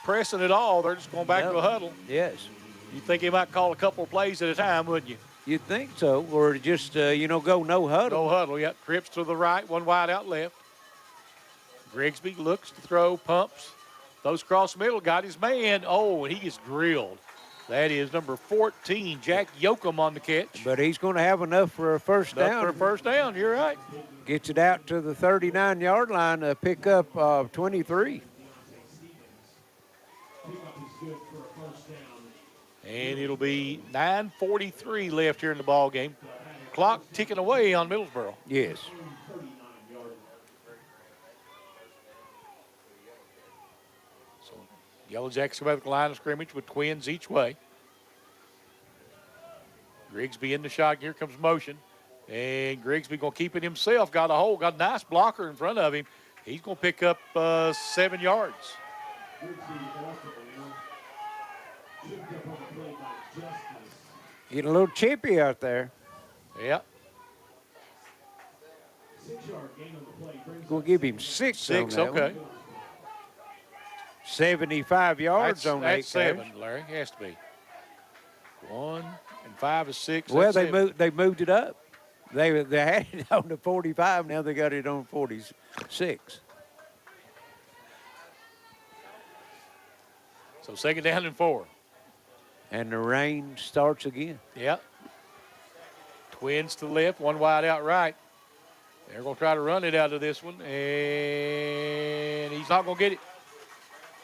pressing at all. They're just going back to a huddle. Yes. You think he might call a couple of plays at a time, wouldn't you? You'd think so, or just, go no huddle. No huddle, yeah. Trips to the right, one wide out left. Grigsby looks to throw, pumps. Those cross the middle, got his man. Oh, and he gets drilled. That is number 14, Jack Yoakum on the catch. But he's going to have enough for a first down. For a first down, you're right. Gets it out to the 39-yard line, a pickup of 23. And it'll be 9:43 left here in the ball game. Clock ticking away on Middlesboro. Yes. So Yellowjackets come out with the line of scrimmage with twins each way. Grigsby in the shot. Here comes motion. And Grigsby going to keep it himself. Got a hole. Got a nice blocker in front of him. He's going to pick up 7 yards. Getting a little chippy out there. Yeah. Going to give him 6. 6, okay. 75 yards on 8 That's 7, carries. Larry. Has to be. 1 and 5 is 6. Well, That's they moved it up. They had it on the 45. Now they got it on 46. So 2nd down and 4. And the rain starts again. Yep. Twins to the left, one wide out right. They're going to try to run it out of this one, and he's not going to get it.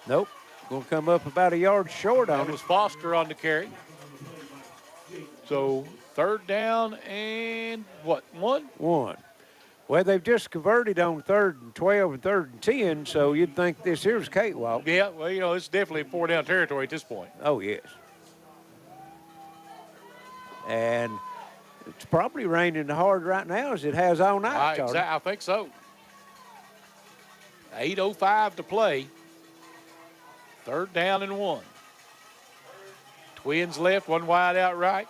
Nope. Going to come up about a yard short on That it. was Foster on the carry. So 3rd down and what, 1? 1. Well, they've just converted on 3rd and 12 and 3rd and 10, so you'd think this here's cakewalk. Yeah, well, it's definitely 4-down territory at this point. Oh, yes. And it's probably raining hard right now as it has all night, Charlie. I think so. 8:05 to play. 3rd down and 1. Twins left, one wide out right.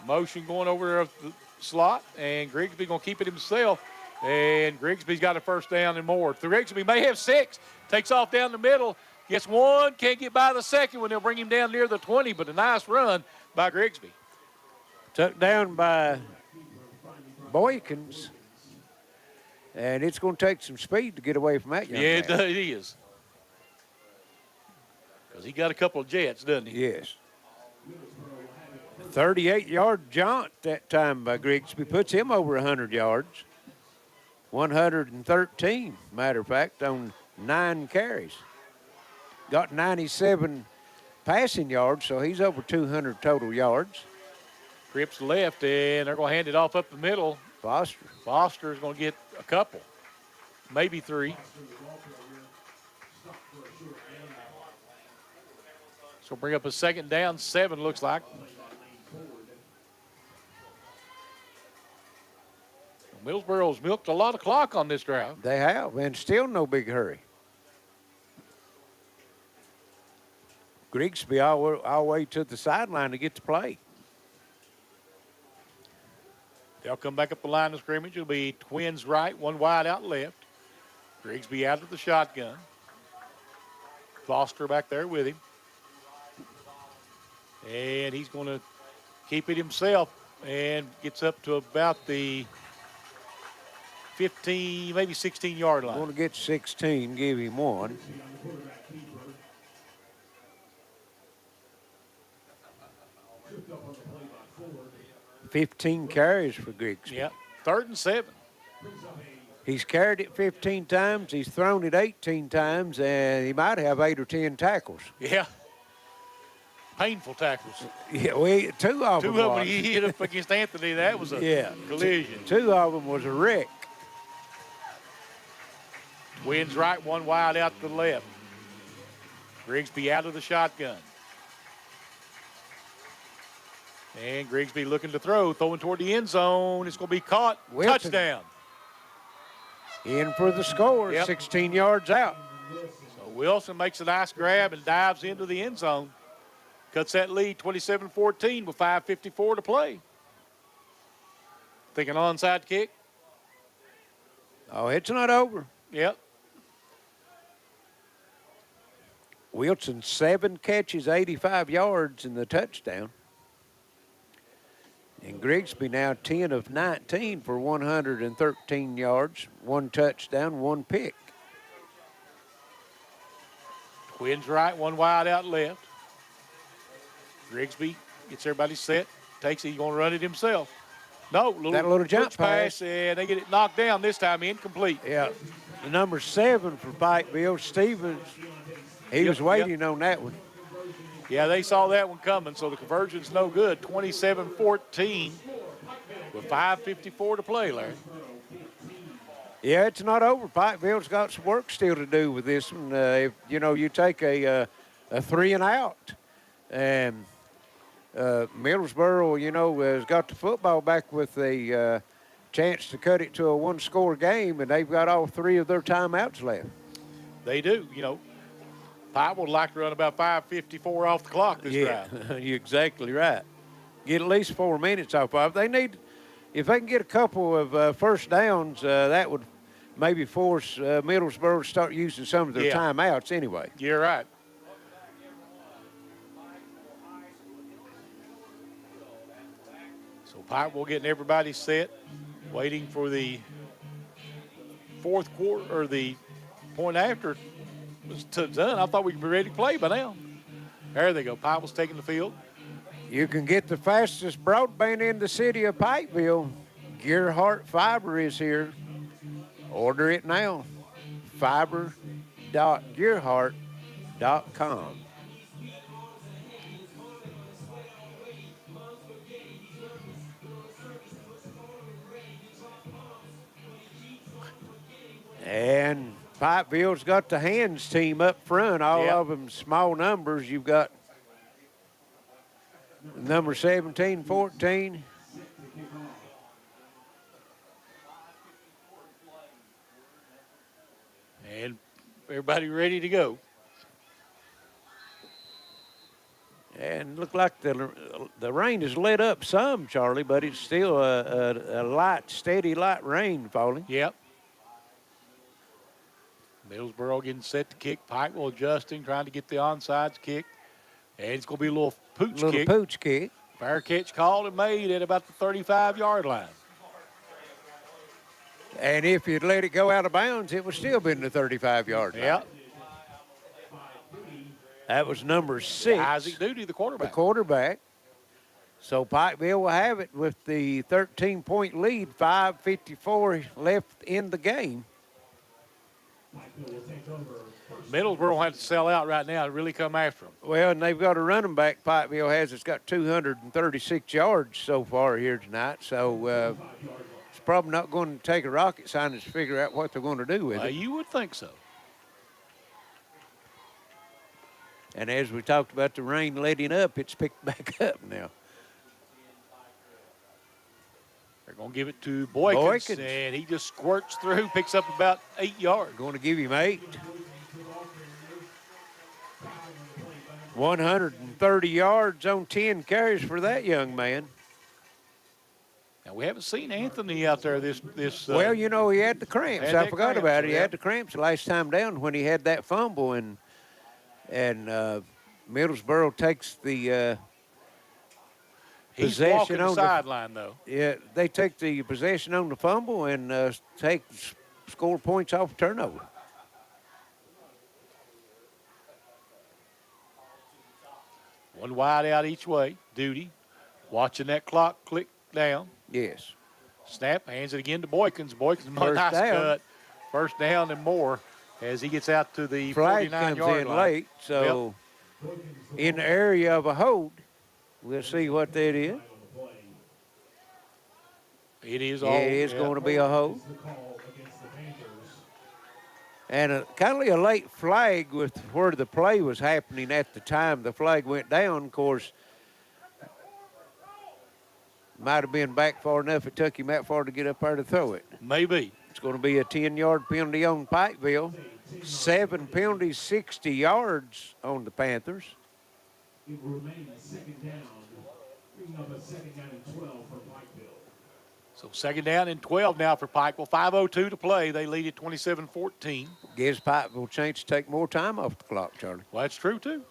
Motion going over the slot, and Grigsby going to keep it himself. And Grigsby's got a first down and more. Grigsby may have 6. Takes off down the middle. Gets 1. Can't get by the second one. They'll bring him down near the 20, but a nice run by Grigsby. Tucked down by Boykins. And it's going to take some speed to get away from that young man. Yeah, it is. Because he got a couple of jets, doesn't he? Yes. 38-yard jaunt that time by Grigsby. Puts him over 100 yards. 113, matter of fact, on 9 carries. Got 97 passing yards, so he's over 200 total yards. Trips left, and they're going to hand it off up the middle. Foster is going to get a couple, maybe 3. So bring up a 2nd down, 7 looks like. Middlesboro's milked a lot of clock on this drive. They have, and still no big hurry. Grigsby all the way to the sideline to get to play. They'll come back up the line of scrimmage. It'll be Twins right, one wide out left. Grigsby out of the shotgun. Foster back there with him. And he's going to keep it himself and gets up to about the 15, maybe 16-yard line. Want to get 16, give him one. 15 carries for Grigsby. Yep, 3rd and 7. He's carried it 15 times. He's thrown it 18 times, and he might have 8 or 10 tackles. Yeah. Painful tackles. Yeah, two of them. Two of them, he hit up against Anthony. That was a collision. Two of them was a wreck. Twins right, one wide out to the left. Grigsby out of the shotgun. And Grigsby looking to throw, throwing toward the end zone. It's going to be caught. Wilson. Touchdown. In for the score, 16 yards out. So Wilson makes a nice grab and dives into the end zone. Cuts that lead 27-14 with 5:54 to play. Think an onside kick? Oh, it's not over. Yep. Wilson, 7 catches, 85 yards in the touchdown. And Grigsby now 10 of 19 for 113 yards, 1 touchdown, 1 pick. Twins right, one wide out left. Grigsby gets everybody set, takes it, he's going to run it himself. No, little jump pass. And they get it knocked down this time, incomplete. Yeah, the number 7 for Pikeville, Stevens, he was waiting on that one. Yeah, they saw that one coming, so the conversion's no good. 27-14 with 5:54 to play, Larry. Yeah, it's not over. Pikeville's got some work still to do with this one. If, you take a 3 and out, and Middlesboro, has got the football back with a chance to cut it to a 1-score game, and they've got all 3 of their timeouts left. They do, Pike would like to run about 5:54 off the clock this drive. You're exactly right. Get at least 4 minutes off of it. If they can get a couple of first downs, that would maybe force Middlesboro to start using some of their timeouts anyway. You're right. So Pikeville getting everybody set, waiting for the fourth quarter or the point after was done. I thought we'd be ready to play by now. There they go. Pikeville's taking the field. You can get the fastest broadband in the city of Pikeville. Gearheart Fiber is here. Order it now. fiber.gearheart.com. And Pikeville's got the hands team up front, all of them small numbers. You've got number 17, 14. And everybody ready to go. And look like the rain has let up some, Charlie, but it's still a light, steady light rain falling. Yep. Middlesboro getting set to kick. Pikeville adjusting, trying to get the onside kick. And it's going to be a little pooch kick. Fair catch called and made at about the 35-yard line. And if you'd let it go out of bounds, it would still been the 35-yard line. Yep. That was number 6. Isaac Duty, the quarterback. The quarterback. So Pikeville will have it with the 13-point lead, 5:54 left in the game. Middlesboro has to sell out right now to really come after them. Well, and they've got a running back Pikeville has that's got 236 yards so far here tonight. So it's probably not going to take a rocket scientist to figure out what they're going to do with it. You would think so. And as we talked about the rain letting up, it's picked back up now. Going to give it to Boykins, and he just squirts through, picks up about 8 yards. Going to give him 8. 130 yards on 10 carries for that young man. Now, we haven't seen Anthony out there this well, you know, he had the cramps. I forgot about it. He had the cramps last time down when he had that fumble, and Middlesboro takes the He's possession walking on the sideline, though. Yeah, they take the possession on the fumble and score points off turnover. One wide out each way. Duty. Watching that clock click down. Yes. Snap, hands it again to Boykins. Boykins, nice cut. First down and more as he gets out to the 49-yard line. Comes in late, so in the area of a hold. We'll see what that is. It is yeah, it is going to be a hold. And kind of a late flag with where the play was happening at the time the flag went down. Of course, might have been back far enough. It took him that far to get up there to throw it. Maybe. It's going to be a 10-yard penalty on Pikeville. 7 penalties, 60 yards on the Panthers. It will remain a second down. Bringing up a second down and 12 for Pikeville. So second down and 12 now for Pikeville. 5:02 to play. They lead at 27-14. Gives Pikeville a chance to take more time off the clock, Charlie. Well, that's true, too.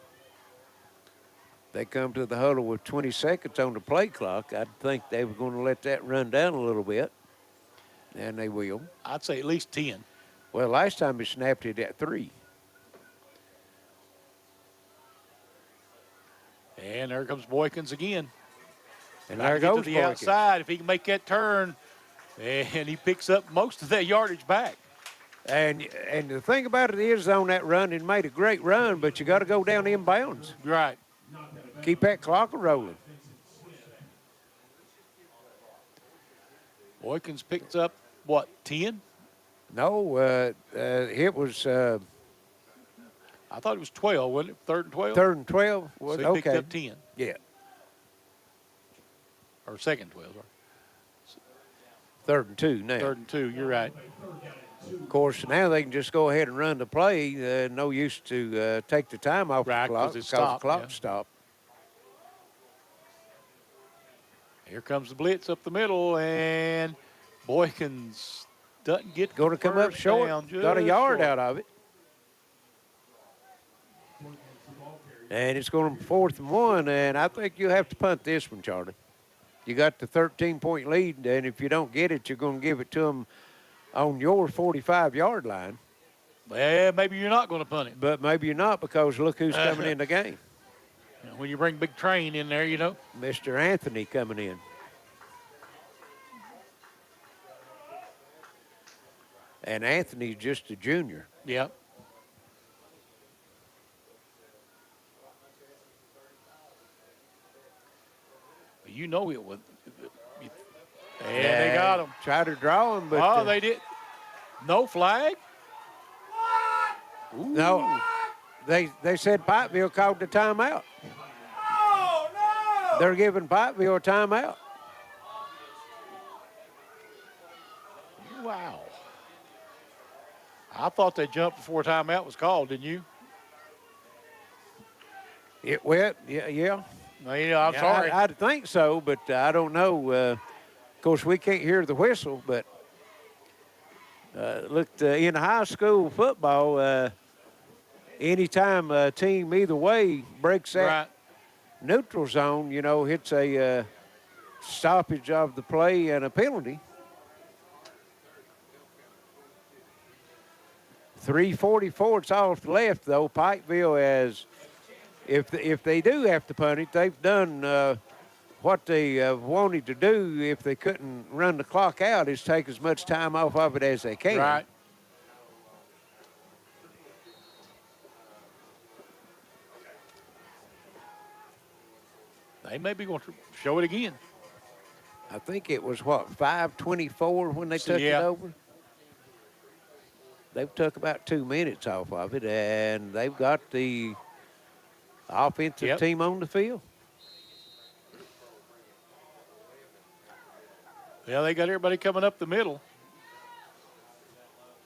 They come to the huddle with 20 seconds on the play clock. I'd think they were going to let that run down a little bit, and they will. I'd say at least 10. Well, last time he snapped it at 3. And there comes Boykins again. And there goes to the Boykins. outside. If he can make that turn, and he picks up most of that yardage back. And the thing about it is, on that run, it made a great run, but you got to go down inbounds. Right. Keep that clock rolling. Boykins picks up, what, 10? No, it was... I thought it was 12, wasn't it? 3rd and 12? 3rd and 12? So he okay. picked up 10. Yeah. Or 2nd 12, sorry. 3rd and 2 now. 3rd and 2, you're right. Of course, now they can just go ahead and run the play. No use to take the time off the clock because the clock stopped. Here comes the blitz up the middle, and Boykins doesn't get going to come up short. Got a yard out of it. And it's going to be 4th and 1, and I think you have to punt this one, Charlie. You got the 13-point lead, and if you don't get it, you're going to give it to them on your 45-yard line. Well, maybe you're not going to punt it. But maybe you're not, because look who's coming in the game. When you bring Big Train in there, you know. Mr. Anthony coming in. And Anthony's just a junior. Yep. You know it was. And they got him. Tried to draw him, but... they did. No flag? Ooh. No. They said Pikeville called the timeout. Oh, no! They're giving Pikeville a timeout. Wow. I thought they jumped before timeout was called, didn't you? It went, yeah. I'm sorry. I'd think so, but I don't know. Of course, we can't hear the whistle, but look, in high school football, anytime a team either way breaks that neutral zone, you know, hits a stoppage of the play and a penalty. 3:44, it's off the left, though. Pikeville has, if they do have to punt it, they've done what they wanted to do. If they couldn't run the clock out, is take as much time off of it as they can. Right. They may be going to show it again. I think it was, 5:24 when they took it over? They've took about 2 minutes off of it, and they've got the offensive team on the field. Well, they got everybody coming up the middle.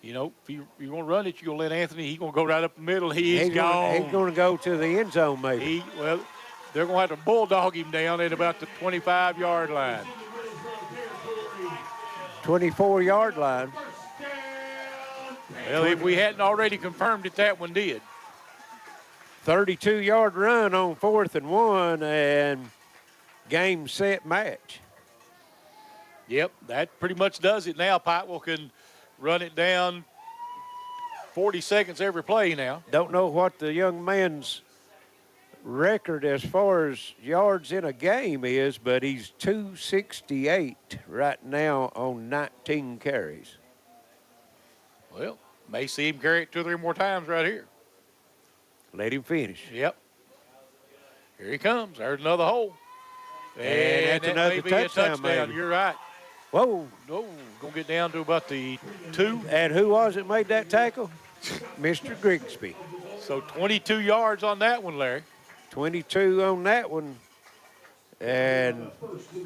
You know, if you want to run it, you're going to let Anthony, he's going to go right up the middle. He's gone. He's going to go to the end zone, maybe. Well, they're going to have to bulldog him down at about the 25-yard line. 24-yard line. Well, if we hadn't already confirmed it, that one did. 32-yard run on 4th and 1, and game, set, match. Yep, that pretty much does it now. Pikeville can run it down 40 seconds every play now. Don't know what the young man's record as far as yards in a game is, but he's 268 right now on 19 carries. Well, may see him carry it 2 or 3 more times right here. Let him finish. Yep. Here he comes. There's another hole. And that's that another may be touchdown, a touchdown. maybe. You're right. Whoa. No, going to get down to about the 2. And who was it made that tackle? Mr. Grigsby. So 22 yards on that one, Larry. 22 on that one. And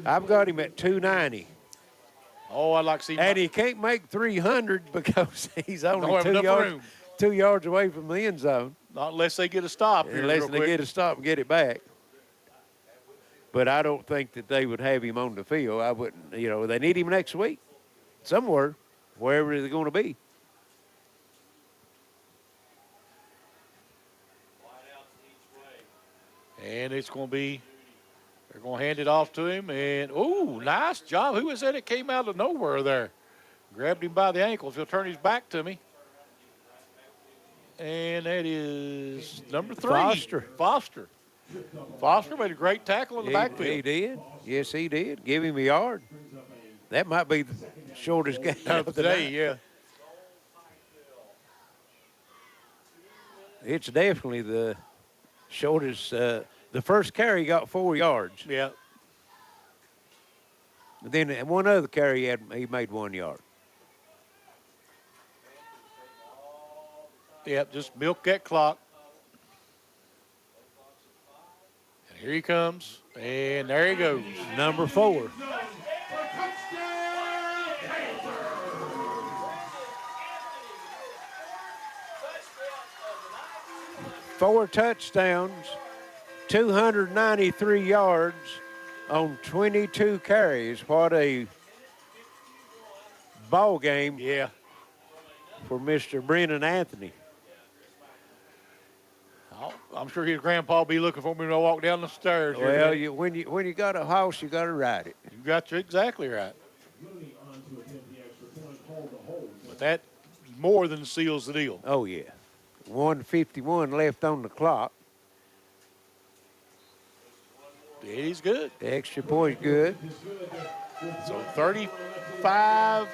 I've got him at 290. Oh, I'd like to see. And he can't make 300 because he's only Don't have enough room. 2 yards away from the end zone. Not unless they get a stop here. Unless real they quick. get a stop and get it back. But I don't think that they would have him on the field. I wouldn't, they need him next week somewhere, wherever they're going to be. And it's going to be, they're going to hand it off to him. And, oh, nice job. Who was that? It came out of nowhere there. Grabbed him by the ankles. He'll turn his back to me. And that is number 3. Foster. Foster made a great tackle in the backfield. He did. Yes, he did. Give him a yard. That might be the shortest game of the Today, night. yeah. It's definitely the shortest. The first carry got 4 yards. Yeah. Then one other carry he made 1 yard. Yep, just milk that clock. And here he comes, and there he goes. Number 4. Four touchdowns, 293 yards on 22 carries. What a ball game for Mr. Brennan Anthony. I'm sure his grandpa will be looking for me when I walk down the stairs. Well, when you got a house, you got to ride it. You got you exactly right. But that more than seals the deal. Oh, yeah. 1:51 left on the clock. He's good. The extra point's good. So 35-14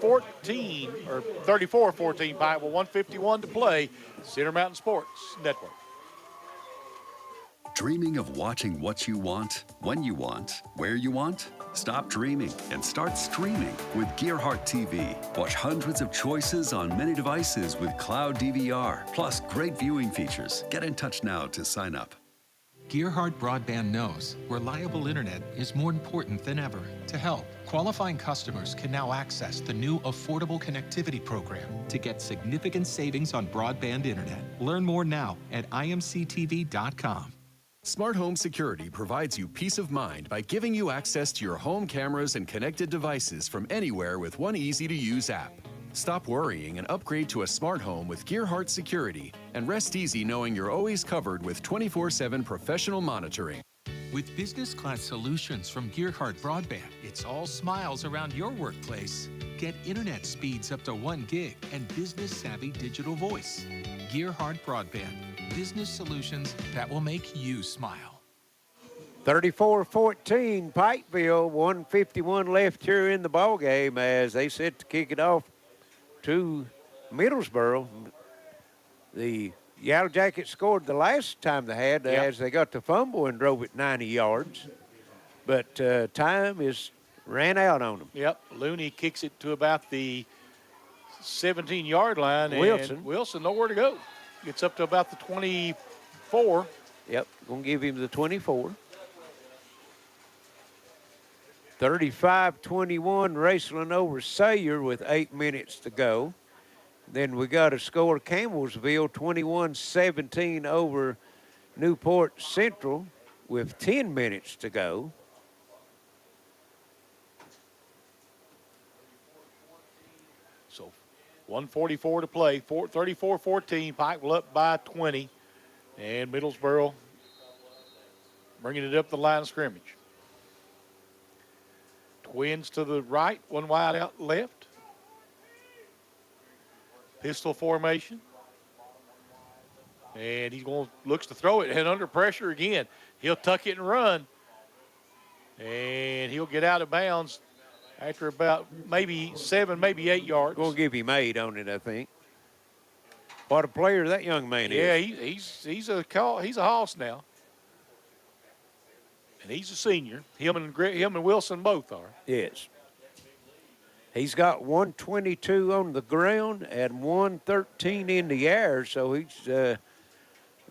or 34-14 Pikeville, 151 to play. Cedar Mountain Sports Network. Dreaming of watching what you want, when you want, where you want? Stop dreaming and start streaming with Gearheart TV. Watch hundreds of choices on many devices with cloud DVR, plus great viewing features. Get in touch now to sign up. Gearheart Broadband knows reliable internet is more important than ever. To help, qualifying customers can now access the new Affordable Connectivity Program to get significant savings on broadband internet. Learn more now at imctv.com. Smart Home Security provides you peace of mind by giving you access to your home cameras and connected devices from anywhere with one easy-to-use app. Stop worrying and upgrade to a smart home with Gearheart Security, and rest easy knowing you're always covered with 24/7 professional monitoring. With business-class solutions from Gearheart Broadband, it's all smiles around your workplace. Get internet speeds up to 1 gig and business-savvy digital voice. Gearheart Broadband, business solutions that will make you smile. 34-14, Pikeville, 1:51 left here in the ball game as they set to kick it off to Middlesboro. The Yellowjackets scored the last time they had as they got the fumble and drove it 90 yards. But time ran out on them. Yep, Looney kicks it to about the 17-yard line. And Wilson nowhere to go. Gets up to about the 24. Yep, going to give him the 24. 35-21, Raceland over Sayre with 8 minutes to go. Then we got a score, Campbellsville 21-17 over Newport Central with 10 minutes to go. So 1:44 to play, 34-14, Pikeville up by 20, and Middlesboro bringing it up the line of scrimmage. Twins to the right, one wide out left. Pistol formation. And he's looks to throw it, and under pressure again. He'll tuck it and run. And he'll get out of bounds after about maybe 7, maybe 8 yards. Going to give him 8 on it, I think. What a player that young man is. Yeah, he's a hoss now. And he's a senior. Him and Wilson both are. Yes. He's got 122 on the ground and 113 in the air, so he's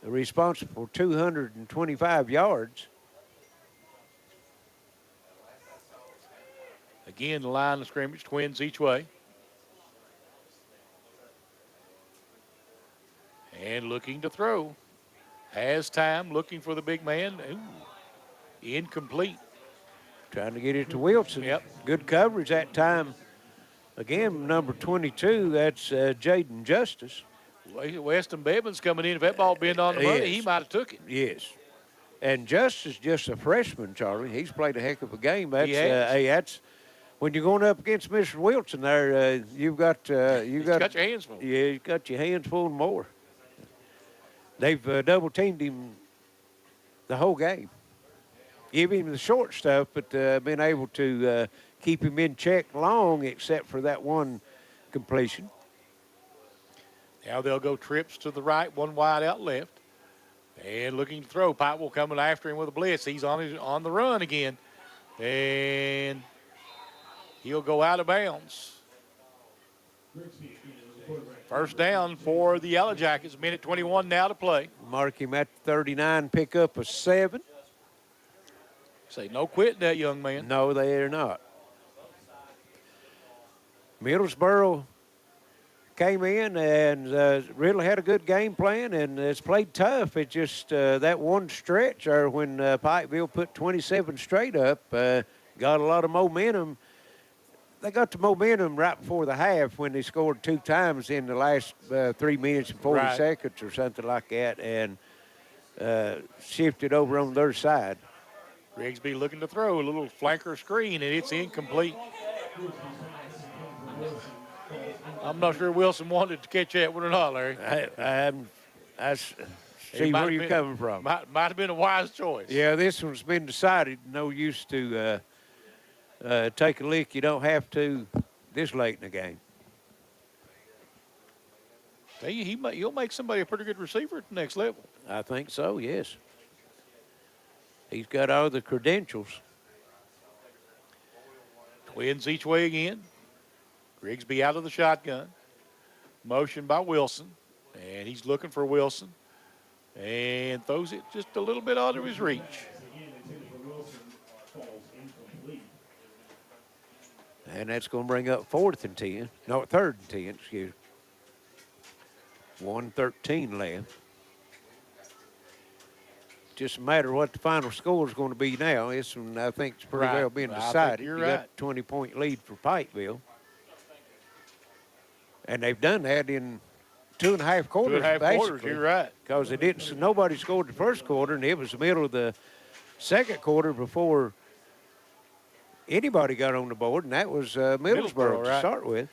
responsible for 225 yards. Again, the line of scrimmage, Twins each way. And looking to throw. Has time, looking for the big man. Ooh, incomplete. Trying to get it to Wilson. Yep. Good coverage that time. Again, number 22, that's Jaden Justice. Weston Bevins coming in. If that ball been on the money, he might have took it. Yes. And Justice just a freshman, Charlie. He's played a heck of a game. That's, He has. that's when you're going up against Mr. Wilson there, you've got got your hands full. Yeah, you've got your hands full and more. They've double teamed him the whole game. Give him the short stuff, but been able to keep him in check long, except for that one completion. Now they'll go trips to the right, one wide out left. And looking to throw. Pikeville coming after him with a blitz. He's on the run again. And he'll go out of bounds. First down for the Yellowjackets. Minute 21 now to play. Mark him at 39, pick up a 7. Say no quitting that young man. No, they are not. Middlesboro came in and really had a good game plan and has played tough. It's just that one stretch there when Pikeville put 27 straight up, got a lot of momentum. They got the momentum right before the half when they scored 2 times in the last 3 minutes and 40 seconds or something like that, and shifted over on their side. Rigsby looking to throw a little flanker screen, and it's incomplete. I'm not sure Wilson wanted to catch that one or not, Larry. I see where you're coming from. Might have been a wise choice. Yeah, this one's been decided. No use to take a lick you don't have to this late in the game. He'll make somebody a pretty good receiver at the next level. I think so, yes. He's got all the credentials. Twins each way again. Grigsby out of the shotgun. Motion by Wilson. And he's looking for Wilson. And throws it just a little bit out of his reach. And that's going to bring up 4th and 10. No, 3rd and 10, excuse me. 1:13 left. Just a matter of what the final score is going to be now. This one, I think, it's pretty well been decided. You're you right. got a 20-point lead for Pikeville. And they've done that in 2.5 quarters, 2.5 basically. quarters, you're right. Because they didn't. Nobody scored the first quarter, and it was the middle of the second quarter before anybody got on the board, and that was Middlesboro to start with.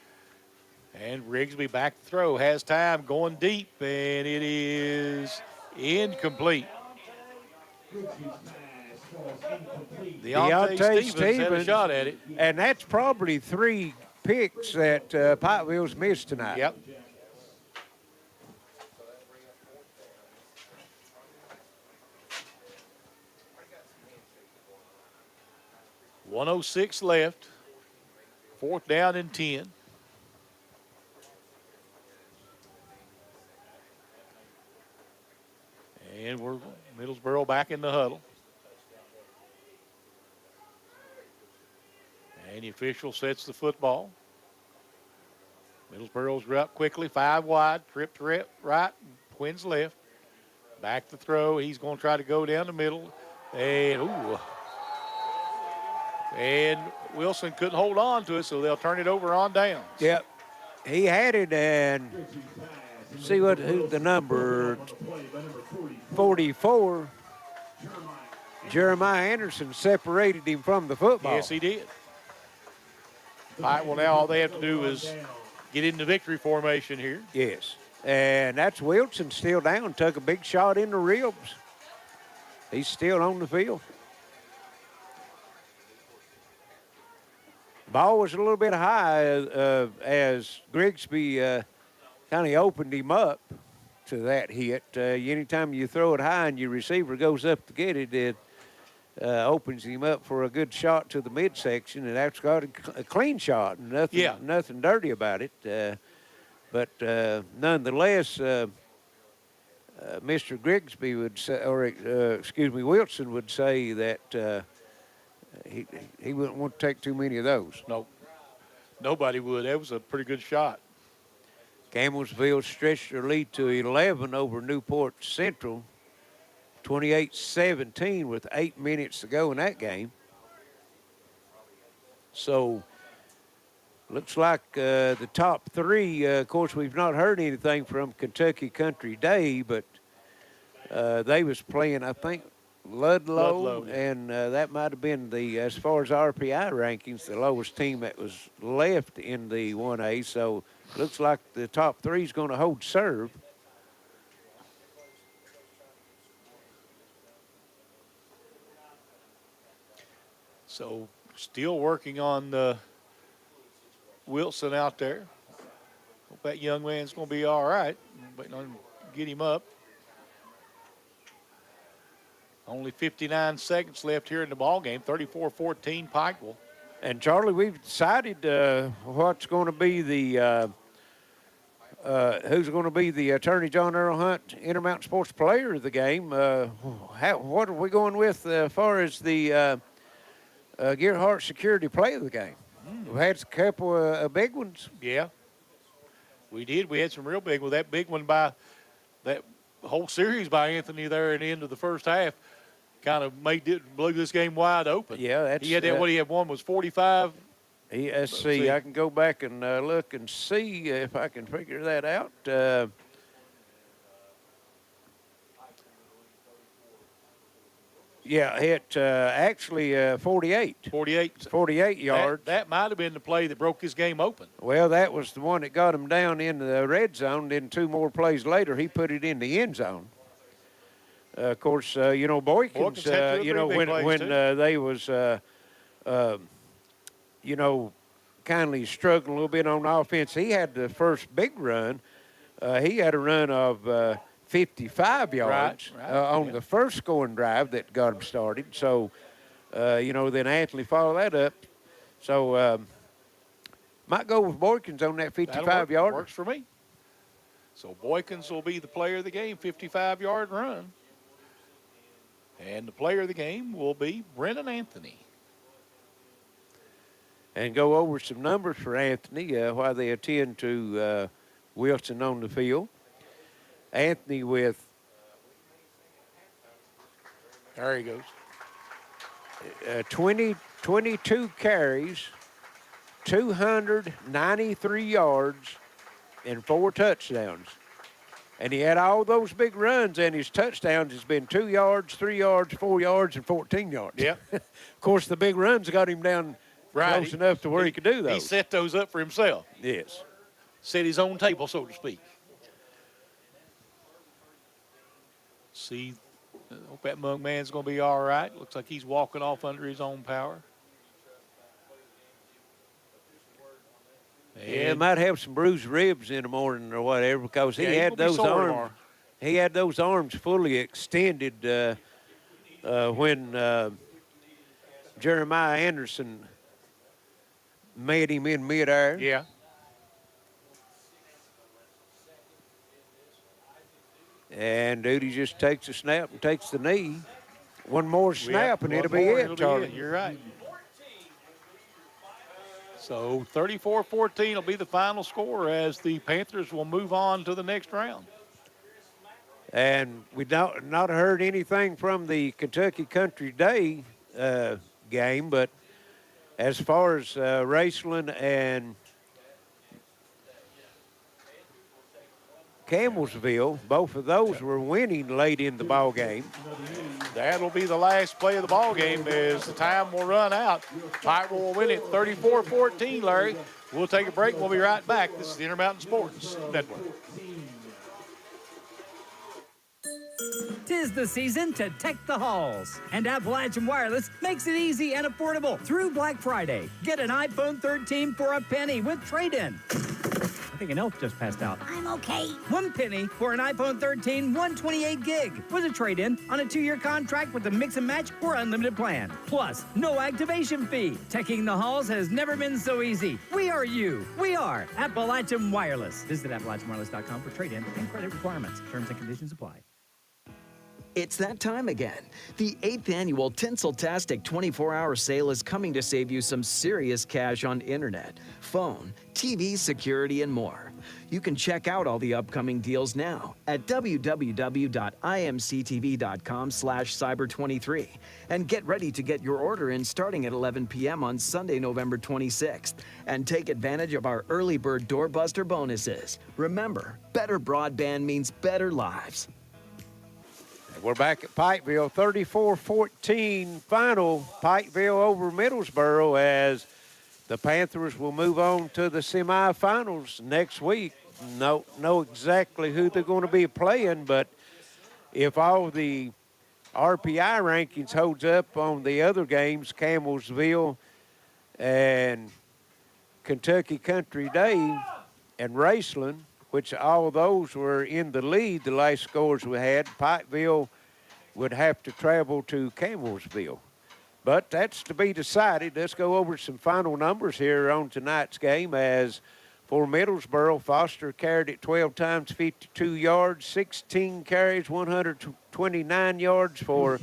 And Rigsby back to throw. Has time, going deep, and it is incomplete. Deontay Stevens had a shot at it. And that's probably 3 picks that Pikeville's missed tonight. Yep. .106 left. 4th down and 10. And we're Middlesboro back in the huddle. And the official sets the football. Middlesboro's up quickly, 5 wide, trip to right, Quinn's left. Back to throw. He's going to try to go down the middle. And Wilson couldn't hold on to it, so they'll turn it over on downs. Yep. He had it, and see who the number 44, Jeremiah Anderson, separated him from the football. Yes, he did. All right, well, now all they have to do is get into victory formation here. Yes. And that's Wilson still down, took a big shot in the ribs. He's still on the field. Ball was a little bit high as Grigsby kind of opened him up to that hit. Anytime you throw it high and your receiver goes up to get it, it opens him up for a good shot to the midsection, and that's got a clean shot. Nothing dirty about it. But nonetheless, Mr. Grigsby would say, Wilson would say that he wouldn't want to take too many of those. Nope. Nobody would. That was a pretty good shot. Campbellsville stretched their lead to 11 over Newport Central, 28-17 with 8 minutes to go in that game. So looks like the top three, of course, we've not heard anything from Kentucky Country Day, but they was playing, I think, Ludlow, and that might have been as far as RPI rankings, the lowest team that was left in the 1A. So looks like the top three is going to hold serve. So still working on Wilson out there. Hope that young man's going to be all right. Waiting on him to get him up. Only 59 seconds left here in the ball game. 34-14 Pikeville. And Charlie, we've decided what's going to be the who's going to be the Attorney John Earl Hunt Intermountain Sports Player of the game. What are we going with as far as the Gearheart Security Player of the game? We've had a couple of big ones. Yeah, we did. We had some real big ones. That big one by that whole series by Anthony there at the end of the first half kind of blew this game wide open. Yeah, he had that. What he had won was 45. Let's see. I can go back and look and see if I can figure that out. Yeah, hit actually 48. 48 yards. That might have been the play that broke his game open. Well, that was the one that got him down in the red zone. Then 2 more plays later, he put it in the end zone. Of course, Boykins, when they was, kindly struggling a little bit on offense, he had the first big run. He had a run of 55 yards on the first scoring drive that got him started. So, then Anthony followed that up. So, might go with Boykins on that 55-yard. Works for me. So, Boykins will be the player of the game, 55-yard run. And the player of the game will be Brennan Anthony. And go over some numbers for Anthony while they attend to Wilson on the field. Anthony with, there he goes, 22 carries, 293 yards, and 4 touchdowns. And he had all those big runs, and his touchdowns has been 2 yards, 3 yards, 4 yards, and 14 yards. Yep. Of course, the big runs got him down close enough to where he could do those. He set those up for himself. Yes. Set his own table, so to speak. See, I hope that young man's going to be all right. Looks like he's walking off under his own power. Yeah, might have some bruised ribs in the morning or whatever because he had those arms. He had those arms fully extended when Jeremiah Anderson met him in midair. Yeah. And Duty just takes a snap and takes the knee. One more snap and it'll be it, Charlie. You're right. So 34-14 will be the final score as the Panthers will move on to the next round. And we not heard anything from the Kentucky Country Day game, but as far as Raceland and Campbellsville, both of those were winning late in the ball game. That'll be the last play of the ball game as the time will run out. Pikeville will win it 34-14, Larry. We'll take a break. We'll be right back. This is the Intermountain Sports Network. 'Tis the season to tech the halls, and Appalachian Wireless makes it easy and affordable through Black Friday. Get an iPhone 13 for a penny with trade-in. I think an elf just passed out. I'm okay. 1 penny for an iPhone 13 128 gig with a trade-in on a 2-year contract with a mix and match or unlimited plan. Plus, no activation fee. Teching the halls has never been so easy. We are you. We are Appalachian Wireless. Visit AppalachianWireless.com for trade-in and credit requirements. Terms and conditions apply. It's that time again. The 8th annual Tinseltastic 24-hour sale is coming to save you some serious cash on internet, phone, TV, security, and more. You can check out all the upcoming deals now at www.imctv.com/cyber23 and get ready to get your order in starting at 11 p.m. on Sunday, November 26th, and take advantage of our early bird doorbuster bonuses. Remember, better broadband means better lives. We're back at Pikeville, 34-14 final. Pikeville over Middlesboro as the Panthers will move on to the semifinals next week. Know exactly who they're going to be playing, but if all the RPI rankings holds up on the other games, Campbellsville and Kentucky Country Day and Raceland, which all of those were in the lead, the last scores we had, Pikeville would have to travel to Campbellsville. But that's to be decided. Let's go over some final numbers here on tonight's game. As for Middlesboro, Foster carried it 12 times, 52 yards, 16 carries, 129 yards for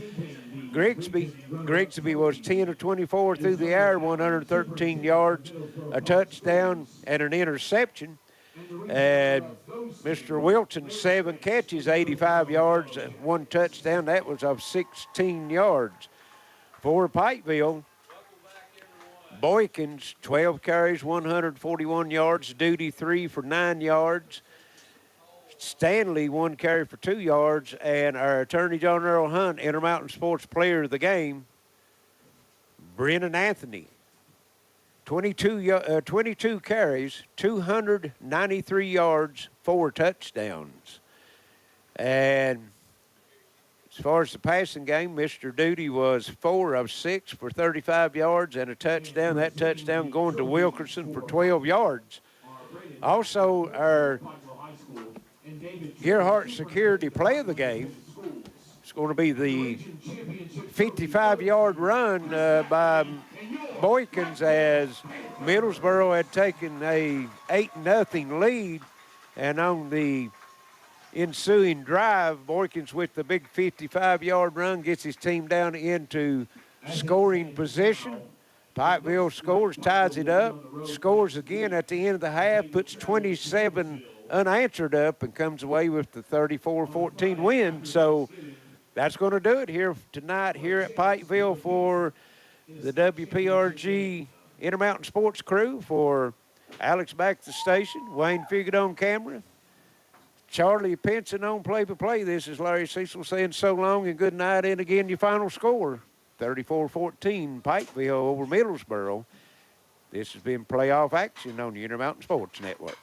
Grigsby. Grigsby was 10 of 24 through the air, 113 yards, a touchdown, and an interception. And Mr. Wilson, 7 catches, 85 yards, 1 touchdown. That was of 16 yards. For Pikeville, Boykins, 12 carries, 141 yards. Duty, 3 for 9 yards. Stanley, 1 carry for 2 yards. And our attorney, John Earl Hunt, Intermountain Sports Player of the Game, Brennan Anthony. 22 carries, 293 yards, 4 touchdowns. And as far as the passing game, Mr. Duty was 4 of 6 for 35 yards and a touchdown. That touchdown going to Wilkerson for 12 yards. Also, our Gearheart Security Play of the Game is going to be the 55-yard run by Boykins, as Middlesboro had taken a 8-0 lead, and on the ensuing drive, Boykins with the big 55-yard run gets his team down into scoring position. Pikeville scores, ties it up, scores again at the end of the half, puts 27 unanswered up, and comes away with the 34-14 win. So that's going to do it here tonight here at Pikeville for the WPRG Intermountain Sports crew. For Alex back at the station, Wayne Figured on camera, Charlie Pinson on play-by-play. This is Larry Cecil saying so long and good night. And again, your final score, 34-14, Pikeville over Middlesboro. This has been playoff action on the Intermountain Sports Network.